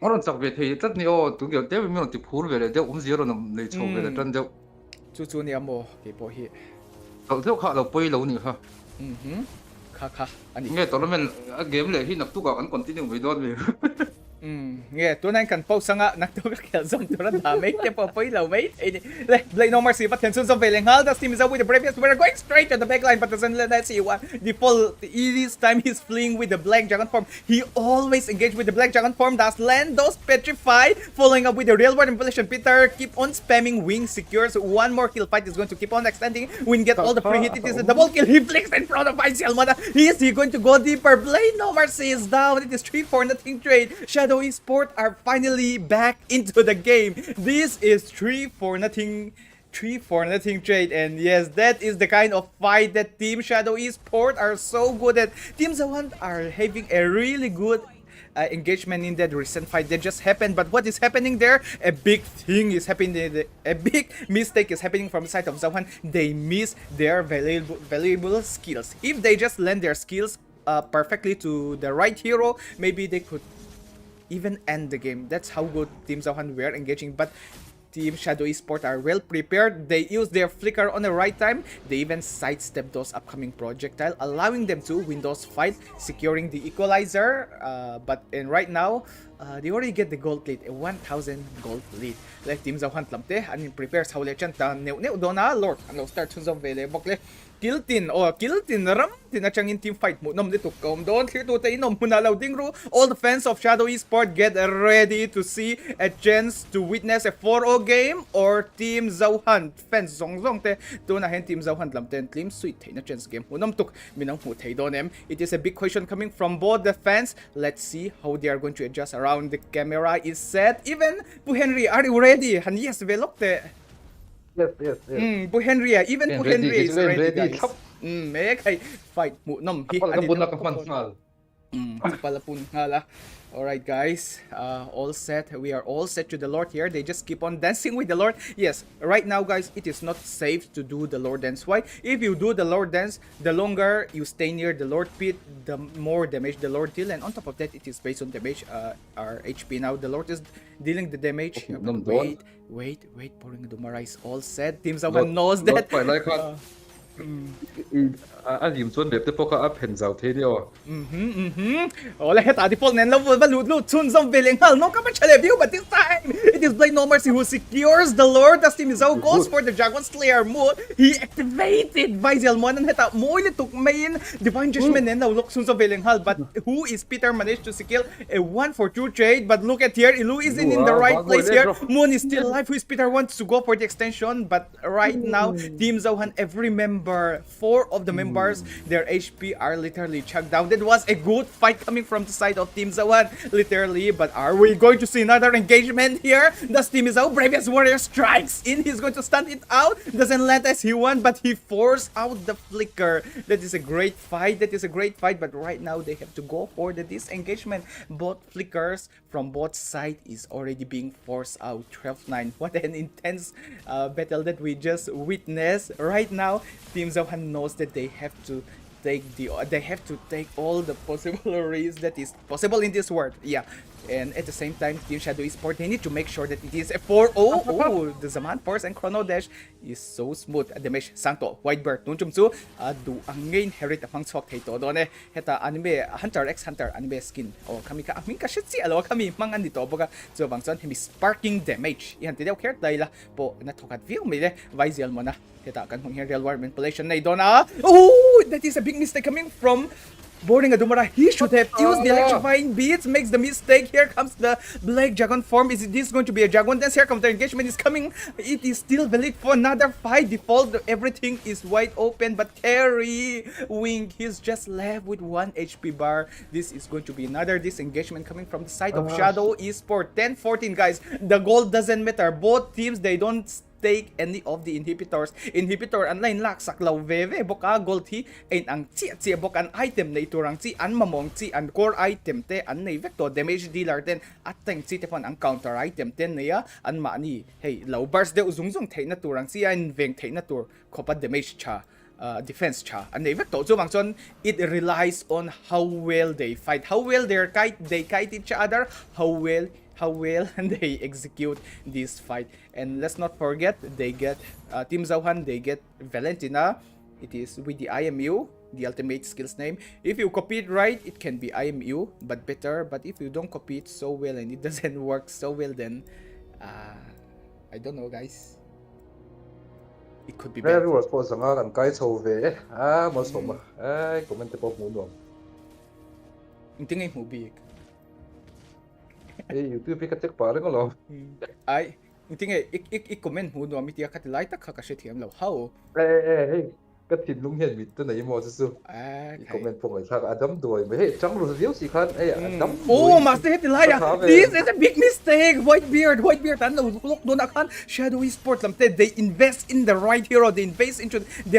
Oron sak ve thei tat ni o tu gyo te mi no ti phur ve le de 0 nam nei chho ve le tan de. Chu ni amo ke po hi. Thau thau kha lo poi lo ni ha. Kha ani nghe tao men game le hi nak tu ka kan continue với don về nghe tôi nan kan post sanga nak tu ka zong tu ran da mấy te po poi lo mấy Blade No Mercy but tension of Veiling Hal. The team is out with the Bravest. We're going straight to the backline, but doesn't let us see one. The full this time he's fleeing with the Black Dragon form. He always engage with the Black Dragon form. Does land those petrify, following up with the real world manipulation. Peter keep on spamming wing, secures one more kill fight is going to keep on extending. Win get all the free hit. It is a double kill. He flicks in front of Vizielmon. Is he going to go deeper? Blade No Mercy is down. It is 3-4 trade. Shadow Esports are finally back into the game. This is 3-4 trade, and yes, that is the kind of fight that Team Shadow Esports are so good at. Team Zohunt are having a really good engagement in that recent fight that just happened. But what is happening there? A big thing is happening. A big mistake is happening from the side of Zohunt. They miss their valuable skills. If they just lend their skills perfectly to the right hero, maybe they could even end the game. That's how good Team Zohunt were engaging. But Team Shadow Esports are well prepared. They use their flicker on the right time. They even sidestep those upcoming projectile, allowing them to win those fights, securing the equalizer. But right now, they already get the gold lead, a 1,000 gold lead. Like Team Zohunt lamte, and prepares how legend neu dona Lord. Ano start to zong vele bokle. Kiltin ram tinachangin team fight mo nom dito kom don here to inom munalaw dingro. All the fans of Shadow Esports get ready to see a chance to witness a 4-0 game, or Team Zohunt fans zong te to na hen Team Zohunt lam ten team sweet na chance game unom tuk minang hu thei donem. It is a big question coming from both the fans. Let's see how they are going to adjust around. The camera is set. Even Bu Henry, are you ready? Han yes velok te. Yes. Bu Henry, even Bu Henry is ready, guys. Okay, fight mo nom hi palapun ngala. Alright guys, all set. We are all set to the Lord here. They just keep on dancing with the Lord. Yes, right now guys, it is not safe to do the Lord dance. Why? If you do the Lord dance, the longer you stay near the Lord pit, the more damage the Lord deal. And on top of that, it is based on damage, our HP now. The Lord is dealing the damage. Wait, pouring Dumara is all set. Team Zohunt knows that. Alim chuan map te pawh a pen zau the dio. Ole heta default nen level lut chun zom veling hal no kama chale view, but this time it is Blade No Mercy who secures the Lord. Das team is out, goes for the Dragon Slayer mode. He activated Vizial Mon and heta mo ile took main Divine Judgment nen look chun zom veling hal, but who is Peter managed to secure a 1-for-2 trade, but look at here, Ilu is in the right place here. Moon is still alive. Who is Peter wants to go for the extension, but right now Team Zohunt, every member, 4 of the members, their HP are literally chugged down. That was a good fight coming from the side of Team Zohunt, literally, but are we going to see another engagement here? This team is out. Bravest Warrior strikes in. He's going to stand it out. Doesn't land as he won, but he forced out the flicker. That is a great fight. That is a great fight, but right now they have to go for the disengagement. Both flickers from both sides is already being forced out. 12-9. What an intense battle that we just witnessed. Right now, Team Zohunt knows that they have to take all the possible risks that is possible in this world. Yeah. And at the same time, Team Shadow Esports, they need to make sure that it is a 4-0. Oh, the Zaman Force and Chrono Dash is so smooth. Demesh Sangto, Whitebird, Nunchumsu, do ang ngain herit apang swak heto doon heta anime Hunter x Hunter anime skin. O kami ka amin ka shit si alo kami mangan dito baga so bangson hemi sparking damage. Iyan tidaw care dahil po natokat view mile Vizial mo na. Heta kan kung here real world manipulation na doon Oh, that is a big mistake coming from Boarding Adumara. He should have used the electrifying beats. Makes the mistake. Here comes the Black Dragon form. Is this going to be a Dragon Dance? Here comes the engagement is coming. It is still valid for another fight. Default. Everything is wide open. But Terry Wing, he's just left with 1 HP bar. This is going to be another disengagement coming from the side of Shadow Esports. 10-14 guys. The goal doesn't matter. Both teams, they don't take any of the inhibitors. Inhibitor an line lak saklaw veve boka gold hi and ang chi bok an item na iturang chi an mamong chi an core item te an nei vector damage dealer ten at teng chi te pon ang counter item ten neya an mani hey low bars de uzungzung thei na turang chi an veng thei na tur khopa damage cha defense cha and they vector so bangson it relies on how well they fight, how well they kite each other, how well they execute this fight. And let's not forget, they get Team Zohunt, they get Valentina. It is with the IMU, the ultimate skills name. If you copy it right, it can be IMU, but better. But if you don't copy it so well and it doesn't work so well, then I don't know, guys. It could be better. Very well, suppose ang kahit sa uve masoma ay comment po mo Hindi nga movie. YouTube ka check pare ko lo. Ay, hindi nga i-comment mo no amiti ka tilay ta kakashit him lo. How? Hey. Cái thịt lung hiện bị tên này mà sư comment po người khác Adam đuổi mà hey chẳng rồi review gì khan Adam oh master hit laya this is a big mistake Whitebeard and look do na khan Shadow Esports lamte they invest in the right hero, they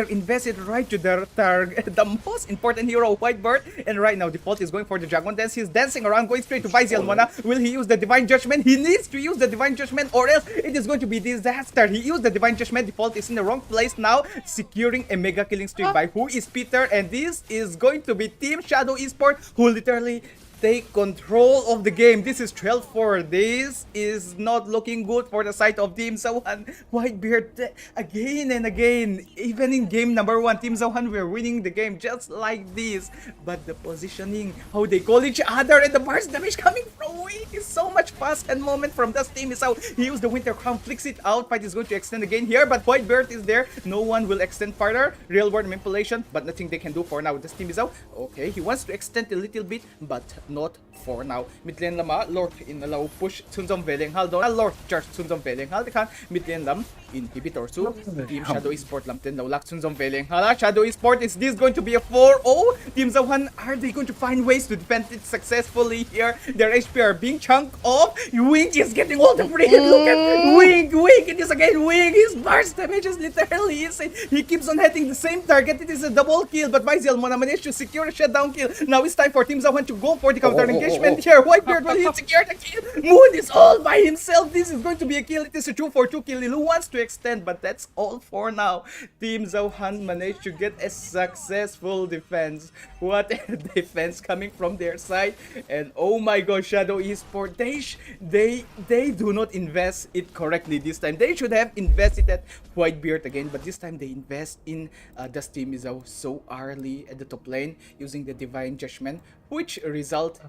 invested right to their target, the most important hero Whitebeard, and right now Default is going for the Dragon Dance. He's dancing around going straight to Vizial Mona. Will he use the Divine Judgment? He needs to use the Divine Judgment or else it is going to be disaster. He used the Divine Judgment. Default is in the wrong place now, securing a mega killing streak by who is Peter, and this is going to be Team Shadow Esports who literally take control of the game. This is 12-4. This is not looking good for the side of Team Zohunt. Whitebeard again and again. Even in game number 1, Team Zohunt were winning the game just like this. But the positioning, how they call each other, and the burst damage coming from Wing is so much fast. And moment from this team is out. He used the Winter Crown, flicks it out. Fight is going to extend again here, but Whitebeard is there. No one will extend further. Real world manipulation, but nothing they can do for now. This team is out. Okay, he wants to extend a little bit, but not for now. Mid lane lama, Lord in the low push, Sunzom Velenghal doon. Lord charge Sunzom Velenghal. Kan mid lane lam, inhibitor su. Team Shadow Esports lam tin lak Sunzom Velenghal. Shadow Esports, is this going to be a 4-0? Team Zohunt, are they going to find ways to defend it successfully here? Their HP are being chunked off. Wing is getting all the free hit. Look at Wing. It is again Wing. His burst damage is literally insane. He keeps on hitting the same target. It is a double kill, but Vizial Mona managed to secure a shutdown kill. Now it's time for Team Zohunt to go for the counter engagement here. Whitebeard will secure the kill. Moon is all by himself. This is going to be a kill. It is a 2-for-2 kill. Lilu wants to extent, but that's all for now. Team Zohunt managed to get a successful defense. What a defense coming from their side. And oh my god, Shadow Esports, they do not invest it correctly this time. They should have invested at Whitebeard again, but this time they invest in Dusty Mizzou so early at the top lane using the Divine Judgment, which result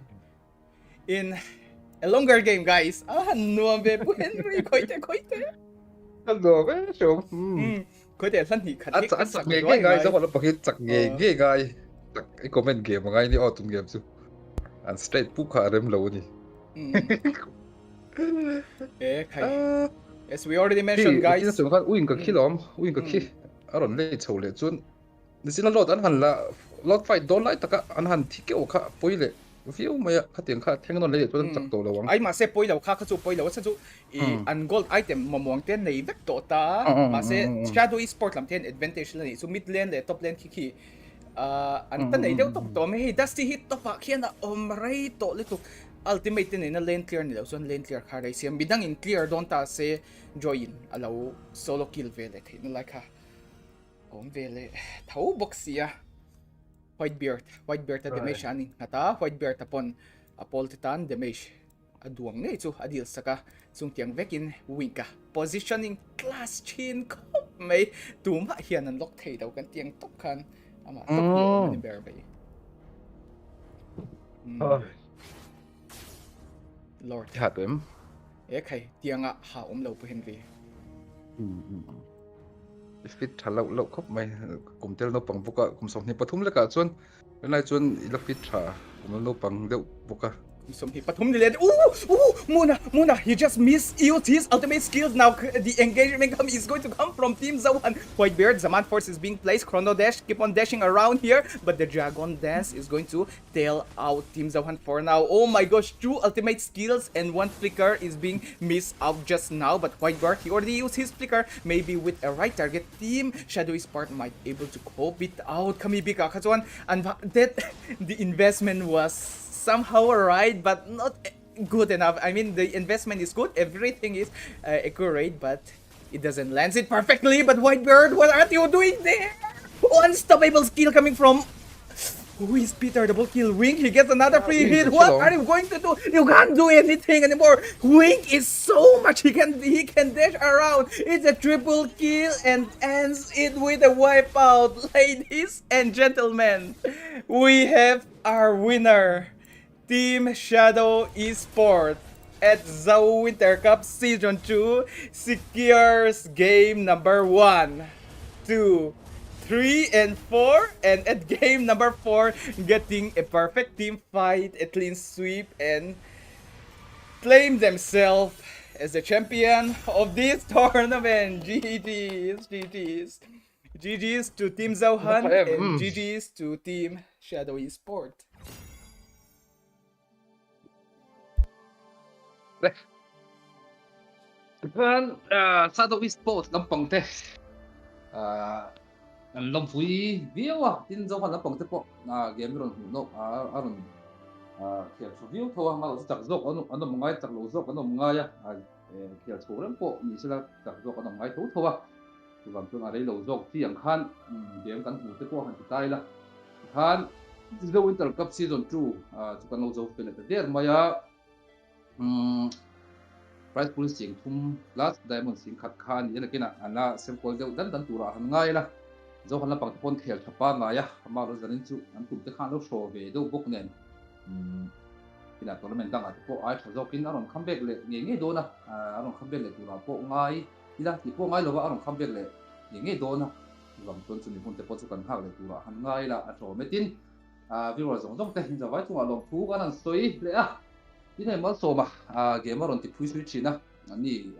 in a longer game, guys. No, Henry, koite. Hello, bé, chồng. Koite, sân thì khát Anh chắc nghe cái ngay, sao họ bảo cái chắc nghe cái ngay. Chắc cái comment game mà ngay đi autumn game chứ. Anh straight book cả đêm lâu đi. As we already mentioned, guys. Cái sự phát uin cái khi lắm, uin cái khi. Aron lấy chầu lấy chuan. Nên xin lỗi anh hẳn là lot fight don't lại tất cả anh hẳn thì kiểu cả bôi lệ. View mày khá tiếng khá thanh non lấy chuan chắc tổ lâu ai mà sẽ bôi lâu khá chú bôi lâu sao chú ăn gold item mà muang tên này vết tổ ta mà sẽ Shadow Esports làm tên advantage lên so mid lane để top lane kiki anh tên này đâu top tổ mấy Dusty hit top à khi na ray tổ lấy tục ultimate tên này na lane clear này đâu so lane clear khá đấy xem bidang in clear don't ta sẽ join allow solo kill về lại thì nó like ha ông về lại thấu boxia Whitebeard at damage ani ngata Whitebeard upon Apol Titan damage aduang ne chu adil saka sung tiang vekin winka positioning class chin ko may tuma hian an lock thei daw kan tiang tok khan ama tok lo ni bear bay Lord hat em e khai tianga ha lo pu henry fit thalo lo khop mai kum tel no pang buka kum som ni pathum le ka chuan lai chuan ila fit tha kum no pang deuh buka Some pathum ni le Muna he just misused his ultimate skills. Now the engagement is going to come from Team Zohunt. Whitebeard, Zaman Force is being placed. Chrono Dash keep on dashing around here, but the Dragon Dance is going to tail out Team Zohunt for now. Oh my gosh, 2 ultimate skills and 1 flicker is being missed out just now, but Whitebeard, he already used his flicker. Maybe with a right target, Team Shadow Esports might able to cope it out. Kamibika Kazuan, and that the investment was somehow right, but not good enough. I mean, the investment is good, everything is accurate, but it doesn't land it perfectly. But Whitebeard, what are you doing there? Unstoppable skill coming from who is Peter? Double kill. Wink, he gets another free hit. What are you going to do? You can't do anything anymore. Wink is so much. He can dash around. It's a triple kill and ends it with a wipeout. Ladies and gentlemen, we have our winner. Team Shadow Esports at Zohunt Winter Cup Season 2 secures game number 1, 2, 3, and 4, and at game number 4 getting a perfect team fight, a clean sweep, and claim themselves as the champion of this tournament. GG's to Team Zohunt and GG's to Team Shadow Esports. Kan Shadow Esports lampang te an lam phui viawa tin zo han lampang te po na game ron no aron kial chu viu tho ma lo tak zok anu mangai tak lo zok anu mangai kial chu ram po ni sila tak zok anu mangai tho thowa tuam chu na rei lo zok ti ang khan game kan hu te po han tai la khan the Winter Cup Season 2 chu kan lo zo pe te der maya prize pool sing thum last diamond sing khat khan ni lakina ana sample deuh dan tura han ngai la zo han la pang pon khel thapa nga ya ma ro zanin chu an tum te khan lo show ve do bok nen kina tournament dang at po ai thazo kin aron comeback le nge do na aron comeback le tura po ngai ila ti po ngai lo aron comeback le nge do na lam ton chu ni hun te po chu kan hak le tura han ngai la a tho metin viewers zong te hin zawai chu alom thu kan an soi le ini mal so ma game ron ti phui sui china ani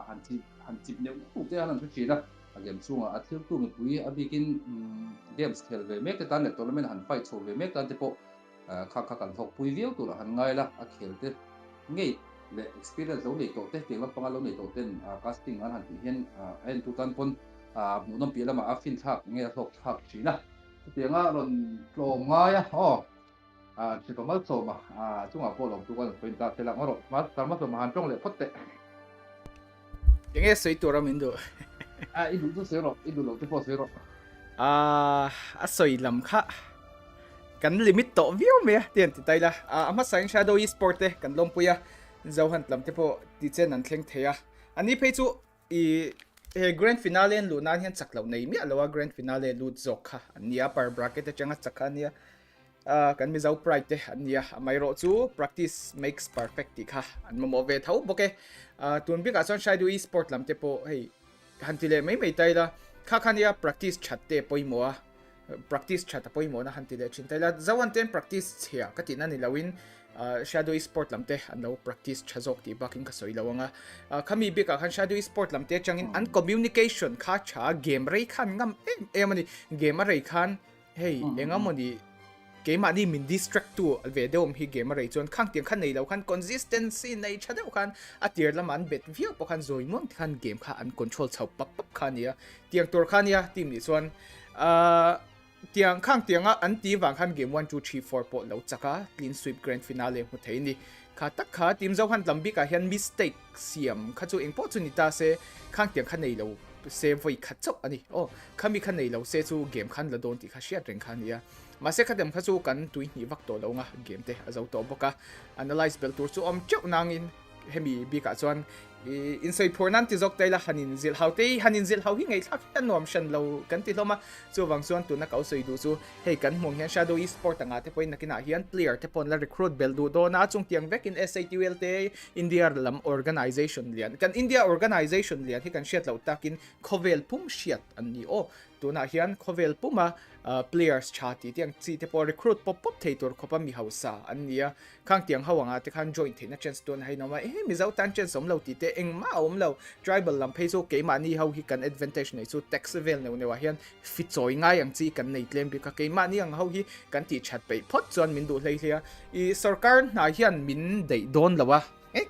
han chip ne ku te han su china game chunga a thil tu mi pui a bikin games khel ve mek te tan le tournament han fight so ve mek tan te po kha kan thok pui viu tu la han ngai la a khel te ngei le experience lo nei to te te la panga lo nei to ten casting an han ti hen en tu tan pon mu nom pi lama a fin thak nge thok thak china te nga ron tlo nga ya chỉ có mất số mà chung ở phố lòng tu quan phải ta phải làm ngoro mà ta mất số mà hàng trong lệ phất tệ tiếng nghe soi tura mình do idu tu sero idu lo te po sero soi lam kha kan limit to view me tiền thì tay là ama sang shadow esport te kan lom puya Zohunt lam te po ti chen an thleng thea ani phei chu i grand finale lu nan hian chak lo nei mi alowa grand finale lu zok kha ania par bracket changa chakha nia kan mi zau pride te ania mai ro chu practice makes perfect ti kha an mo ve thau boke tun bi ka chon shadow esport lam te po hei han ti le mai tai la kha khania practice chat te poimo practice chat poi mo na han ti le chin tai la zawan ten practice chhia ka tin ani lawin shadow sport lamte an lo practice chazok ti baking ka soi lawanga khami bi ka khan shadow sport lamte changin an communication kha cha game rei khan ngam em ani game rei khan hey engamoni game ani min distract tu alve dom hi game rei chon khang tiang khan nei lo khan consistency nei chadeu khan atir laman bet view po khan zoi mon khan game kha an control chau pap pap khania tiang tor khania team ni chon tiang khang tianga an ti wang khan game 1 2 3 4 po lo chaka clean sweep grand finale mu thei ni kha tak kha team Zohunt lambi ka hian mistake siam kha chu engpo chu ni ta se khang tiang khan nei lo se voi kha chop ani khami khan nei lo se chu game khan la don ti kha shia reng khan ya ma se khadem kha chu kan tui ni vak to lo nga game te azau to boka analyze bel tur chu om chau nangin hemi bi ka chuan insoi pornan ti zok taila hanin zil haute hanin zil hau hi ngai thak tan nom shan lo kan ti loma chu wang chuan tu na kau soi du chu hei kan mong hian shadow esport anga te poin nakina hian player te pon la recruit bel du do na chung tiang vek in SATL te India lam organization lian kan India organization lian hi kan shet lo takin khovel pum shiat an ni tu na hian khovel puma players chati tiang chi te po recruit pop pop theitor khopa mi hausa an nia khang tiang hawanga te khan join theina chance ton hai noma mi zau tan chance som lo ti te eng ma om lo tribal lam pheso ke ma ni hau hi kan advantage nei chu tax vel ne ne wa hian fit choi ngai ang chi kan nei tlem bi ka ke ma ni ang hau hi kan ti chat pe phot chon min du hlei hlia I sarkar na hian min dei don lawa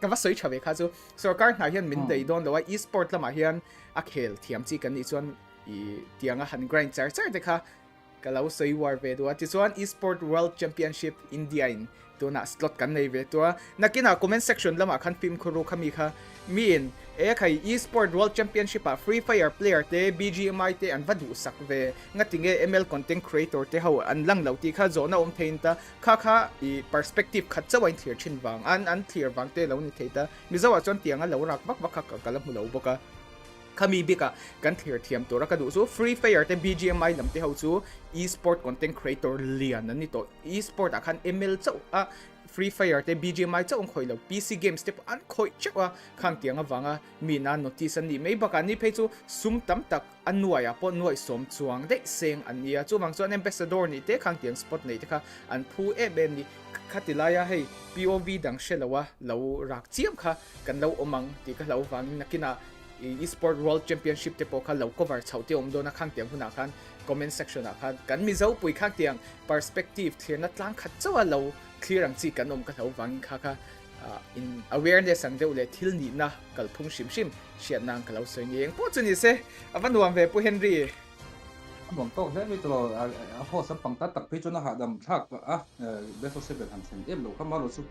ka va soi chave kha chu sarkar na hian min dei don lawa esport lama hian a khel thiam chi kan ni chuan tianga han grind char char te kha kalau soi war ve do ti chuan esport world championship India in to na slot kan nei ve to nakina comment section lama khan pim khuru khami kha min khai esport world championship a free fire player te BGMI te an vadu sak ve ngatinge ML content creator te ho an lang lo ti kha zona om thein ta kha I perspective khat chawain clear chin wang an clear wang te lo ni theita mi zawa chon tianga lo rak bak bak ka kalam lo boka khami bika kan thir thiam tora ka du chu free fire te BGMI lam te ho chu esport content creator lian ani to esport akhan ML chau free fire te BGMI chau khoi lo PC games te an khoi chawa khang tianga wanga mina notice ani mei baka ni phei chu sum tam tak anuaya pon nuai som chuang de seng ania chu wang chuan ambassador ni te khang tiang spot nei te kha an phu e ben ni khatilaya hei POV dang shelawa lo rak chiam kha kan lo omang ti ka lo wang nakina Esports World Championship te po kha lo cover chhaute om do na khang tiang huna khan comment section a khan kan mi zo pui khang tiang perspective thirna tlang khat chawa lo clear ang chi kan om ka lo wang kha in awareness ang de ule thil ni na kal phung shim shiat nang ka lo soi ni eng po chuni se avan nuam ve pu Henry bang to he mi to ho sam pang ta tak phi chona ha dam thak best of 7 han sen em lo kama lo su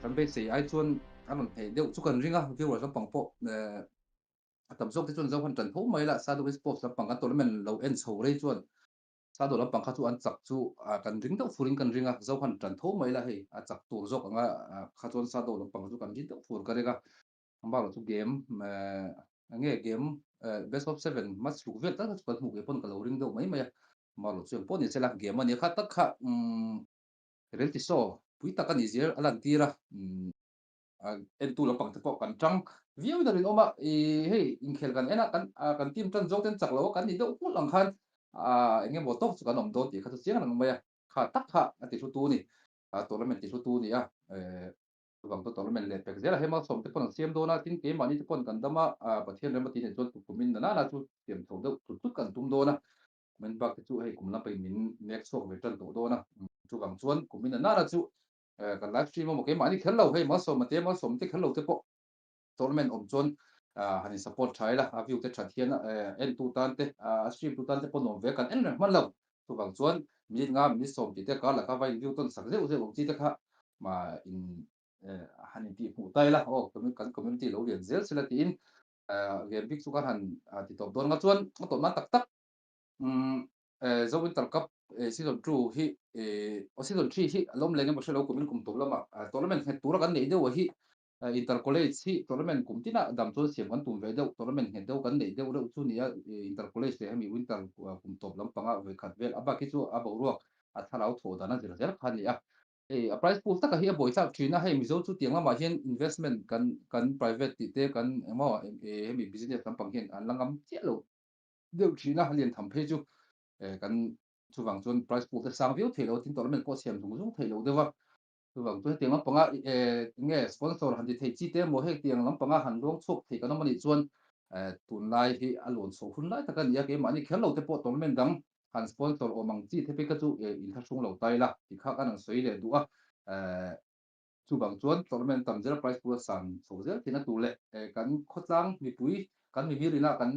kan be sei ai chuan anon thei deuh chu kan ringa viewer sam pang po tam zok te chuan Zohunt tran pho mai la sa do Esports lampang kan tournament lo en chho rei chuan sa do lampang kha chu an chak chu kan ring deuh furin kan ringa Zohunt tran pho mai la hei a chak tur zok anga kha chuan sa do lampang chu kan ring deuh fur ka rega amba lo chu game ange game best of 7 match lu vel ta chu kan mu ge pon ka lo ring deuh mai mai ma lo chu pon ni chela game ani kha tak kha reality show pui tak ani zer alan tira en tu lampang te pawh kan tang viau da rin oma hei in khel kan ena kan team tan jok ten chak lo kan ni deuh pul ang khan enge mo tok chu kan om do ti kha chu chiang ang mai kha tak kha ati thu tu ni tournament ti thu tu ni bang to tournament le pek zela hema som te pon siam do na tin ke mani te pon kan dama pathian le mati ne chon tu kumin na na chu tiam thong deuh tu kan tum do na men bak te chu hei kum lam pai min next sok ve tan to do na chu bang chuan kumin na na chu kan live stream mo ke mani khel lo hei ma som te khel lo te po tournament om chon hani support thai la view te that hian en tu tan te stream tu tan te pon om ve kan en man lo chu bang chuan mi nga mi som ti te ka la ka vai view ton sak zeu zeu chi te kha ma in hani ti pu tai la kan community lo lian zel sila ti in game big chu kan han ti top don nga chuan nga top man tak tak Zohunt Cup season 2 hi season 3 hi lom lenge mo shelo kumin kum top lama tournament he tura kan nei deuh hi inter college hi tournament kum tina dam chu siam kan tum ve deuh tournament he deuh kan nei deuh deuh chu nia inter college te hemi winter kum top lam panga ve khat vel aba ki chu aba ruak a thalau tho dana zir zer khan nia a price pool taka hi a boi chak thina hei mizo chu tiang lama hian investment kan private ti te kan emo hemi business lampang hian an langam chialo deuh thina lian tham phe chu kan chu wang chuan price pool te sang view thelo tin tournament ko siam dung dung thelo dewa chu wang chu tiang lampanga nge sponsor han ti thei chi te mo hek tiang lampanga han long chok thei kan mani chuan tun lai hi alon so hun lai taka nia ke mani khel lo te po tournament dang han sponsor o mang chi te pe ka chu in tha sung lo tai la ti kha kan soi le du a chu bang chuan tournament tam zero prize pool san so zel tina tu le kan khotlang mi pui kan mi rina kan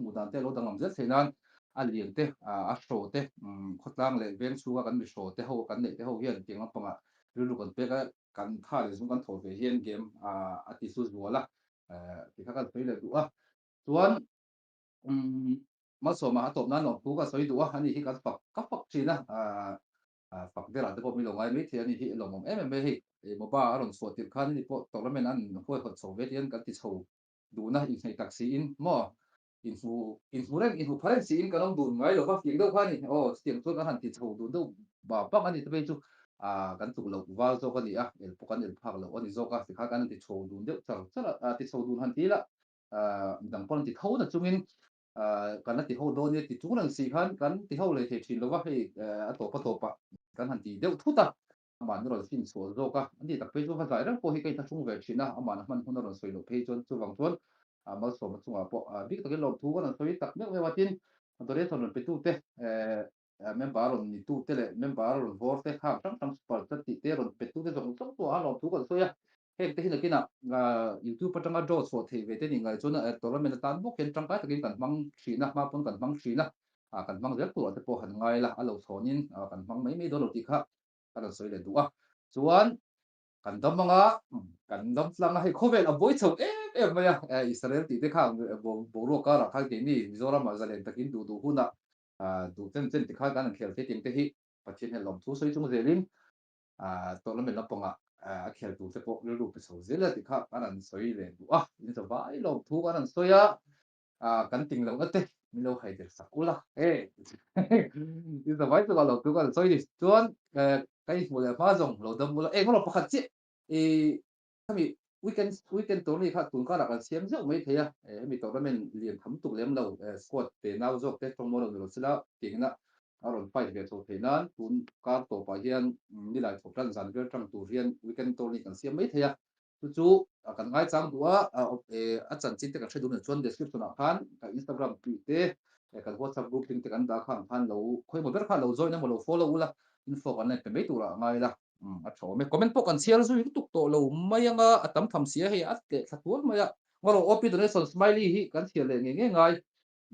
mu dan te lo dangam zel senan a liang te a show te khotlang le veng chuwa kan mi show te ho kan nei te ho hian tiang panga lu kan pe ka kan tha le zum kan thor ve hian game a ti su zuala ti kha kan soi le du a chuan ma so ma top na no tu ka soi du a hani hi kan pak china phật cái là cái bộ mình long ai mấy thì anh hi long mong em hi một ba ở đồng số tiền khăn thì bộ tổng là mình ăn hơi hot số về tiền cái tiền số đủ na in hay taxi in mo in phải xin cái ông đủ ngay rồi phát tiền đâu khăn thì tiền số cái hàng tiền số đủ đâu bà bác anh thì bây giờ cái tụ lộc vào cho cái gì el bộ cái el phạc lộc anh cho cái thì khác cái tiền số đủ đâu chắc là tiền số đủ hàng tí là đằng con tiền thâu là chung in cái nó tiền thâu đôi như tiền chúng là xì khăn cái tiền thâu lại thì chỉ là cái tổ pa kan han ti deuh thuta aman ron sin sual zoka ani tak pe chu ha zai rang po hi kai ta chung ve thina aman man hun ron soi lo pe chon chu wang chuan mal so ma chunga po big tak lo thu kan soi tak mek we watin dore thon pe tu te member ron ni tu te le member ron vor te khang tang tang super ta ti te ron pe tu te zong zong to a lo thu kan soya he te hin kina youtube patanga do so the ve te ni ngai chuna tournament tan bo ken tang ka takin kan mang thina ma pon kan mang thina kan mang zel tu te po han ngai la alo thonin kan mang mai do lo ti kha kan soi le du a chuan kan dam manga kan dam tlang hai khovel a boi chok ma ya israel ti te kha bo ro ka ra khal ti ni mizoram ma zalen takin du huna du chen ti kha kan khel te ting te hi pathin he lom thu soi chung zelin tournament laponga khel tu te po lu pe so zela ti kha kan soi le du ni so vai lom thu kan soya kan ting lo ate mi lo hai der sakula isa vai tu kalau tu kan soi di chuan kai mu le ma zong lo dam mu lo ngo pakhat chi kami weekend to ni kha tun ka ra kan siam zo mai theya mi tournament lian tham tu lem lo squad te nau zok te tong mo lo sila tingna aron pai ve so the nan tun ka to pa hian ni lai thok ran zan ver tang tu hian weekend to ni kan siam mai theya chu kan ngai chang duwa a chan chin te kan thredu na chuan description a khan ka instagram pi te kan whatsapp group ting te kan da khang khan lo khoi mo ber kha lo join na mo lo follow ula info kan ne pe mai tura ngai la a tho me comment po kan share zu tuk to lo mai anga atam tham sia he at ke thatuar maya ngoro opi donation smiley hi kan share le nge ngai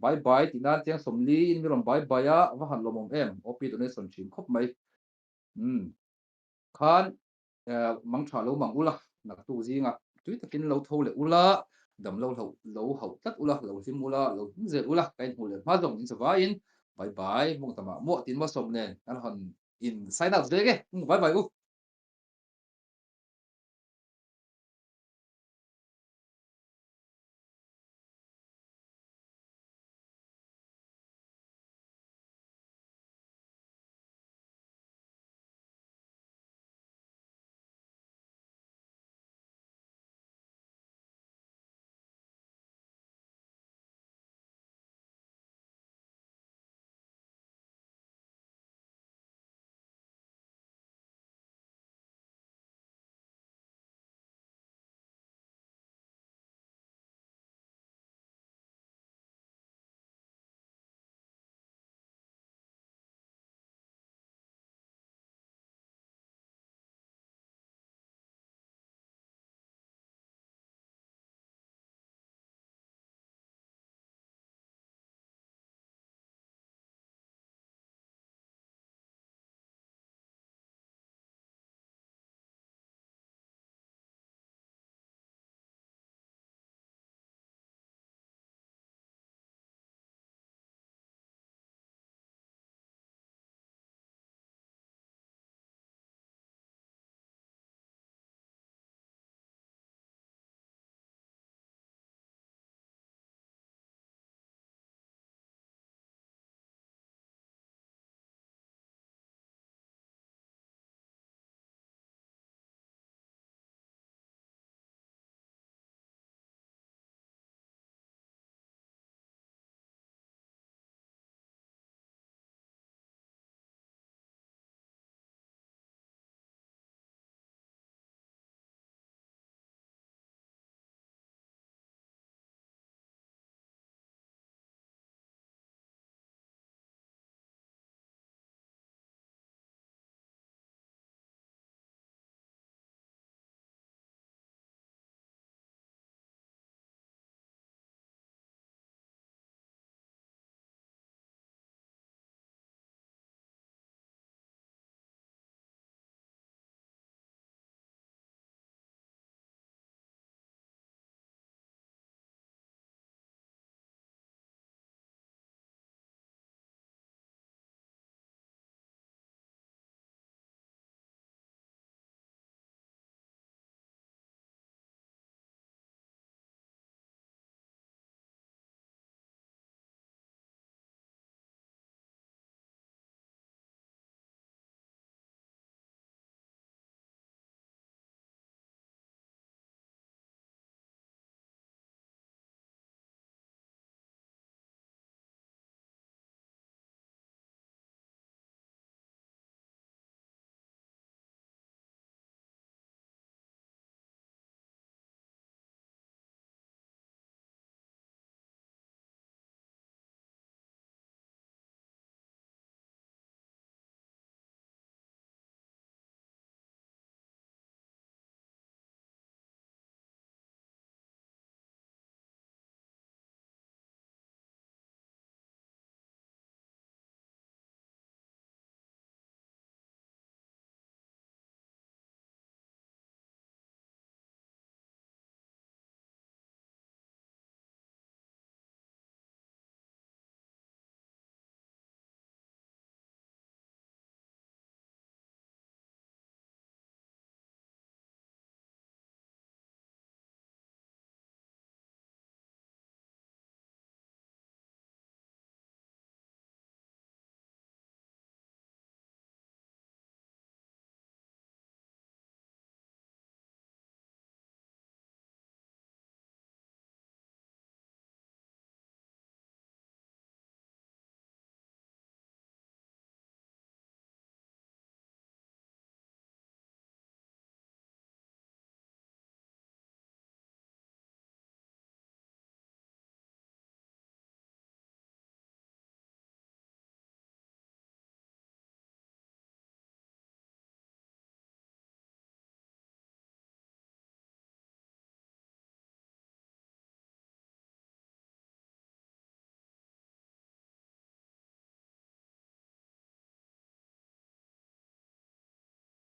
bye bye tinan tiang somli in mi rom bye bye ya wa han lo mom em opi donation chin khop mai khan mang tha lo mang ula nak tu zinga tui takin lo tho le ula dam lo ho tat ula lo sim ula lo ze ula kai hu le ma jong in sawa in bye bye mong tama mo tin ma som nen an hon in sign out zege bye bye u